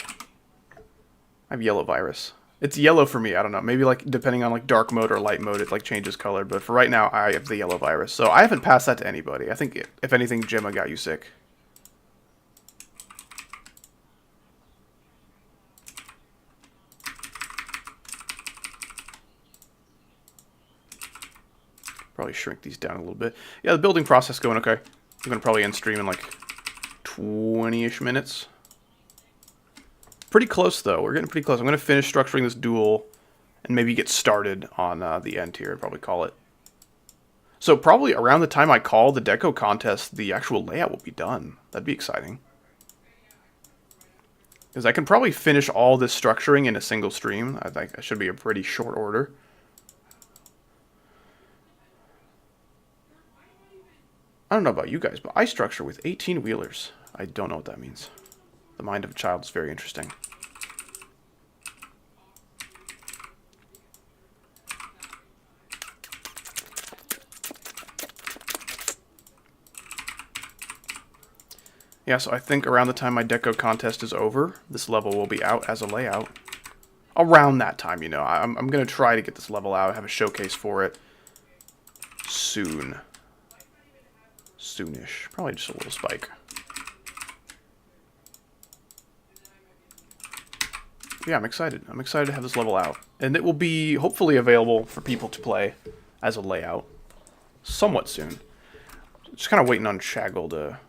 I have yellow virus. It's yellow for me. I don't know. Maybe like depending on like dark mode or light mode, it like changes color. But for right now, I have the yellow virus. So I haven't passed that to anybody. I think if anything, Gemma got you sick. Probably shrink these down a little bit. Yeah, the building process going okay. I'm gonna probably end stream in like 20-ish minutes. Pretty close though. We're getting pretty close. I'm gonna finish structuring this duel and maybe get started on the end here. I'd probably call it. So probably around the time I call the deco contest, the actual layout will be done. That'd be exciting. Because I can probably finish all this structuring in a single stream. I think that should be a pretty short order. I don't know about you guys, but I structure with 18 wheelers. I don't know what that means. The mind of a child is very interesting. Yeah, so I think around the time my deco contest is over, this level will be out as a layout. Around that time, you know. I'm going to try to get this level out, have a showcase for it soon. Soonish. Probably just a little spike. Yeah, I'm excited. I'm excited to have this level out. And it will be hopefully available for people to play as a layout somewhat soon. Just kind of waiting on Shaggle to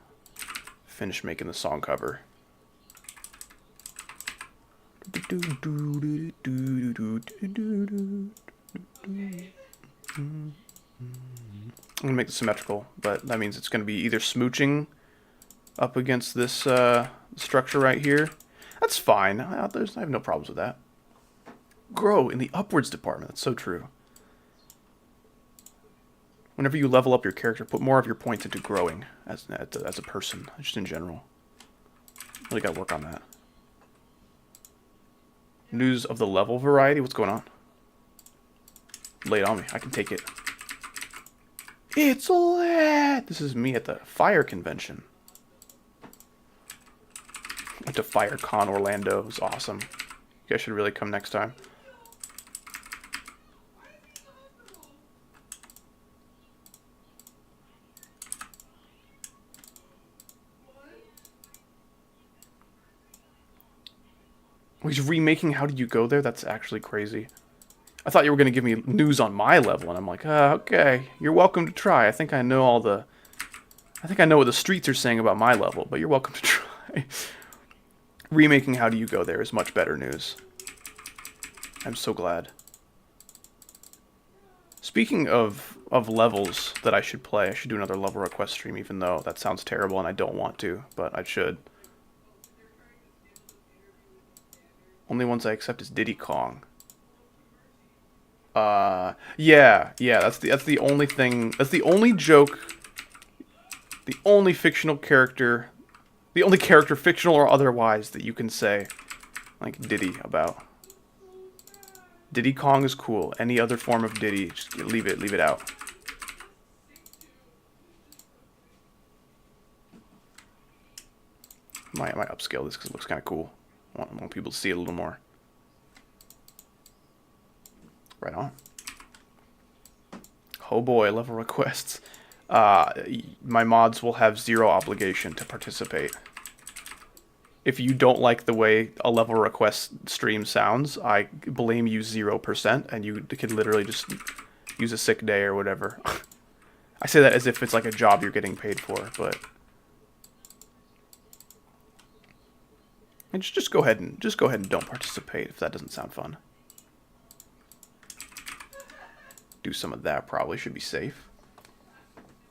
finish making the song cover. I'm going to make it symmetrical, but that means it's going to be either smooching up against this structure right here. That's fine. I have no problems with that. Grow in the upwards department. That's so true. Whenever you level up your character, put more of your points into growing as a person, just in general. Really got to work on that. News of the level variety. What's going on? Lay it on me. I can take it. It's lit! This is me at the fire convention. Went to FireCon Orlando. It was awesome. You guys should really come next time. He's remaking How Did You Go There? That's actually crazy. I thought you were going to give me news on my level, and I'm like, okay, you're welcome to try. I think I know what the streets are saying about my level, but you're welcome to try. Remaking How Do You Go There is much better news. I'm so glad. Speaking of levels that I should play, I should do another level request stream, even though that sounds terrible and I don't want to, but I should. Only ones I accept is Diddy Kong. Yeah, that's the only thing, that's the only joke, the only fictional character, the only character, fictional or otherwise, that you can say, like, Diddy about. Diddy Kong is cool. Any other form of Diddy, just leave it out. I might upscale this because it looks kind of cool. I want people to see it a little more. Right on. Oh boy, level requests. My mods will have zero obligation to participate. If you don't like the way a level request stream sounds, I blame you 0%, and you can literally just use a sick day or whatever. I say that as if it's like a job you're getting paid for, but and just go ahead and don't participate if that doesn't sound fun. Do some of that, probably should be safe.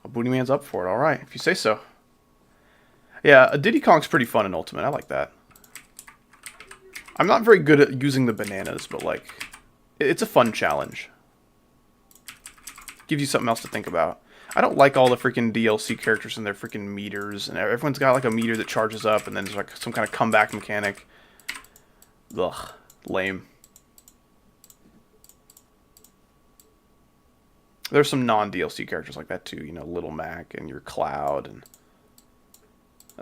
A Booty Man's up for it, alright, if you say so. Yeah, a Diddy Kong's pretty fun in Ultimate, I like that. I'm not very good at using the bananas, but like, it's a fun challenge. Gives you something else to think about. I don't like all the freaking DLC characters and their freaking meters, and everyone's got like a meter that charges up, and then there's like some kind of comeback mechanic. Ugh, lame. There's some non-DLC characters like that too, you know, Little Mac and your Cloud, and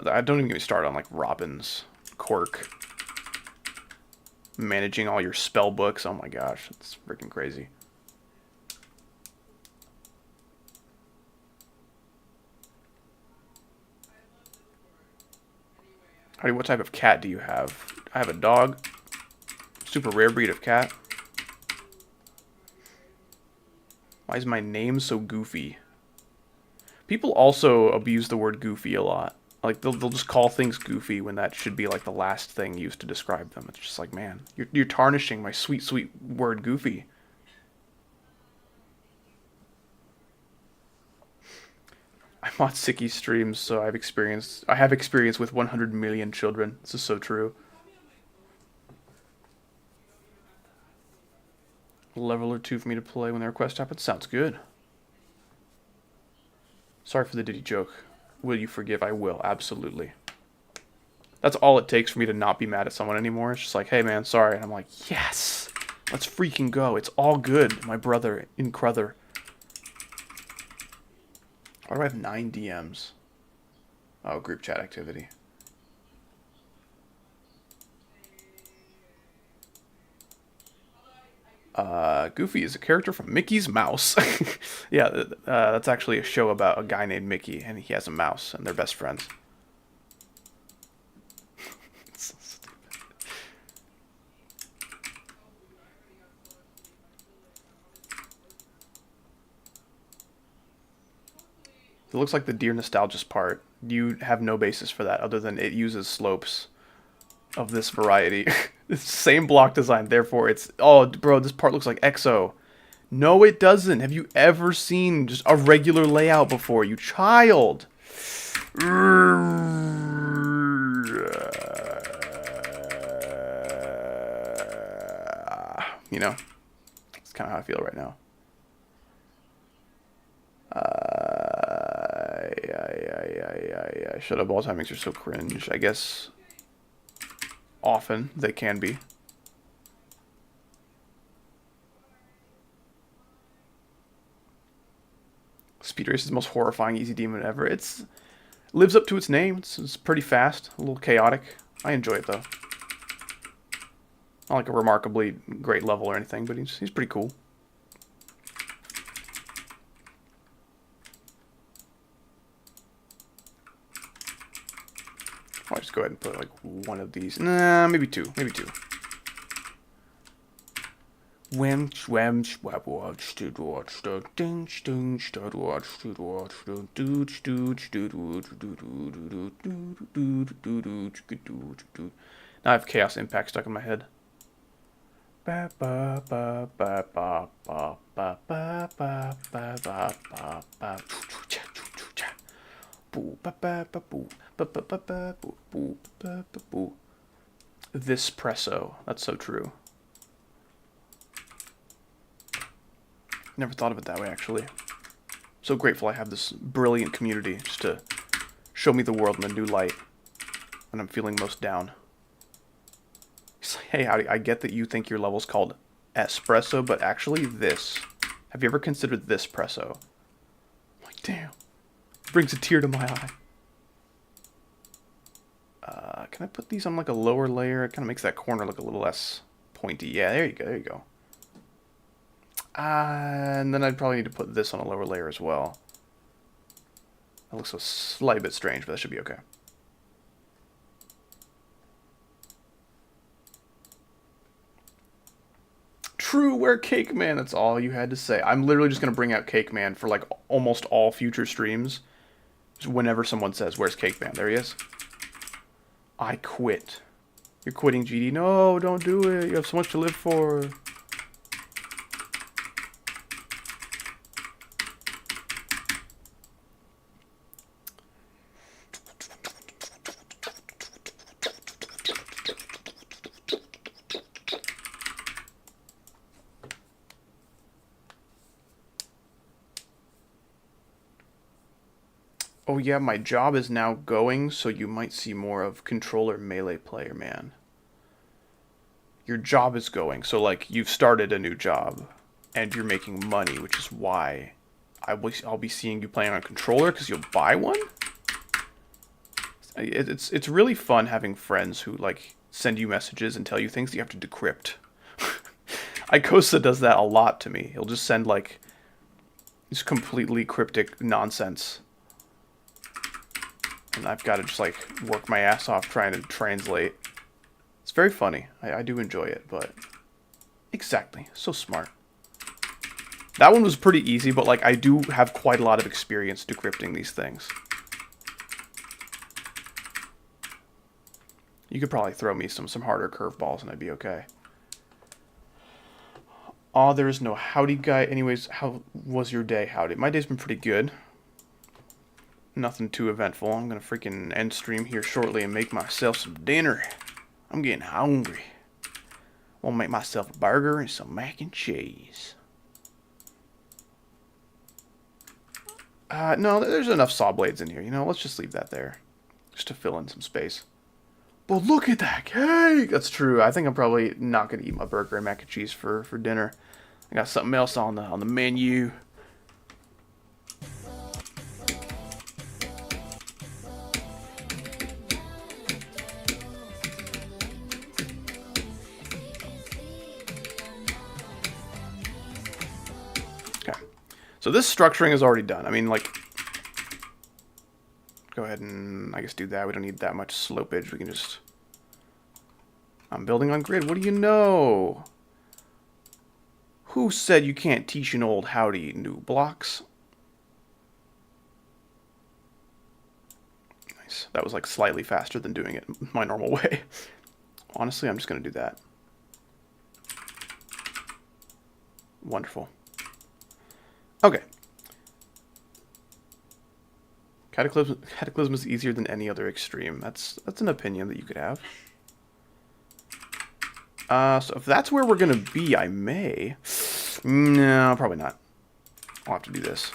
I don't even get me started on like Robin's quirk. managing all your spell books. Oh my gosh, it's freaking crazy. Howdy, what type of cat do you have? I have a dog. Super rare breed of cat. Why is my name so goofy? People also abuse the word goofy a lot. Like, they'll just call things goofy when that should be, like, the last thing used to describe them. It's just like, man, you're tarnishing my sweet, sweet word goofy. I watch Sicky streams, so I have experience with 100 million children. This is so true. A level or two for me to play when the request happens. Sounds good. Sorry for the Diddy joke. Will you forgive? I will, absolutely. That's all it takes for me to not be mad at someone anymore. It's just like, hey man, sorry. And I'm like, yes! Let's freaking go. It's all good, my brother in Crother. Why do I have 9 DMs? Oh, group chat activity. Goofy is a character from Mickey's Mouse. Yeah, that's actually a show about a guy named Mickey, and he has a mouse, and they're best friends. So stupid. It looks like the deer nostalgist part. You have no basis for that, other than it uses slopes of this variety. It's the same block design, therefore it's... Oh, bro, this part looks like EXO. No, it doesn't. Have you ever seen just a regular layout before, you child? You know, that's kind of how I feel right now. Shut up, all timings are so cringe. I guess often they can be. Speed Race is the most horrifying easy demon ever. It lives up to its name. It's pretty fast, a little chaotic. I enjoy it though. Not like a remarkably great level or anything, but he's pretty cool. I'll just go ahead and put like one of these. Nah, maybe two. Maybe two. Now I have Chaos Impact stuck in my head. This presso. That's so true. Never thought of it that way, actually. So grateful I have this brilliant community just to show me the world in a new light when I'm feeling most down. It's like, hey, howdy, I get that you think your level's called Espresso, but actually this. Have you ever considered this presso? I'm like, damn. Brings a tear to my eye. Can I put these on like a lower layer? It kind of makes that corner look a little less pointy. Yeah, there you go, there you go. And then I'd probably need to put this on a lower layer as well. That looks a slight bit strange, but that should be okay. True, wear Cake Man. That's all you had to say. I'm literally just going to bring out Cake Man for like almost all future streams. Just whenever someone says, where's Cake Man? There he is. I quit. You're quitting, GD. No, don't do it. You have so much to live for. Oh yeah, my job is now going, so you might see more of controller melee player, man. Your job is going, so like you've started a new job, and you're making money, which is why I'll be seeing you playing on a controller because you'll buy one. It's really fun having friends who like send you messages and tell you things that you have to decrypt. Icosa does that a lot to me. He'll just send like this completely cryptic nonsense. And I've got to just like work my ass off trying to translate. It's very funny. I do enjoy it, but exactly. So smart. That one was pretty easy, but like I do have quite a lot of experience decrypting these things. You could probably throw me some harder curveballs and I'd be okay. Oh, there is no howdy guy. Anyways, how was your day, howdy? My day's been pretty good. Nothing too eventful. I'm gonna freaking end stream here shortly and make myself some dinner. I'm getting hungry. I'll make myself a burger and some mac and cheese. No, there's enough saw blades in here. You know, let's just leave that there. Just to fill in some space. But look at that cake! That's true. I think I'm probably not going to eat my burger and mac and cheese for dinner. I got something else on the menu. So this structuring is already done. I mean, like, go ahead and, I guess, do that. We don't need that much slopage. We can just, I'm building on grid. What do you know? Who said you can't teach an old howdy new blocks? Nice. That was, like, slightly faster than doing it my normal way. Honestly, I'm just going to do that. Wonderful. Okay. Cataclysm is easier than any other extreme. That's an opinion that you could have. So if that's where we're gonna be, I may. No, probably not. I'll have to do this.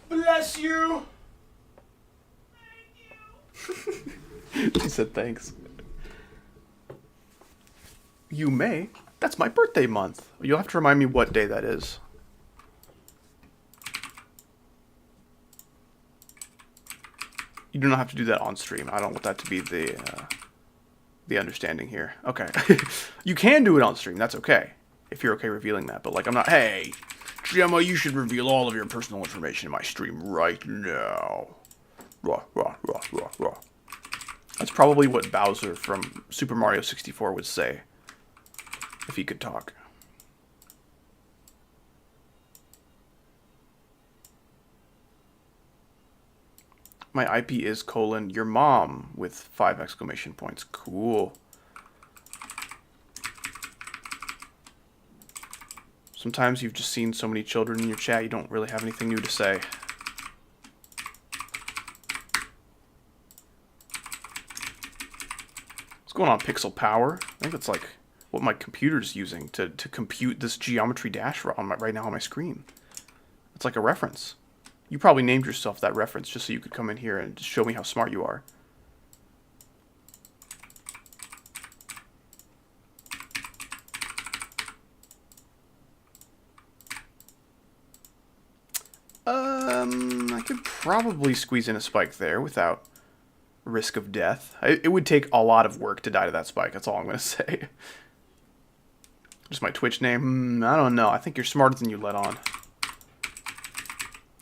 Bless you! She said thanks. You may? That's my birthday month. You'll have to remind me what day that is. You do not have to do that on stream. I don't want that to be the understanding here. Okay. You can do it on stream. That's okay. If you're okay revealing that. But like, I'm not, hey, Gemma, you should reveal all of your personal information in my stream right now. Rah, rah, rah, rah, rah. That's probably what Bowser from Super Mario 64 would say. If he could talk. My IP is : your mom with 5 exclamation points. Cool. Sometimes you've just seen so many children in your chat, you don't really have anything new to say. What's going on, Pixel Power? I think that's like what my computer's using to compute this geometry dash right now on my screen. It's like a reference. You probably named yourself that reference just so you could come in here and just show me how smart you are. I could probably squeeze in a spike there without risk of death. It would take a lot of work to die to that spike, that's all I'm going to say. Just my Twitch name? I don't know. I think you're smarter than you let on.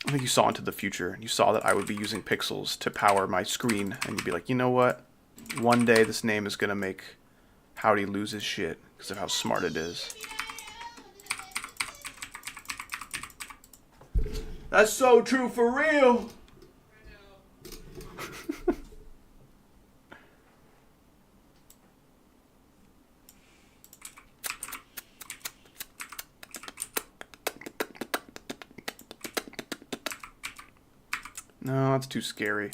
I think you saw into the future, and you saw that I would be using pixels to power my screen, and you'd be like, you know what? One day this name is going to make Howdy lose his shit because of how smart it is. That's so true for real! No, that's too scary.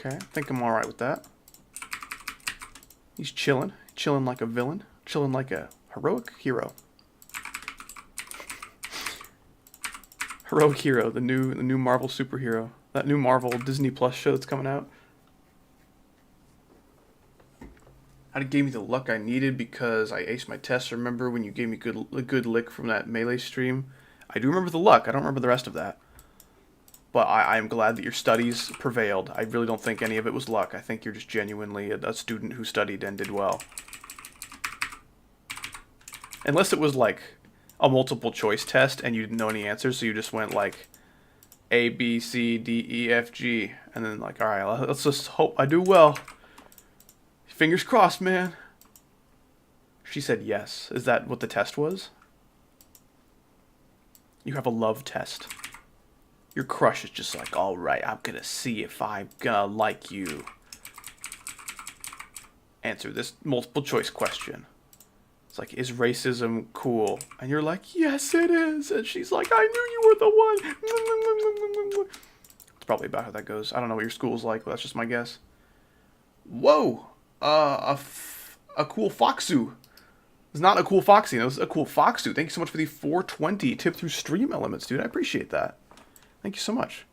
Okay, I think I'm alright with that. He's chilling. Chilling like a villain. Chilling like a heroic hero. Heroic hero, the new Marvel superhero. That new Marvel Disney Plus show that's coming out. How gave me the luck I needed because I aced my test. Remember when you gave me a good lick from that Melee stream? I do remember the luck. I don't remember the rest of that. But I am glad that your studies prevailed. I really don't think any of it was luck. I think you're just genuinely a student who studied and did well. Unless it was like a multiple choice test and you didn't know any answers, so you just went like A, B, C, D, E, F, G. And then like, alright, let's just hope I do well. Fingers crossed, man. She said yes. Is that what the test was? You have a love test. Your crush is just like, alright, I'm gonna see if I'm gonna like you. Answer this multiple choice question. It's like, is racism cool? And you're like, yes it is. And she's like, I knew you were the one. It's probably about how that goes. I don't know what your school's like, but that's just my guess. Whoa! A cool Foxu. It's not a cool Foxy, no, it's a cool Foxu. Thank you so much for the 420 tip through stream elements, dude. I appreciate that. Thank you so much.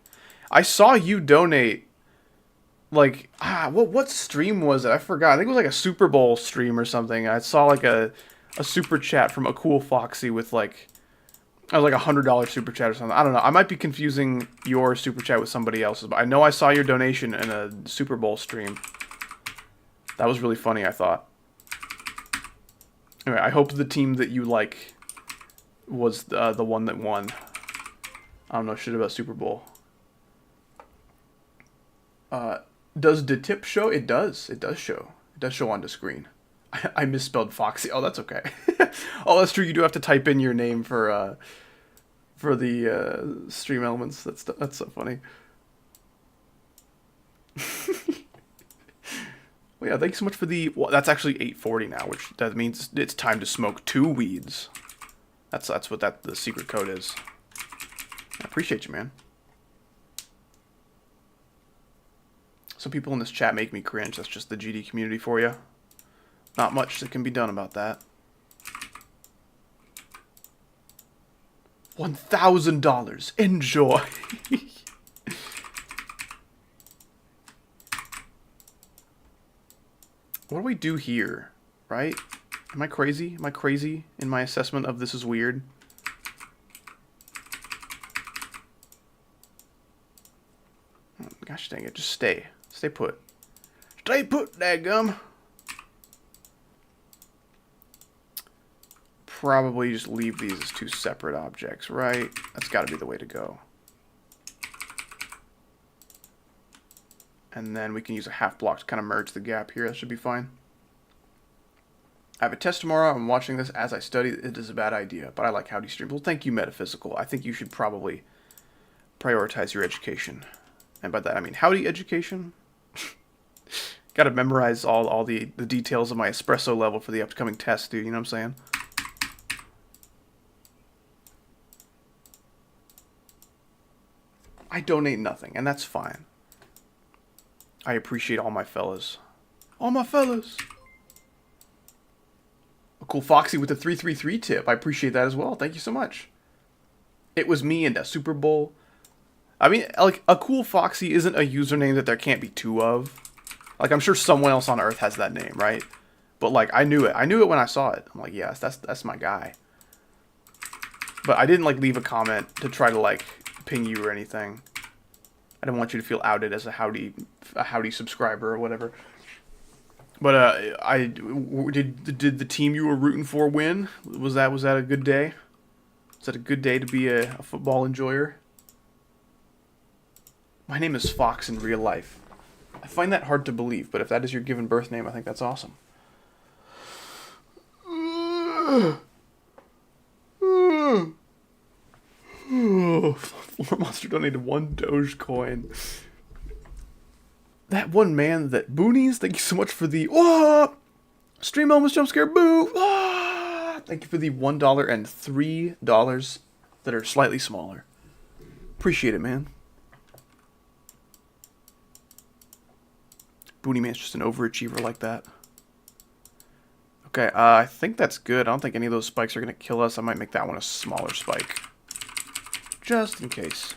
I saw you donate, like, what stream was it? I forgot. I think it was like a Super Bowl stream or something. I saw like a super chat from a cool Foxy with like, I was like $100 super chat or something. I don't know. I might be confusing your super chat with somebody else's, but I know I saw your donation in a Super Bowl stream. That was really funny, I thought. Anyway, I hope the team that you like was the one that won. I don't know shit about Super Bowl. Does the tip show? It does. It does show. It does show on the screen. I misspelled Foxy. Oh, that's okay. Oh, that's true. You do have to type in your name for the stream elements. That's so funny. Well, yeah, thanks so much for the... Well, that's actually 8:40 now, which that means it's time to smoke 2 weeds. That's what the secret code is. I appreciate you, man. Some people in this chat make me cringe. That's just the GD community for you. Not much that can be done about that. $1,000. Enjoy. What do we do here? Right? Am I crazy? Am I crazy in my assessment of this is weird? Oh, gosh dang it. Just stay. Stay put. Stay put, daggum. Probably just leave these as 2 separate objects, right? That's got to be the way to go. And then we can use a half block to kind of merge the gap here. That should be fine. I have a test tomorrow. I'm watching this as I study. It is a bad idea, but I like Howdy Stream. Well, thank you, Metaphysical. I think you should probably prioritize your education. And by that, I mean Howdy education. Got to memorize all the details of my espresso level for the upcoming test, dude. You know what I'm saying? I donate nothing, and that's fine. I appreciate all my fellas. All my fellas. A cool Foxy with the 333 tip. I appreciate that as well. Thank you so much. It was me and a Super Bowl. I mean, like, a cool Foxy isn't a username that there can't be 2 of. Like, I'm sure someone else on Earth has that name, right? But, like, I knew it. I knew it when I saw it. I'm like, yes, that's my guy. But I didn't, like, leave a comment to try to, like, ping you or anything. I didn't want you to feel outed as a Howdy subscriber or whatever. But did the team you were rooting for win? Was that a good day? Was that a good day to be a football enjoyer? My name is Fox in real life. I find that hard to believe, but if that is your given birth name, I think that's awesome. Floor Monster donated 1 Dogecoin. That one man that Boonies, thank you so much for the stream almost jump scare boo. Thank you for the $1 and $3 that are slightly smaller. Appreciate it, man. Booty Man's just an overachiever like that. Okay, I think that's good. I don't think any of those spikes are going to kill us. I might make that one a smaller spike. Just in case.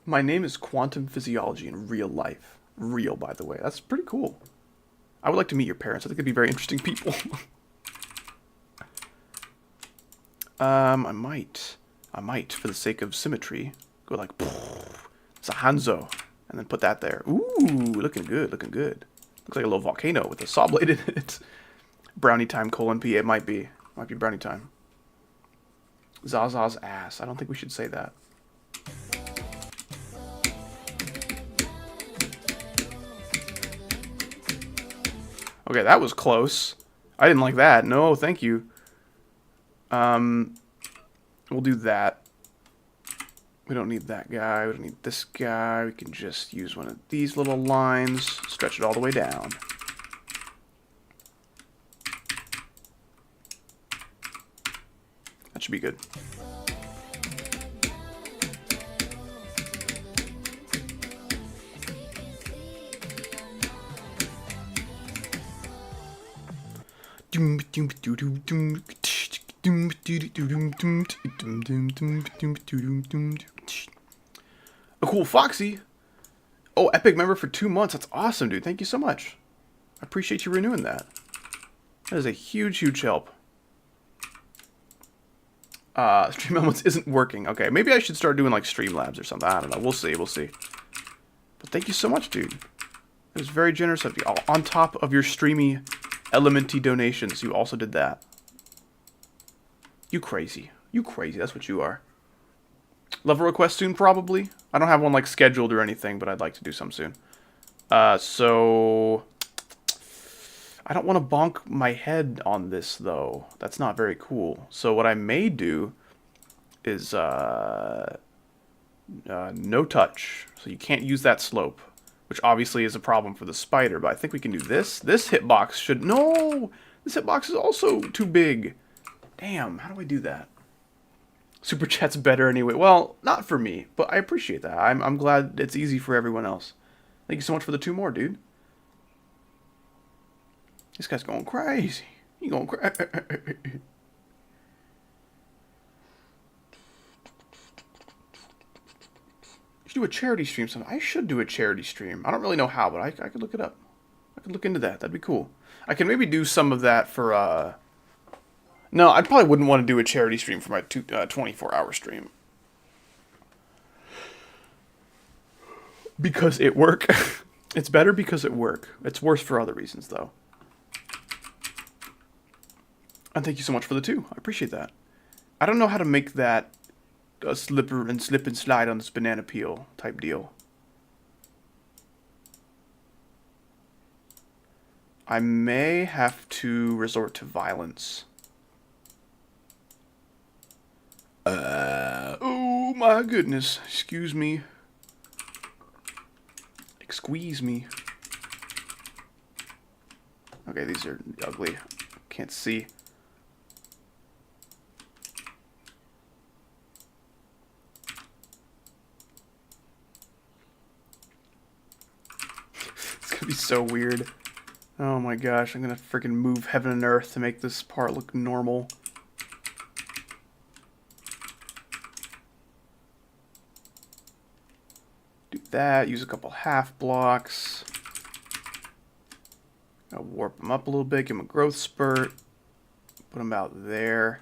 My name is Quantum Physiology in real life. Real, by the way. That's pretty cool. I would like to meet your parents. I think they'd be very interesting people. I might, for the sake of symmetry, go like, it's a Hanzo, and then put that there. Ooh, looking good, looking good. Looks like a little volcano with a saw blade in it. Brownie time, :P, it might be. Might be brownie time. Zaza's ass. I don't think we should say that. Okay, that was close. I didn't like that. No, thank you. We'll do that. We don't need that guy. We don't need this guy. We can just use one of these little lines. Stretch it all the way down. That should be good. A cool Foxy. Oh, Epic member for 2 months. That's awesome, dude. Thank you so much. I appreciate you renewing that. That is a huge, huge help. Stream Elements isn't working. Okay, maybe I should start doing like Streamlabs or something. I don't know. We'll see. We'll see. But thank you so much, dude. It was very generous of you. On top of your streamy Elementy donations, you also did that. You crazy. You crazy. That's what you are. Level request soon, probably. I don't have one like scheduled or anything, but I'd like to do some soon. So I don't want to bonk my head on this though. That's not very cool. So what I may do is no touch. So you can't use that slope, which obviously is a problem for the spider. But I think we can do this. This hitbox should no. This hitbox is also too big. Damn. How do I do that? Super chat's better anyway. Well, not for me, but I appreciate that. I'm glad it's easy for everyone else. Thank you so much for the 2 more, dude. This guy's going crazy. He going crazy. You should do a charity stream sometime. I should do a charity stream. I don't really know how, but I could look it up. I could look into that. That'd be cool. I can maybe do some of that for, No, I probably wouldn't want to do a charity stream for my 24-hour stream. Because it work. It's better because it work. It's worse for other reasons, though. And thank you so much for the 2. I appreciate that. I don't know how to make that a slip and slide on this banana peel type deal. I may have to resort to violence. Oh my goodness. Excuse me. Squeeze me. Okay, these are ugly. Can't see. It's gonna be so weird. Oh my gosh, I'm gonna freaking move heaven and earth to make this part look normal. That, use a couple half blocks. I'll warp them up a little bit, give them a growth spurt. Put them out there.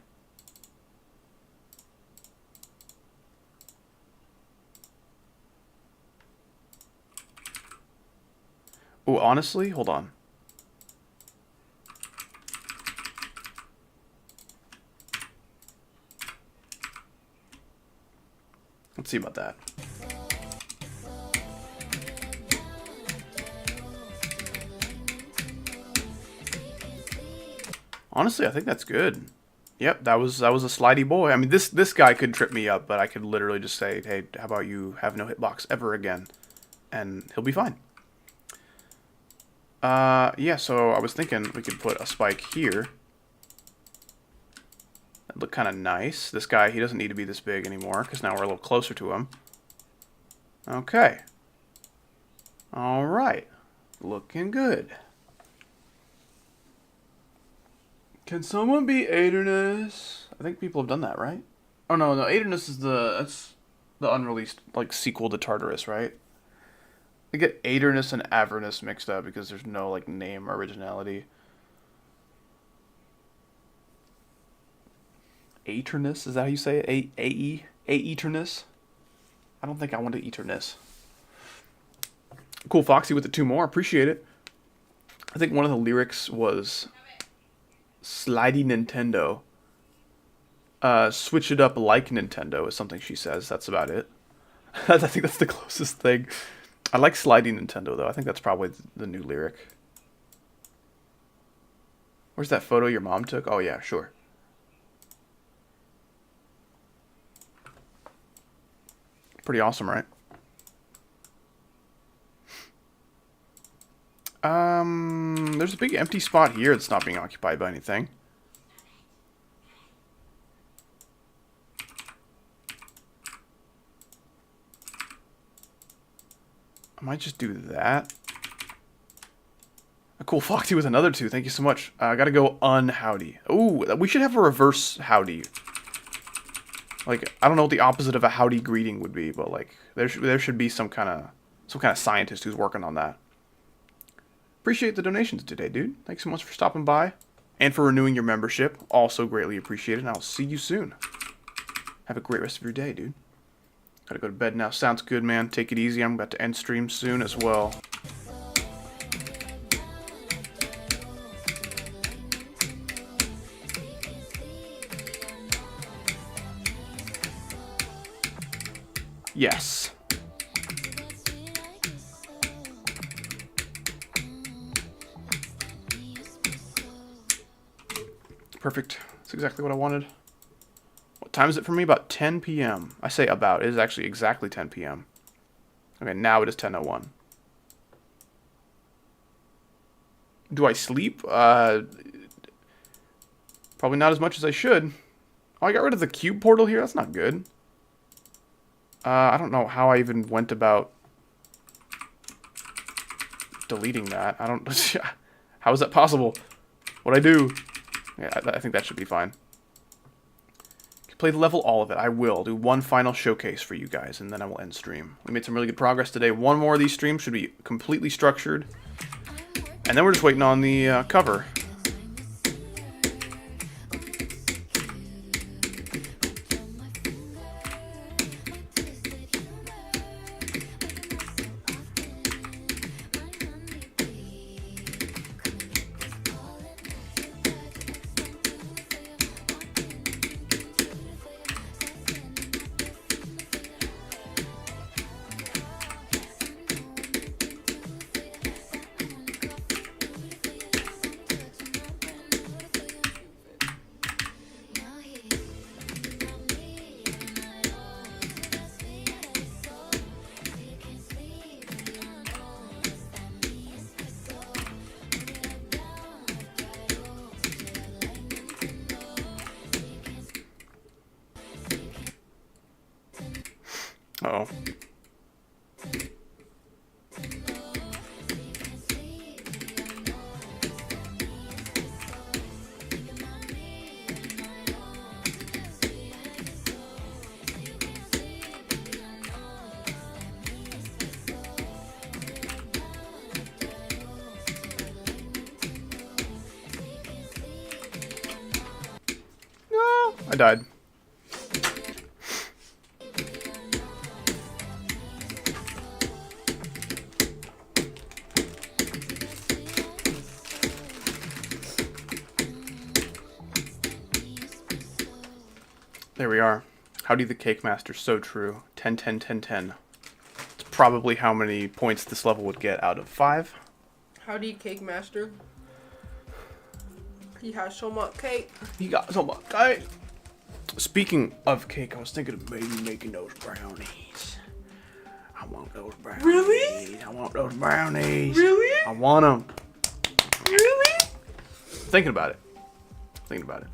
Oh, honestly, hold on. Let's see about that. Honestly, I think that's good. Yep, that was a slidey boy. I mean, this guy could trip me up, but I could literally just say, hey, how about you have no hitbox ever again? And he'll be fine. Yeah, so I was thinking we could put a spike here. That'd look kind of nice. This guy, he doesn't need to be this big anymore, because now we're a little closer to him. Okay. All right. Looking good. Can someone be Aeternus? I think people have done that, right? Oh no, Aeternus is that's the unreleased like sequel to Tartarus, right? I get Aeternus and Avernus mixed up because there's no like name originality. Aeternus, is that how you say it? Aeternus? I don't think I want to Eternus. Cool, Foxy with the 2 more. Appreciate it. I think one of the lyrics was Slidey Nintendo. Switch it up like Nintendo is something she says. That's about it. I think that's the closest thing. I like Slidey Nintendo, though. I think that's probably the new lyric. Where's that photo your mom took? Oh, yeah, sure. Pretty awesome, right? There's a big empty spot here that's not being occupied by anything. I might just do that. A cool Foxy with another 2. Thank you so much. I gotta go unhowdy. Ooh, we should have a reverse howdy. Like, I don't know what the opposite of a howdy greeting would be, but like, there should be some kind of scientist who's working on that. Appreciate the donations today, dude. Thanks so much for stopping by and for renewing your membership. Also greatly appreciated, and I'll see you soon. Have a great rest of your day, dude. Gotta go to bed now. Sounds good, man. Take it easy. I'm about to end stream soon as well. Yes. Perfect. That's exactly what I wanted. What time is it for me? About 10 p.m. I say about. It is actually exactly 10 p.m. Okay, now it is 10:01. Do I sleep? Probably not as much as I should. Oh, I got rid of the cube portal here? That's not good. I don't know how I even went about deleting that. I don't... How is that possible? What'd I do? Yeah, I think that should be fine. Play the level, all of it. I will do one final showcase for you guys, and then I will end stream. We made some really good progress today. One more of these streams should be completely structured. And then we're just waiting on the cover. Uh-oh. No, I died. There we are. Howdy the Cake Master, so true. 10, 10, 10, 10. It's probably how many points this level would get out of 5. Howdy, Cake Master. He has so much cake. He got so much cake. Speaking of cake, I was thinking of maybe making those brownies. I want those brownies. Really? I want those brownies. Really? I want them. Really? Thinking about it. Thinking about it.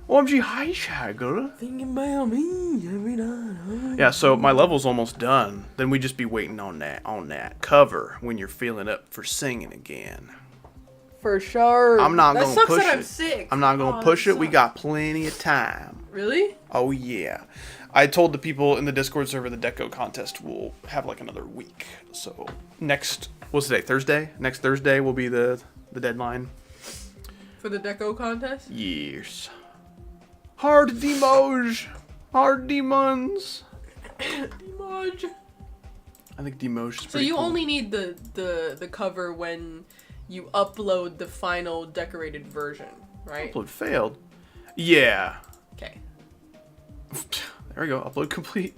OMG, hi, Shagger. Thinking about me every night. Yeah, so my level's almost done. Then we just be waiting on that cover when you're feeling up for singing again. For sure. I'm not that gonna sucks push that I'm it. sick. I'm not gonna Oh, push that it. We sucks. got plenty of time. Really? Oh yeah. I told the people in the Discord server the Deco contest will have like another week. So what's today? Thursday? Next Thursday will be the deadline. For the deco contest? Yes. Hard demoj. Hard demons. Demoj. I think demoj is So pretty you cool. only need the cover when you upload the final decorated version, right? Upload failed. Yeah. Okay. There we go. Upload complete.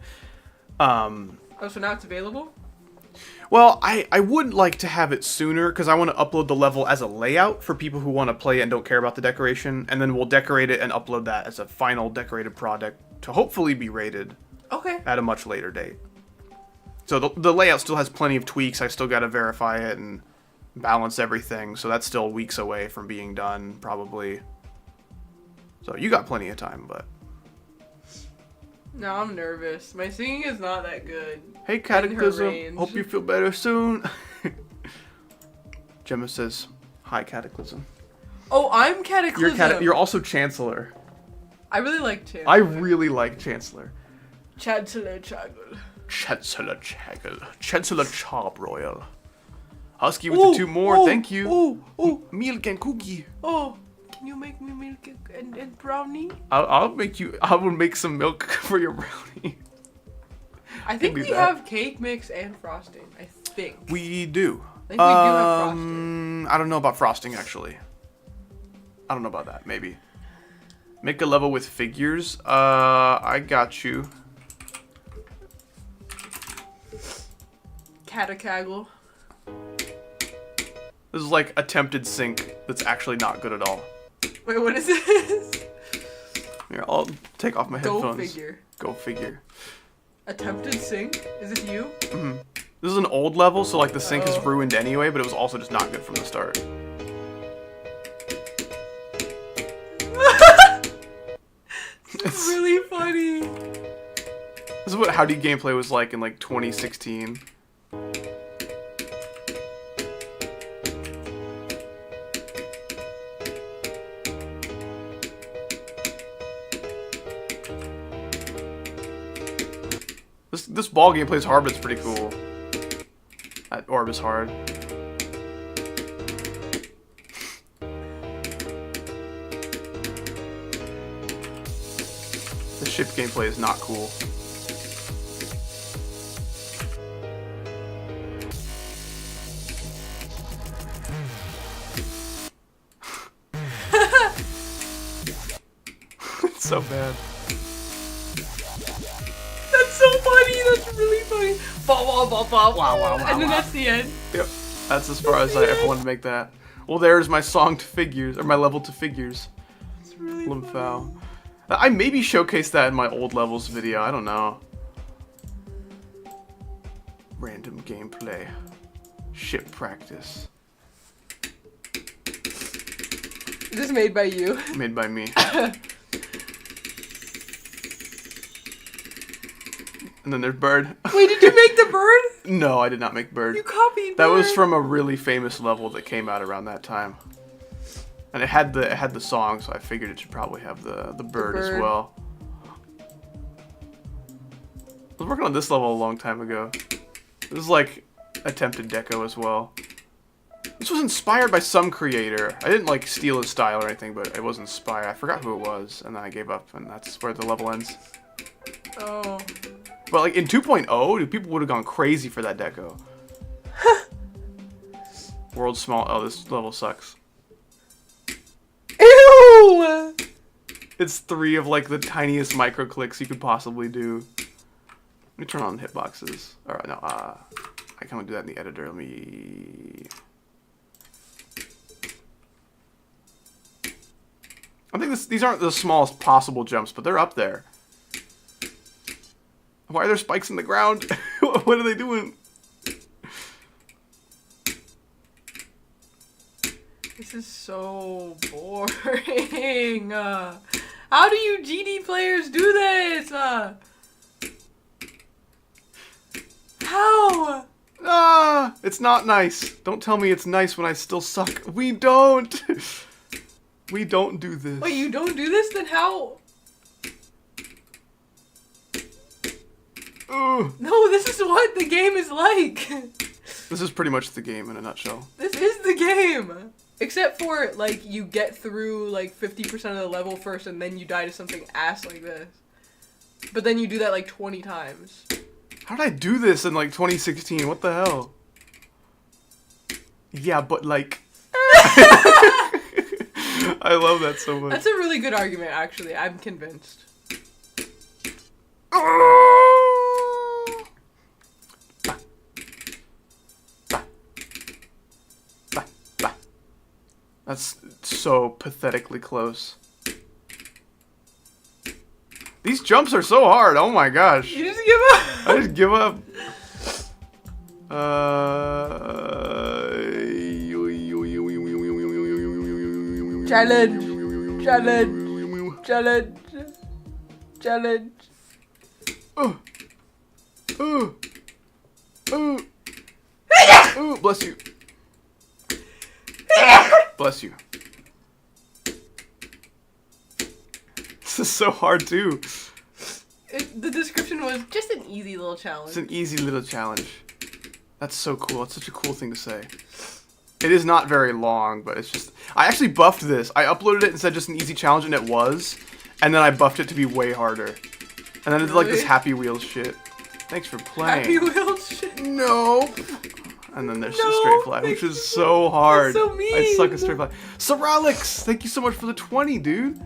Oh, so now it's available? Well, I would like to have it sooner because I want to upload the level as a layout for people who want to play it and don't care about the decoration, and then we'll decorate it and upload that as a final decorated product to hopefully be rated Okay. at a much later date. So the layout still has plenty of tweaks. I still got to verify it and balance everything, so that's still weeks away from being done, probably. So you got plenty of time, but... No, I'm nervous. My singing is not that good. Hey, In her Cataclysm. range. Hope you feel better soon. Gemma says, hi, Cataclysm. Oh, I'm Cataclysm. You're also Chancellor. I really like Chancellor. I really like Chancellor. Chancellor Chaggle. Chancellor Chaggle. Chancellor Charbroil. Husky with the two more. Thank you. Milk and cookie. Oh, can you make me milk and brownie? I will make some milk for your brownie. I think do we that. have cake mix and frosting. I think. We do. I think we do have frosting. I don't know about frosting, actually. I don't know about that. Maybe. Make a level with figures. I got you. Catacaggle. This is like attempted sync that's actually not good at all. Wait, what is this? Here, I'll take off my Go headphones. figure. Go figure. Attempted sync? Is it you? This is an old level, so like the sync is Oh. ruined anyway, but it was also just not good from the start. It's really funny. This is what Howdy gameplay was like in like 2016. This ball gameplay is hard, but it's pretty cool. That orb is hard. The ship gameplay is not cool. It's so bad. That's so funny. That's really funny. Wow, And then that's the end. Yep, that's as far as I ever wanted to make that. Well, there's my song to figures, or my level to figures. It's really Lmao. funny. I maybe showcased that in my old levels video. I don't know. Random gameplay. Ship practice. Is this made by you? Made by me. And then there's Bird. Wait, did you make the bird? No, I did not make Bird. You copied That was bird. from a really famous level that came out around that time. And it had the song, so I figured it should probably have the bird as bird. well. I was working on this level a long time ago. This is like attempted deco as well. This was inspired by some creator. I didn't like steal his style or anything, but it was inspired. I forgot who it was, and then I gave up, and that's where the level ends. Oh. But like in 2.0, dude, people would have gone crazy for that deco. World small. Oh, this level sucks. Ew! It's 3 of like the tiniest micro clicks you could possibly do. Let me turn on hitboxes. Alright, no, I can only do that in the editor. Let me... I think these aren't the smallest possible jumps, but they're up there. Why are there spikes in the ground? What are they doing? This is so boring. How do you GD players do this? How? Ah, it's not nice. Don't tell me it's nice when I still suck. We don't. We don't do this. Wait, you don't do this? Then how? Ugh. No, this is what the game is like. This is pretty much the game in a nutshell. This is the game. Except for, like, you get through, like, 50% of the level first and then you die to something ass like this. But then you do that, like, 20 times. How did I do this in, like, 2016? What the hell? Yeah, but, like... I love that so much. That's a really good argument, actually. I'm convinced. That's so pathetically close. These jumps are so hard. Oh my gosh. You just give up? I just give up. Challenge. Challenge. Challenge. Bless you. Bless you. This is so hard too. The description was just an easy little challenge. It's an easy little challenge. That's so cool. It's such a cool thing to say. It is not very long, but it's just... I actually buffed this. I uploaded it and said just an easy challenge, and it was. And then I buffed it to be way harder. And then it's like this Happy Wheels shit. Thanks for playing. Happy Wheels shit? Nope. And then there's the straight fly, which is so hard. That's so mean. I suck at straight fly. Soralix, thank you so much for the 20, dude.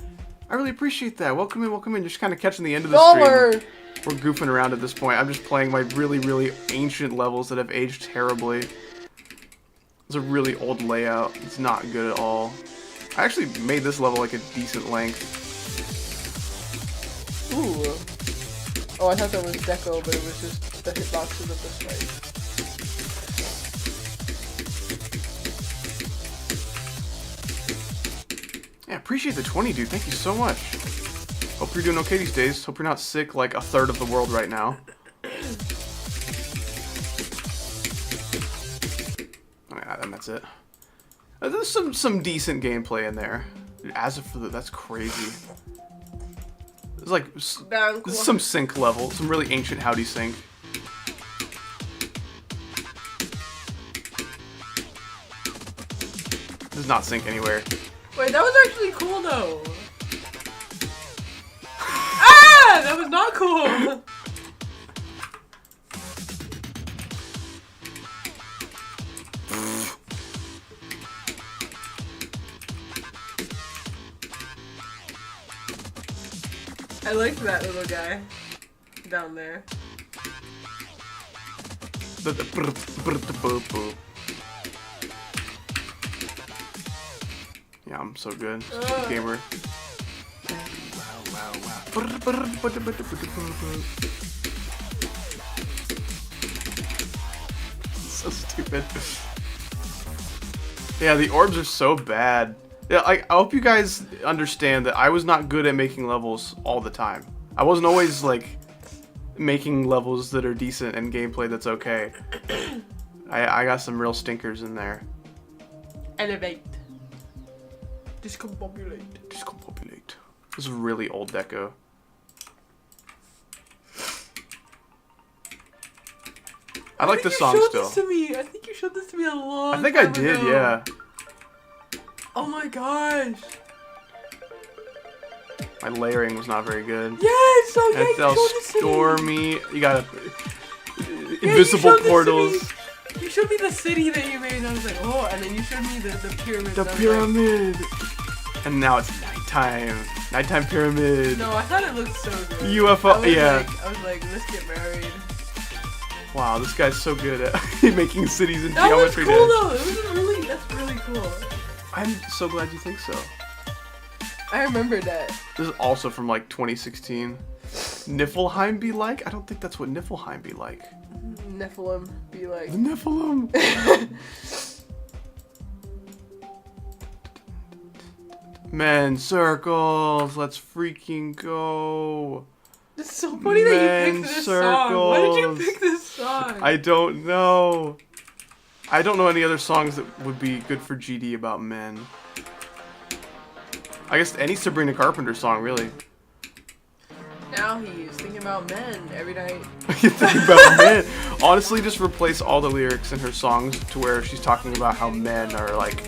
I really appreciate that. Welcome in, welcome in. Just kind of catching the end of the stream. We're goofing around at this point. I'm just playing my really, really ancient levels that have aged terribly. It's a really old layout. It's not good at all. I actually made this level like a decent length. Ooh. Oh, I thought that was deco, but it was just the hitboxes of this fight. Yeah, appreciate the 20, dude. Thank you so much. Hope you're doing okay these days. Hope you're not sick like a third of the world right now. Yeah, and that's it. There's some decent gameplay in there. Dude, as of for that's crazy. There's like this is some sync level, some really ancient howdy sync. Does not sync anywhere. Wait, that was actually cool though. Ah, that was not cool. I like that little guy down there. Yeah, I'm so good. Gamer. Wow. So stupid. Yeah, the orbs are so bad. Yeah, I hope you guys understand that I was not good at making levels all the time. I wasn't always like making levels that are decent and gameplay that's okay. I got some real stinkers in there. Elevate. Discombobulate. Discombobulate. This is really old deco. I like this song still. This to me. I think you showed this to me a long time I think I did, ago. yeah. Oh my gosh. My layering was not very good. Yes, so yeah, And you showed this to me. stormy. You got Yeah, invisible you showed portals. this to me. You showed me the city that you made, and I was like, oh, and then you showed me the pyramid. The and I was pyramid. And now it's nighttime. Nighttime pyramid. Like, no, I thought it looked so good. UFO. I was like, let's get married. Wow, this guy's so good at making cities in That was geometry cool dash. though. It was really. That's really cool. I'm so glad you think so. I remember that. This is also from like 2016. Niflheim be like? I don't think that's what Niflheim be like. Nephilim be like. The Nephilim. Men circles. Let's freaking go. It's so funny that you Men picked this song. Why did you circles. pick this song? I don't know. I don't know any other songs that would be good for GD about men. I guess any Sabrina Carpenter song, really. Now he's thinking about men every night. You think about men. Honestly, just replace all the lyrics in her songs to where she's talking about how men are like...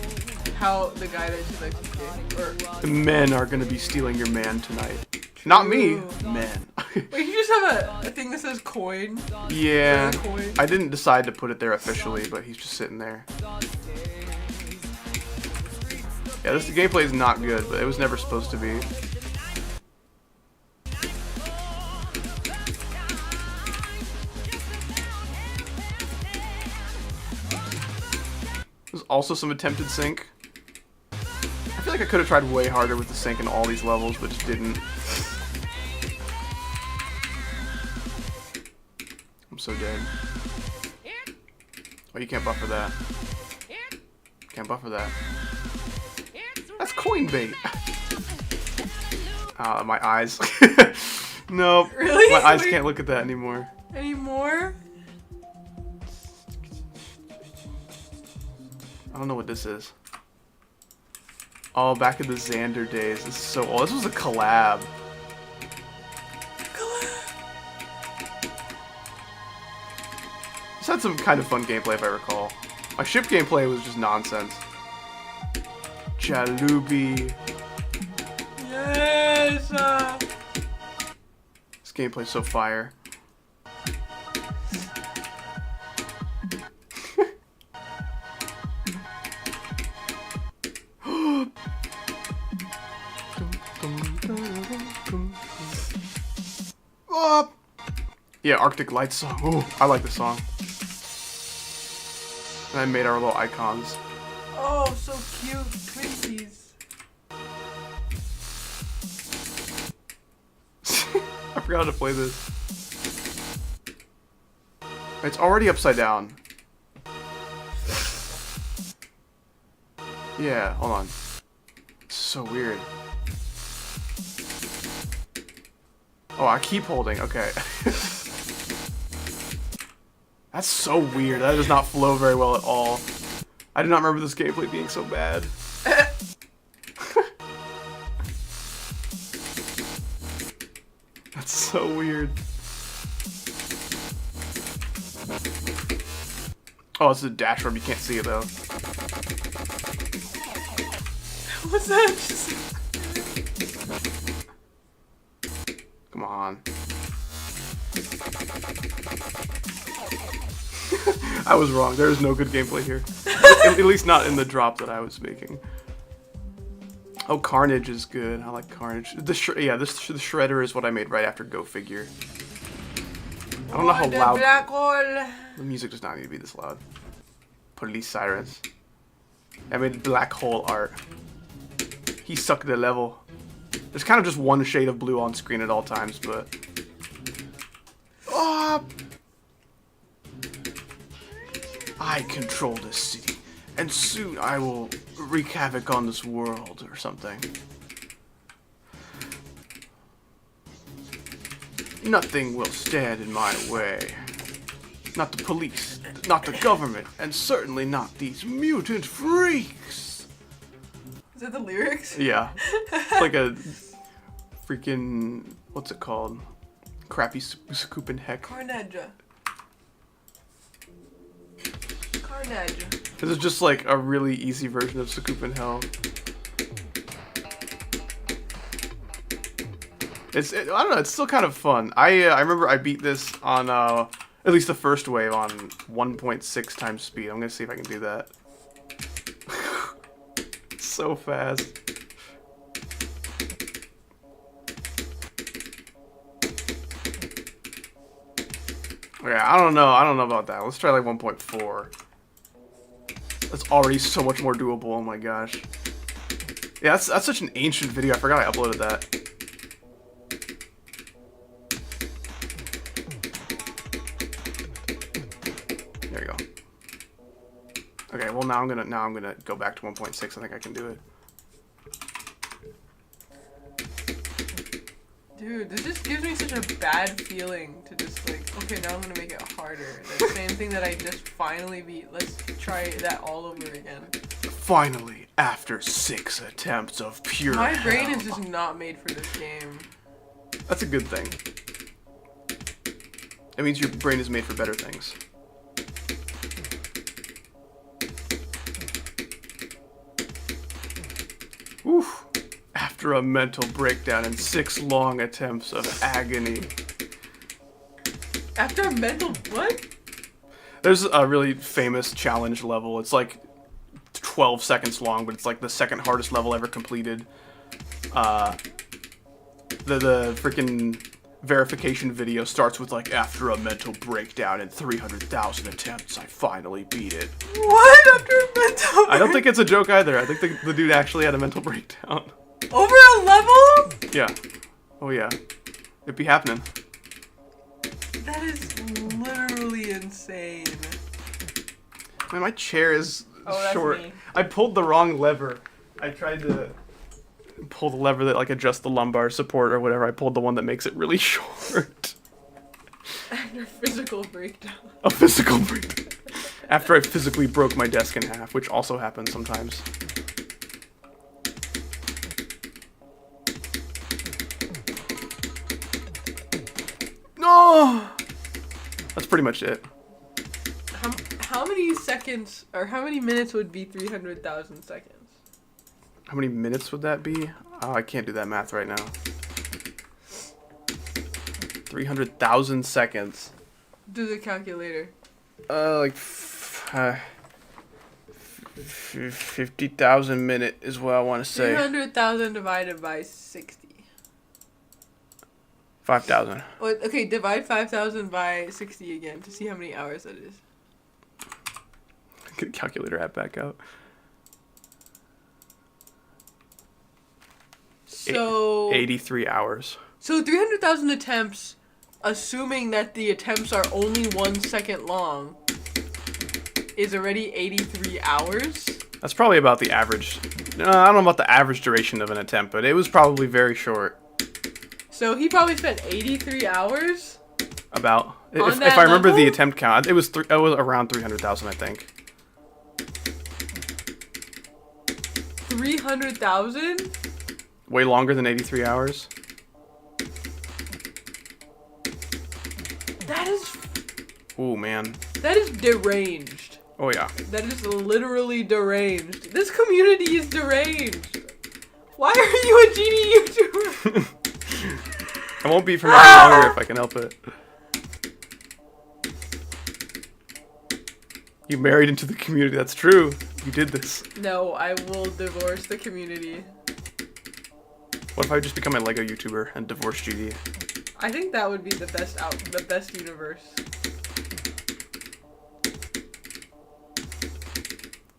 How the guy that she likes is gay. Or... Men are gonna be stealing your man tonight. Not me. Men. Wait, you just have a thing that says coin? Yeah. Coin. I didn't decide to put it there officially, but he's just sitting there. Yeah, the gameplay is not good, but it was never supposed to be. There's also some attempted sync. I feel like I could have tried way harder with the sync in all these levels, but just didn't. I'm so dead. Oh, you can't buffer that. Can't buffer that. That's coin bait. Ah, my eyes. Nope. Really? My eyes can't look at that anymore. Anymore? I don't know what this is. Oh, back in the Xander days. This is so old. This was a collab. This had some kind of fun gameplay, if I recall. My ship gameplay was just nonsense. Jalubi. Yes! This gameplay's so fire. Oh. Yeah, Arctic Lights song. Ooh, I like this song. And I made our little icons. Oh, so cute. Twinsies. I forgot how to play this. It's already upside down. Yeah, hold on. It's so weird. Oh, I keep holding. Okay. That's so weird. That does not flow very well at all. I do not remember this gameplay being so bad. That's so weird. Oh, it's a dash rub. You can't see it though. What's that? Just... Come on. I was wrong. There is no good gameplay here. At least not in the drop that I was making. Oh, Carnage is good. I like Carnage. The Shredder is what I made right after Go Figure. I don't know how loud. Black hole. The music does not need to be this loud. Police sirens. I made black hole art. He sucked the level. There's kind of just one shade of blue on screen at all times, but... Oh! I control this city, and soon I will wreak havoc on this world, or something. Nothing will stand in my way. Not the police, not the government, and certainly not these mutant freaks! Is that the lyrics? Yeah. It's like a freaking... what's it called? Crappy scooping heck. Carnage. Carnage. This is just like a really easy version of Scoopin' Hell. I don't know, it's still kind of fun. I remember I beat this on, at least the first wave on 1.6 times speed. I'm gonna see if I can do that. So fast. Yeah, I don't know about that. Let's try like 1.4. That's already so much more doable. Oh my gosh. Yeah, that's such an ancient video. I forgot I uploaded that. There you go. Okay, well now I'm gonna go back to 1.6. I think I can do it. Dude, this just gives me such a bad feeling to just like, okay, now I'm gonna make it harder. The same thing that I just finally beat. Let's try that all over again. Finally, after 6 attempts of pure My brain hell. is just not made for this game. That's a good thing. It means your brain is made for better things. Oof. After a mental breakdown and 6 long attempts of agony. After a mental what? There's a really famous challenge level. It's like 12 seconds long, but it's like the second hardest level ever completed. The freaking verification video starts with like, after a mental breakdown and 300,000 attempts, I finally beat it. What? After a mental I don't think it's a joke either. I think the dude actually had a mental breakdown. Over a level? Yeah. Oh yeah. It'd be happening. That is literally insane. Man, my chair is that's short. me. I pulled the wrong lever. I tried to pull the lever that like adjusts the lumbar support or whatever. I pulled the one that makes it really short. After physical breakdown. A physical breakdown. After I physically broke my desk in half, which also happens sometimes. No! That's pretty much it. How many seconds, or how many minutes would be 300,000 seconds? How many minutes would that be? Oh, I can't do that math right now. 300,000 seconds. Do the calculator. Like 50,000 minute is what I want to say. 300,000 divided by 60. 5,000. Okay, divide 5,000 by 60 again to see how many hours that is. Get a calculator app back out. So 83 hours. So 300,000 attempts, assuming that the attempts are only 1 second long, is already 83 hours? That's probably about the average. I don't know about the average duration of an attempt, but it was probably very short. So he probably spent 83 hours? About. If that I remember the level? attempt count, it was around 300,000, I think. 300,000? Way longer than 83 hours. That is Ooh, man. deranged. Oh, yeah. That is literally deranged. This community is deranged. Why are you a GD YouTuber? I won't be for much longer if I can help it. You married into the community. That's true. You did this. No, I will divorce the community. What if I just become a Lego YouTuber and divorce GD? I think that would be the best universe.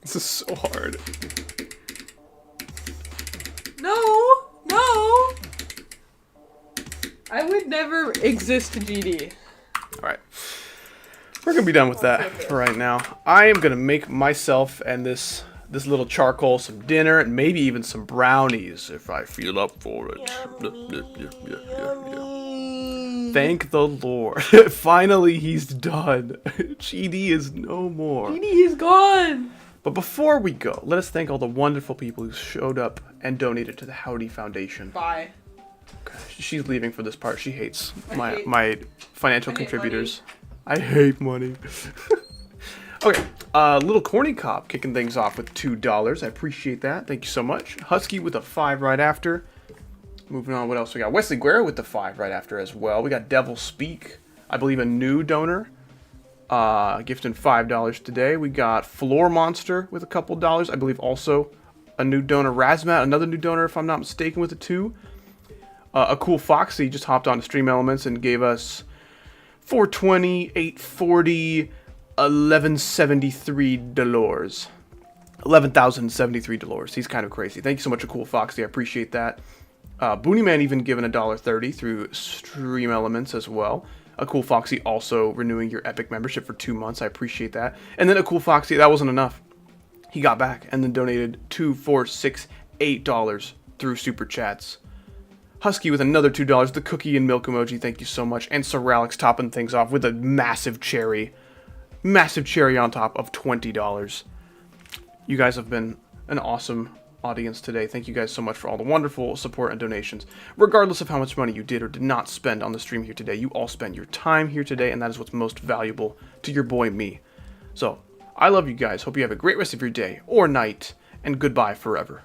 This is so hard. No! I would never exist to GD. Alright. We're gonna be done with that for right now. I am gonna make myself and this little charcoal some dinner and maybe even some brownies if I feel up for it. Thank the Lord. Finally, he's done. GD is no more. GD is gone! But before we go, let us thank all the wonderful people who showed up and donated to the Howdy Foundation. Bye. She's leaving for this part. She hates I hate my financial money. contributors. I hate money. Okay, Little Corny Cop kicking things off with $2. I appreciate that. Thank you so much. Husky with a 5 right after. Moving on, what else we got? Wesley Guerra with the 5 right after as well. We got Devil Speak, I believe a new donor. Gifting $5 today. We got Floor Monster with a couple dollars. I believe also a new donor. Razmat, another new donor if I'm not mistaken, with a 2. A Cool Foxy just hopped on to Stream Elements and gave us 420, 840, 1173 dollars. 11,073 dollars. He's kind of crazy. Thank you so much, A Cool Foxy. I appreciate that. Booney Man even given $1.30 through Stream Elements as well. A Cool Foxy also renewing your Epic membership for 2 months. I appreciate that. And then A Cool Foxy, that wasn't enough. He got back and then donated $2, $4, $6, $8 through Super Chats. Husky with another $2. The cookie and milk emoji, thank you so much. And Sir Alex topping things off with a massive cherry. Massive cherry on top of $20. You guys have been an awesome audience today. Thank you guys so much for all the wonderful support and donations. Regardless of how much money you did or did not spend on the stream here today, you all spent your time here today, and that is what's most valuable to your boy me. So, I love you guys. Hope you have a great rest of your day or night, and goodbye forever.